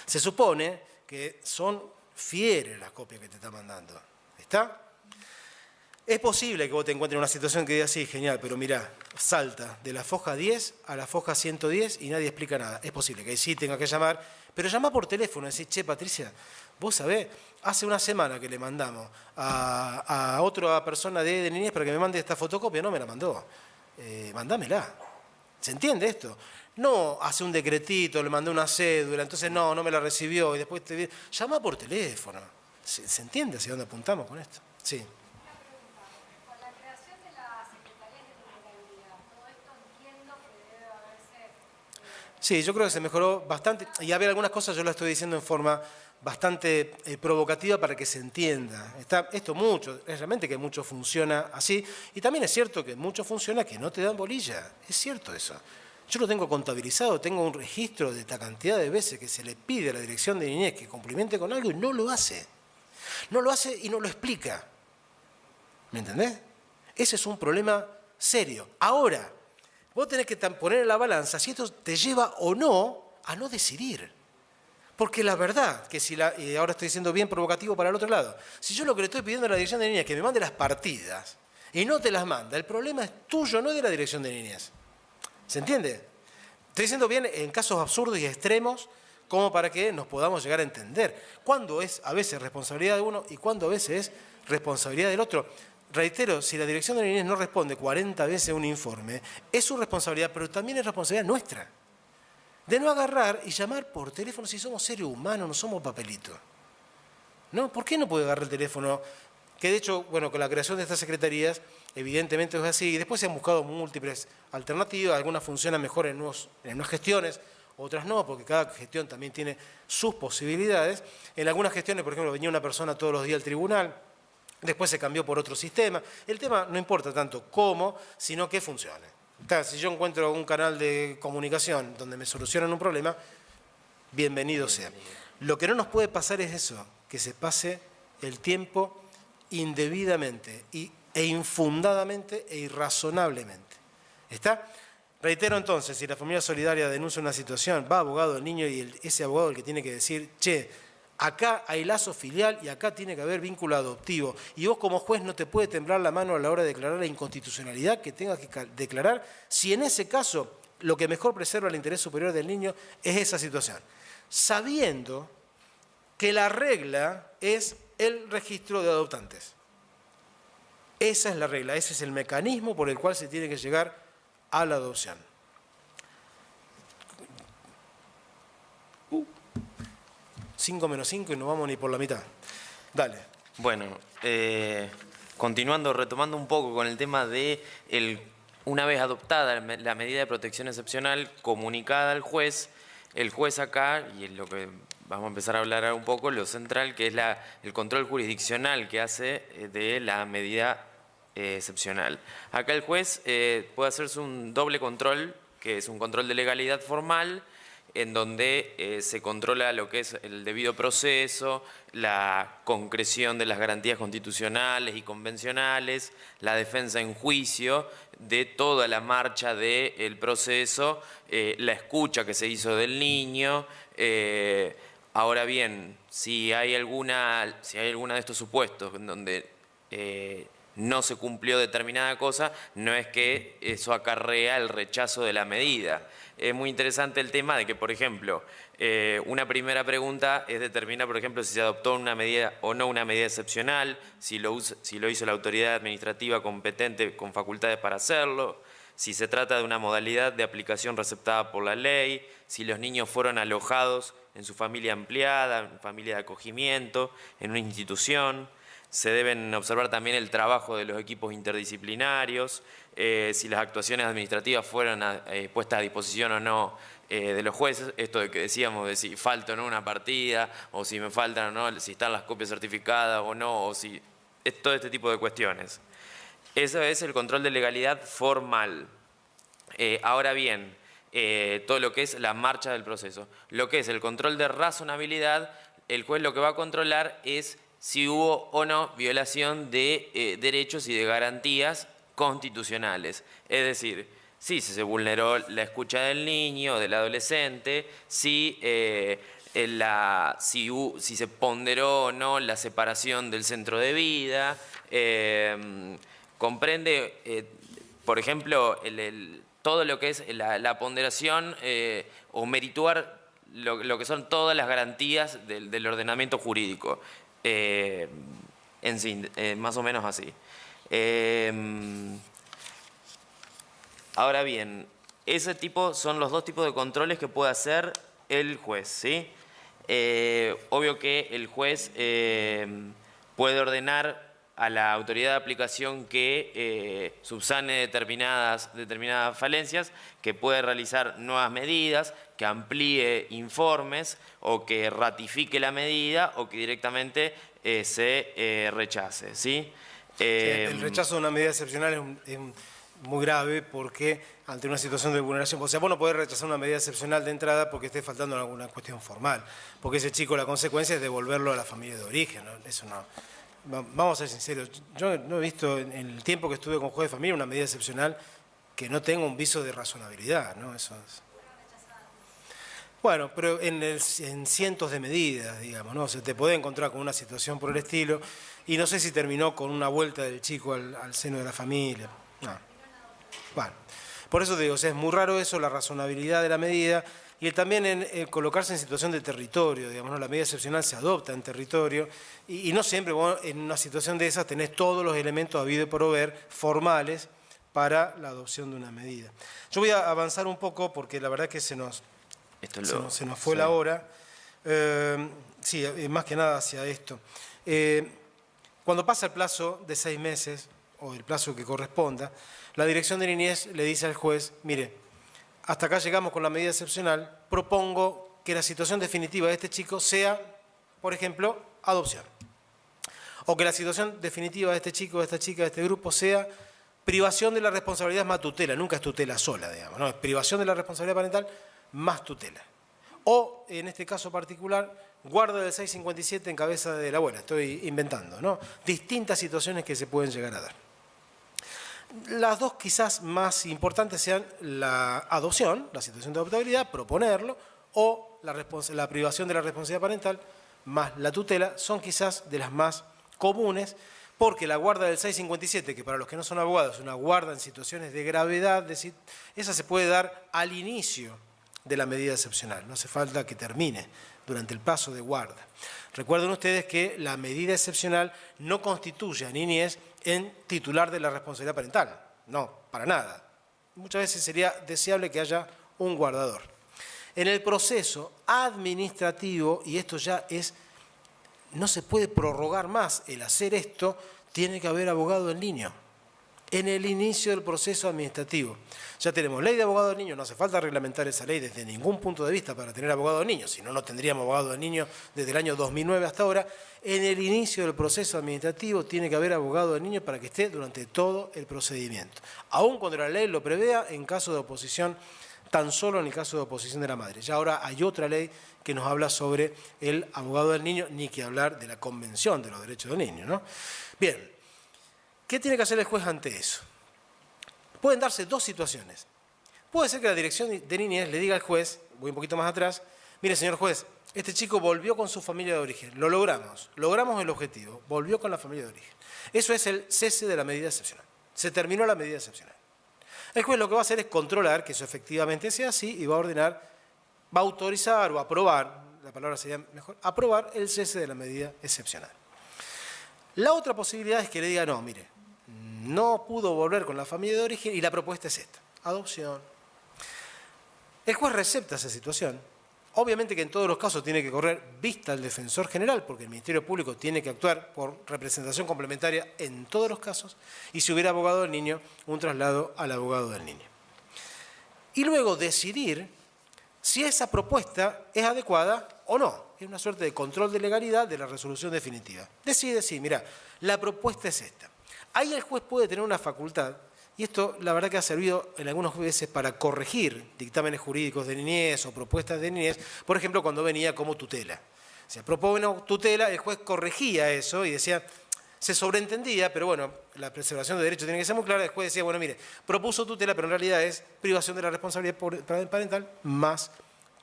se supone que son fieles las copias que te está mandando. ¿Está? Es posible que vos te encuentres en una situación que diga, sí, genial, pero mirá, salta de la foja 10 a la foja 110 y nadie explica nada. Es posible que ahí sí tenga que llamar, pero llama por teléfono y decís, che, Patricia, vos sabés, hace una semana que le mandamos a otra persona de niñez para que me mande esta fotocopia, no me la mandó. Mandámela. ¿Se entiende esto? No hace un decretito, le mandé una cédula, entonces no me la recibió y después te... Llama por teléfono. ¿Se entiende hacia dónde apuntamos con esto? Sí. Una pregunta. Con la creación de las secretarías de vulnerabilidad, todo esto entiendo que debe haberse... Sí, yo creo que se mejoró bastante. Y a ver, algunas cosas yo las estoy diciendo en forma bastante provocativa para que se entienda. Está esto mucho, es realmente que mucho funciona así. Y también es cierto que mucho funciona que no te dan bolilla. Es cierto eso. Yo lo tengo contabilizado, tengo un registro de esta cantidad de veces que se le pide a la dirección de niñez que complemente con algo y no lo hace. No lo hace y no lo explica. ¿Me entendés? Ese es un problema serio. Ahora, vos tenés que poner en la balanza si esto te lleva o no a no decidir. Porque la verdad, que si y ahora estoy siendo bien provocativo para el otro lado, si yo lo que le estoy pidiendo a la dirección de niñez es que me mande las partidas y no te las manda, el problema es tuyo, no de la dirección de niñez. ¿Se entiende? Estoy diciendo bien en casos absurdos y extremos como para que nos podamos llegar a entender cuándo es a veces responsabilidad de uno y cuándo a veces es responsabilidad del otro. Reitero, si la dirección de niñez no responde 40 veces un informe, es su responsabilidad, pero también es responsabilidad nuestra. De no agarrar y llamar por teléfono si somos seres humanos, no somos papelitos. ¿No? ¿Por qué no puede agarrar el teléfono? Que de hecho, bueno, con la creación de estas secretarías, evidentemente es así, y después se han buscado múltiples alternativas, algunas funcionan mejor en unas gestiones, otras no, porque cada gestión también tiene sus posibilidades. En algunas gestiones, por ejemplo, venía una persona todos los días al tribunal, después se cambió por otro sistema. El tema no importa tanto cómo, sino que funcione. Si yo encuentro un canal de comunicación donde me solucionan un problema, bienvenido sea. Lo que no nos puede pasar es eso, que se pase el tiempo indebidamente e infundadamente e irrazonablemente. ¿Está? Reitero entonces, si la familia solidaria denuncia una situación, va abogado del niño y ese abogado el que tiene que decir, che, acá hay lazo filial y acá tiene que haber vínculo adoptivo. Y vos como juez no te puede temblar la mano a la hora de declarar la inconstitucionalidad que tengas que declarar si en ese caso lo que mejor preserva el interés superior del niño es esa situación. Sabiendo que la regla es el registro de adoptantes. Esa es la regla, ese es el mecanismo por el cual se tiene que llegar a la adopción. 5 menos 5 y no vamos ni por la mitad. Dale. Bueno, continuando, retomando un poco con el tema de una vez adoptada la medida de protección excepcional comunicada al juez, el juez acá, y es lo que vamos a empezar a hablar ahora un poco, lo central, que es el control jurisdiccional que hace de la medida excepcional. Acá el juez puede hacerse un doble control, que es un control de legalidad formal, en donde se controla lo que es el debido proceso, la concreción de las garantías constitucionales y convencionales, la defensa en juicio de toda la marcha del proceso, la escucha que se hizo del niño. Ahora bien, si hay alguna de estos supuestos en donde no se cumplió determinada cosa, no es que eso acarrea el rechazo de la medida. Es muy interesante el tema de que, por ejemplo, una primera pregunta es determinar, por ejemplo, si se adoptó una medida o no una medida excepcional, si lo hizo la autoridad administrativa competente con facultades para hacerlo, si se trata de una modalidad de aplicación receptada por la ley, si los niños fueron alojados en su familia ampliada, en familia de acogimiento, en una institución. Se deben observar también el trabajo de los equipos interdisciplinarios, si las actuaciones administrativas fueron puestas a disposición o no de los jueces, esto de que decíamos de si falta o no una partida, o si me faltan o no, si están las copias certificadas o no, o si todo este tipo de cuestiones. Eso es el control de legalidad formal. Ahora bien, todo lo que es la marcha del proceso. Lo que es el control de razonabilidad, el juez lo que va a controlar es si hubo o no violación de derechos y de garantías constitucionales. Es decir, si se vulneró la escucha del niño, del adolescente, si se ponderó o no la separación del centro de vida, comprende, por ejemplo, todo lo que es la ponderación o merituar lo que son todas las garantías del ordenamiento jurídico. En sí, más o menos así. Ahora bien, ese tipo son los dos tipos de controles que puede hacer el juez, ¿sí? Obvio que el juez puede ordenar a la autoridad de aplicación que subsane determinadas falencias, que puede realizar nuevas medidas, que amplíe informes o que ratifique la medida o que directamente se rechace, ¿sí? El rechazo de una medida excepcional es muy grave porque ante una situación de vulneración, o sea, vos no podés rechazar una medida excepcional de entrada porque esté faltando en alguna cuestión formal, porque ese chico la consecuencia es devolverlo a la familia de origen, ¿no? Eso no. Vamos a ser sinceros, yo no he visto en el tiempo que estuve con juez de familia una medida excepcional que no tenga un viso de razonabilidad, ¿no? Eso es. Bueno, pero en cientos de medidas, digamos, ¿no? O sea, te podés encontrar con una situación por el estilo y no sé si terminó con una vuelta del chico al seno de la familia. No. Bueno, por eso digo, o sea, es muy raro eso, la razonabilidad de la medida y también en colocarse en situación de territorio, digamos, ¿no? La medida excepcional se adopta en territorio y no siempre vos, en una situación de esas tenés todos los elementos habido y por haber formales para la adopción de una medida. Yo voy a avanzar un poco porque la verdad que se nos fue la hora. Sí, más que nada hacia esto. Cuando pasa el plazo de 6 meses, o el plazo que corresponda, la Dirección de Niñez le dice al juez, mire, hasta acá llegamos con la medida excepcional, propongo que la situación definitiva de este chico sea, por ejemplo, adopción. O que la situación definitiva de este chico, de esta chica, de este grupo sea privación de la responsabilidad más tutela, nunca es tutela sola, digamos, ¿no? Es privación de la responsabilidad parental más tutela. O, en este caso particular, guarda del 657 en cabeza de la abuela, estoy inventando, ¿no? Distintas situaciones que se pueden llegar a dar. Las dos quizás más importantes sean la adopción, la situación de adoptabilidad, proponerlo, o la privación de la responsabilidad parental más la tutela, son quizás de las más comunes, porque la guarda del 657, que para los que no son abogados es una guarda en situaciones de gravedad, esa se puede dar al inicio de la medida excepcional, no hace falta que termine durante el plazo de guarda. Recuerden ustedes que la medida excepcional no constituye a niñez en titular de la responsabilidad parental, no, para nada. Muchas veces sería deseable que haya un guardador. En el proceso administrativo, y esto ya es, no se puede prorrogar más el hacer esto, tiene que haber abogado del niño. En el inicio del proceso administrativo. Ya tenemos ley de abogado del niño, no hace falta reglamentar esa ley desde ningún punto de vista para tener abogado del niño, si no, no tendríamos abogado del niño desde el año 2009 hasta ahora. En el inicio del proceso administrativo tiene que haber abogado del niño para que esté durante todo el procedimiento. Aun cuando la ley lo prevea en caso de oposición, tan solo en el caso de oposición de la madre. Ya ahora hay otra ley que nos habla sobre el abogado del niño, ni que hablar de la Convención de los Derechos del Niño, ¿no? Bien. ¿Qué tiene que hacer el juez ante eso? Pueden darse dos situaciones. Puede ser que la Dirección de Niñez le diga al juez, voy un poquito más atrás, mire señor juez, este chico volvió con su familia de origen, lo logramos el objetivo, volvió con la familia de origen. Eso es el cese de la medida excepcional. Se terminó la medida excepcional. El juez lo que va a hacer es controlar que eso efectivamente sea así y va a ordenar, va a autorizar o aprobar, la palabra sería mejor, aprobar el cese de la medida excepcional. La otra posibilidad es que le diga, no, mire, no pudo volver con la familia de origen y la propuesta es esta, adopción. El juez recepta esa situación. Obviamente que en todos los casos tiene que correr vista al defensor general, porque el Ministerio Público tiene que actuar por representación complementaria en todos los casos, y si hubiera abogado del niño, un traslado al abogado del niño. Y luego decidir si esa propuesta es adecuada o no. Es una suerte de control de legalidad de la resolución definitiva. Decide, sí, mira, la propuesta es esta. Ahí el juez puede tener una facultad, y esto la verdad que ha servido en algunas veces para corregir dictámenes jurídicos de niñez o propuestas de niñez, por ejemplo, cuando venía como tutela. O sea, propone tutela, el juez corregía eso y decía, Se sobreentendía, pero bueno, la preservación de derechos tiene que ser muy clara. Después decía, bueno, mire, propuso tutela, pero en realidad es privación de la responsabilidad parental más,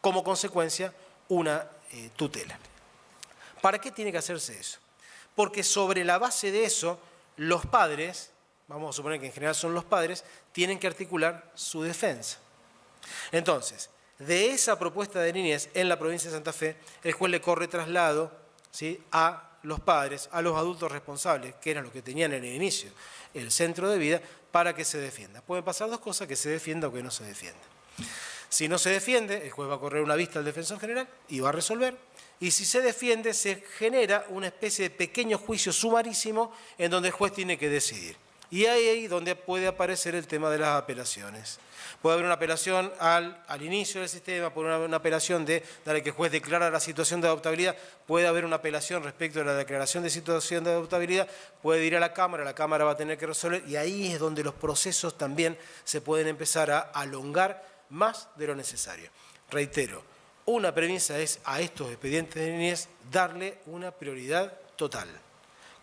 como consecuencia, una tutela. ¿Para qué tiene que hacerse eso? Porque sobre la base de eso, los padres, vamos a suponer que en general son los padres, tienen que articular su defensa. Entonces, de esa propuesta de niñez en la provincia de Santa Fe, el juez le corre traslado, ¿sí?, a los padres, a los adultos responsables, que eran los que tenían en el inicio el centro de vida, para que se defienda. Pueden pasar dos cosas, que se defienda o que no se defienda. Si no se defiende, el juez va a correr una vista al defensor general y va a resolver. Y si se defiende, se genera una especie de pequeño juicio sumarísimo en donde el juez tiene que decidir. Y ahí donde puede aparecer el tema de las apelaciones. Puede haber una apelación al inicio del sistema, puede haber una apelación de que el juez declara la situación de adoptabilidad, puede haber una apelación respecto a la declaración de situación de adoptabilidad, puede ir a la Cámara va a tener que resolver, y ahí es donde los procesos también se pueden empezar a alongar más de lo necesario. Reitero, una premisa es a estos expedientes de niñez darle una prioridad total,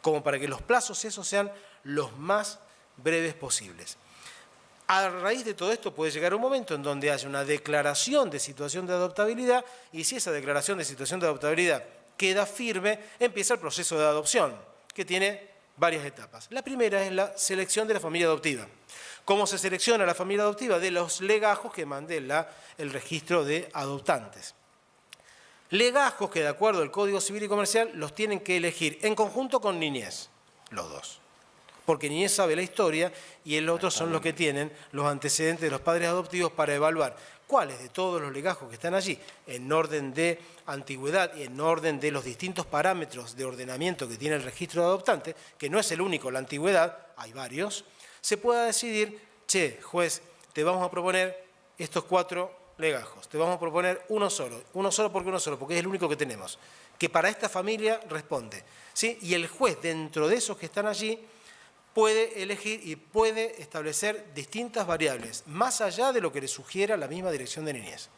como para que los plazos esos sean los más breves posibles. A raíz de todo esto puede llegar un momento en donde haya una declaración de situación de adoptabilidad y si esa declaración de situación de adoptabilidad queda firme, empieza el proceso de adopción, que tiene varias etapas. La primera es la selección de la familia adoptiva. ¿Cómo se selecciona la familia adoptiva? De los legajos que mande el registro de adoptantes. Legajos que de acuerdo al Código Civil y Comercial los tienen que elegir en conjunto con niñez, los dos. Porque niñez sabe la historia y el otro son los que tienen los antecedentes de los padres adoptivos para evaluar cuáles de todos los legajos que están allí, en orden de antigüedad y en orden de los distintos parámetros de ordenamiento que tiene el registro de adoptantes, que no es el único, la antigüedad, hay varios, se pueda decidir, che, juez, te vamos a proponer estos 4 legajos, te vamos a proponer uno solo porque es el único que tenemos, que para esta familia responde, ¿sí? Y el juez, dentro de esos que están allí, puede elegir y puede establecer distintas variables, más allá de lo que le sugiera la misma dirección de niñez.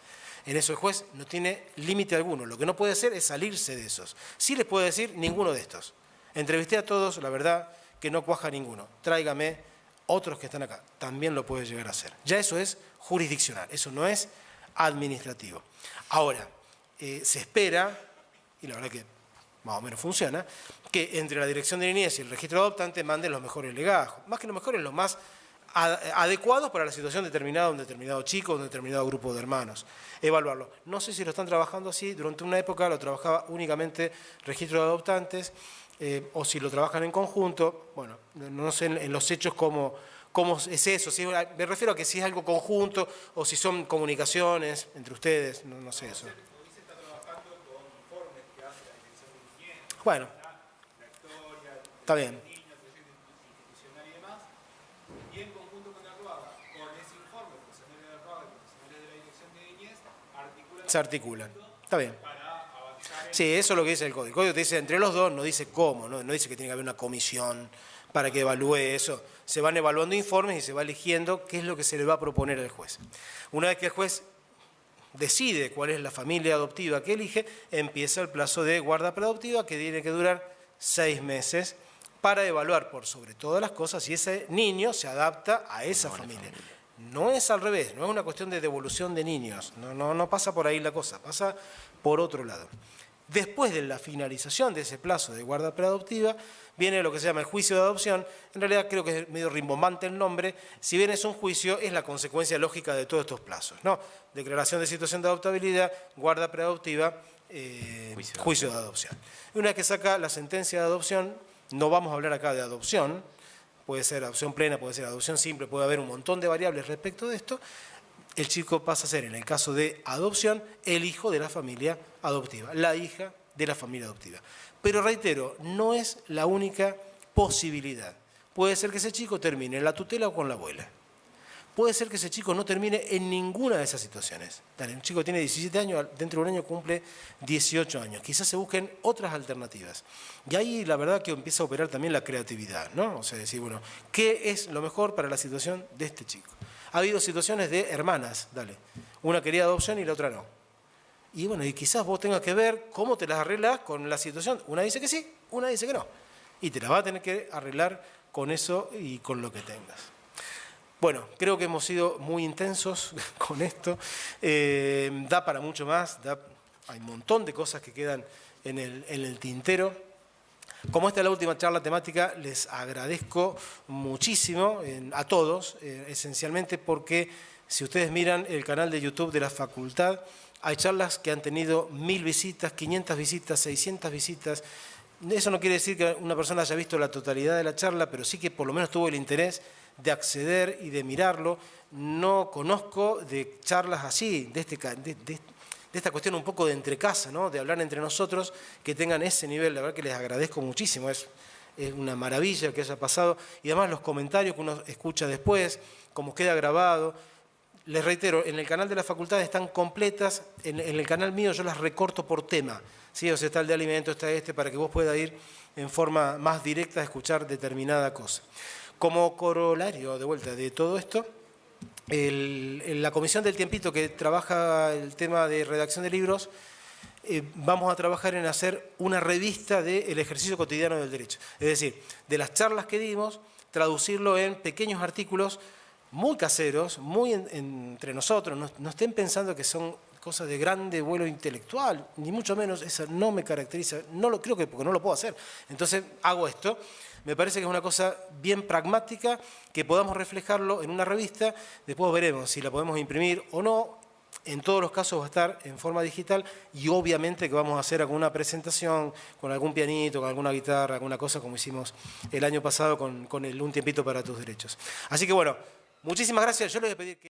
En eso el juez no tiene límite alguno. Lo que no puede hacer es salirse de esos. Sí les puede decir ninguno de estos. Entrevisté a todos, la verdad que no cuaja ninguno. Tráigame otros que están acá. También lo puede llegar a hacer. Ya eso es jurisdiccional, eso no es administrativo. Ahora, se espera, y la verdad que más o menos funciona, que entre la dirección de niñez y el registro de adoptante manden los mejores legajos. Más que los mejores, los más adecuados para la situación determinada de un determinado chico, de un determinado grupo de hermanos. Evaluarlo. No sé si lo están trabajando así, durante una época lo trabajaba únicamente registro de adoptantes, o si lo trabajan en conjunto. Bueno, no sé en los hechos cómo es eso. Si, me refiero a que si es algo conjunto o si son comunicaciones entre ustedes, no sé eso. Bueno, está bien. Y en conjunto con el RUAGA, con ese informe, profesionales del RUAGA y profesionales de la Dirección de Niñez, se articulan. Está bien. Para avanzar en... Sí, eso es lo que dice el código. El código te dice entre los dos, no dice cómo, no dice que tiene que haber una comisión para que evalúe eso. Se van evaluando informes y se va eligiendo qué es lo que se le va a proponer al juez. Una vez que el juez decide cuál es la familia adoptiva que elige, empieza el plazo de guarda preadoptiva que tiene que durar 6 meses para evaluar por sobre todas las cosas si ese niño se adapta a esa familia. No es al revés, no es una cuestión de devolución de niños, no pasa por ahí la cosa, pasa por otro lado. Después de la finalización de ese plazo de guarda preadoptiva, viene lo que se llama el juicio de adopción. En realidad creo que es medio rimbombante el nombre. Si bien es un juicio, es la consecuencia lógica de todos estos plazos, ¿no? Declaración de situación de adoptabilidad, guarda preadoptiva, juicio de adopción. Y una vez que saca la sentencia de adopción, no vamos a hablar acá de adopción, puede ser adopción plena, puede ser adopción simple, puede haber un montón de variables respecto de esto. El chico pasa a ser, en el caso de adopción, el hijo de la familia adoptiva, la hija de la familia adoptiva. Pero reitero, no es la única posibilidad. Puede ser que ese chico termine en la tutela o con la abuela. Puede ser que ese chico no termine en ninguna de esas situaciones. Dale, un chico tiene 17 años, dentro de un año cumple 18 años. Quizás se busquen otras alternativas. Y ahí la verdad que empieza a operar también la creatividad, ¿no? O sea, decir, bueno, ¿qué es lo mejor para la situación de este chico? Ha habido situaciones de hermanas, dale. Una quería adopción y la otra no. Y bueno, y quizás vos tengas que ver cómo te las arreglas con la situación. Una dice que sí, una dice que no. y te la vas a tener que arreglar con eso y con lo que tengas. Bueno, creo que hemos sido muy intensos con esto, da para mucho más, hay un montón de cosas que quedan en el tintero. Como esta es la última charla temática, les agradezco muchísimo a todos, esencialmente porque si ustedes miran el canal de YouTube de la facultad, hay charlas que han tenido 1000 visitas, 500 visitas, 600 visitas. Eso no quiere decir que una persona haya visto la totalidad de la charla, pero sí que por lo menos tuvo el interés de acceder y de mirarlo. No conozco de charlas así, de esta cuestión un poco de entrecasa, ¿no? De hablar entre nosotros, que tengan ese nivel. La verdad que les agradezco muchísimo, es una maravilla que haya pasado. Y además los comentarios que uno escucha después, cómo queda grabado. Les reitero, en el canal de la facultad están completas, en el canal mío yo las recorto por tema, ¿sí? O sea, está el de alimentos, está para que vos puedas ir en forma más directa a escuchar determinada cosa. Como corolario, de vuelta, de todo esto, la comisión del tiempito que trabaja el tema de redacción de libros, vamos a trabajar en hacer una revista del ejercicio cotidiano del derecho. Es decir, de las charlas que dimos, traducirlo en pequeños artículos muy caseros, muy entre nosotros. No estén pensando que son cosas de grande vuelo intelectual, ni mucho menos, eso no me caracteriza, no lo creo que porque no lo puedo hacer. Entonces hago esto. Me parece que es una cosa bien pragmática, que podamos reflejarlo en una revista, después veremos si la podemos imprimir o no. En todos los casos va a estar en forma digital y obviamente que vamos a hacer alguna presentación con algún pianito, con alguna guitarra, alguna cosa como hicimos el año pasado con el Un Tiempito para tus Derechos. Así que bueno, muchísimas gracias. Yo les voy a pedir que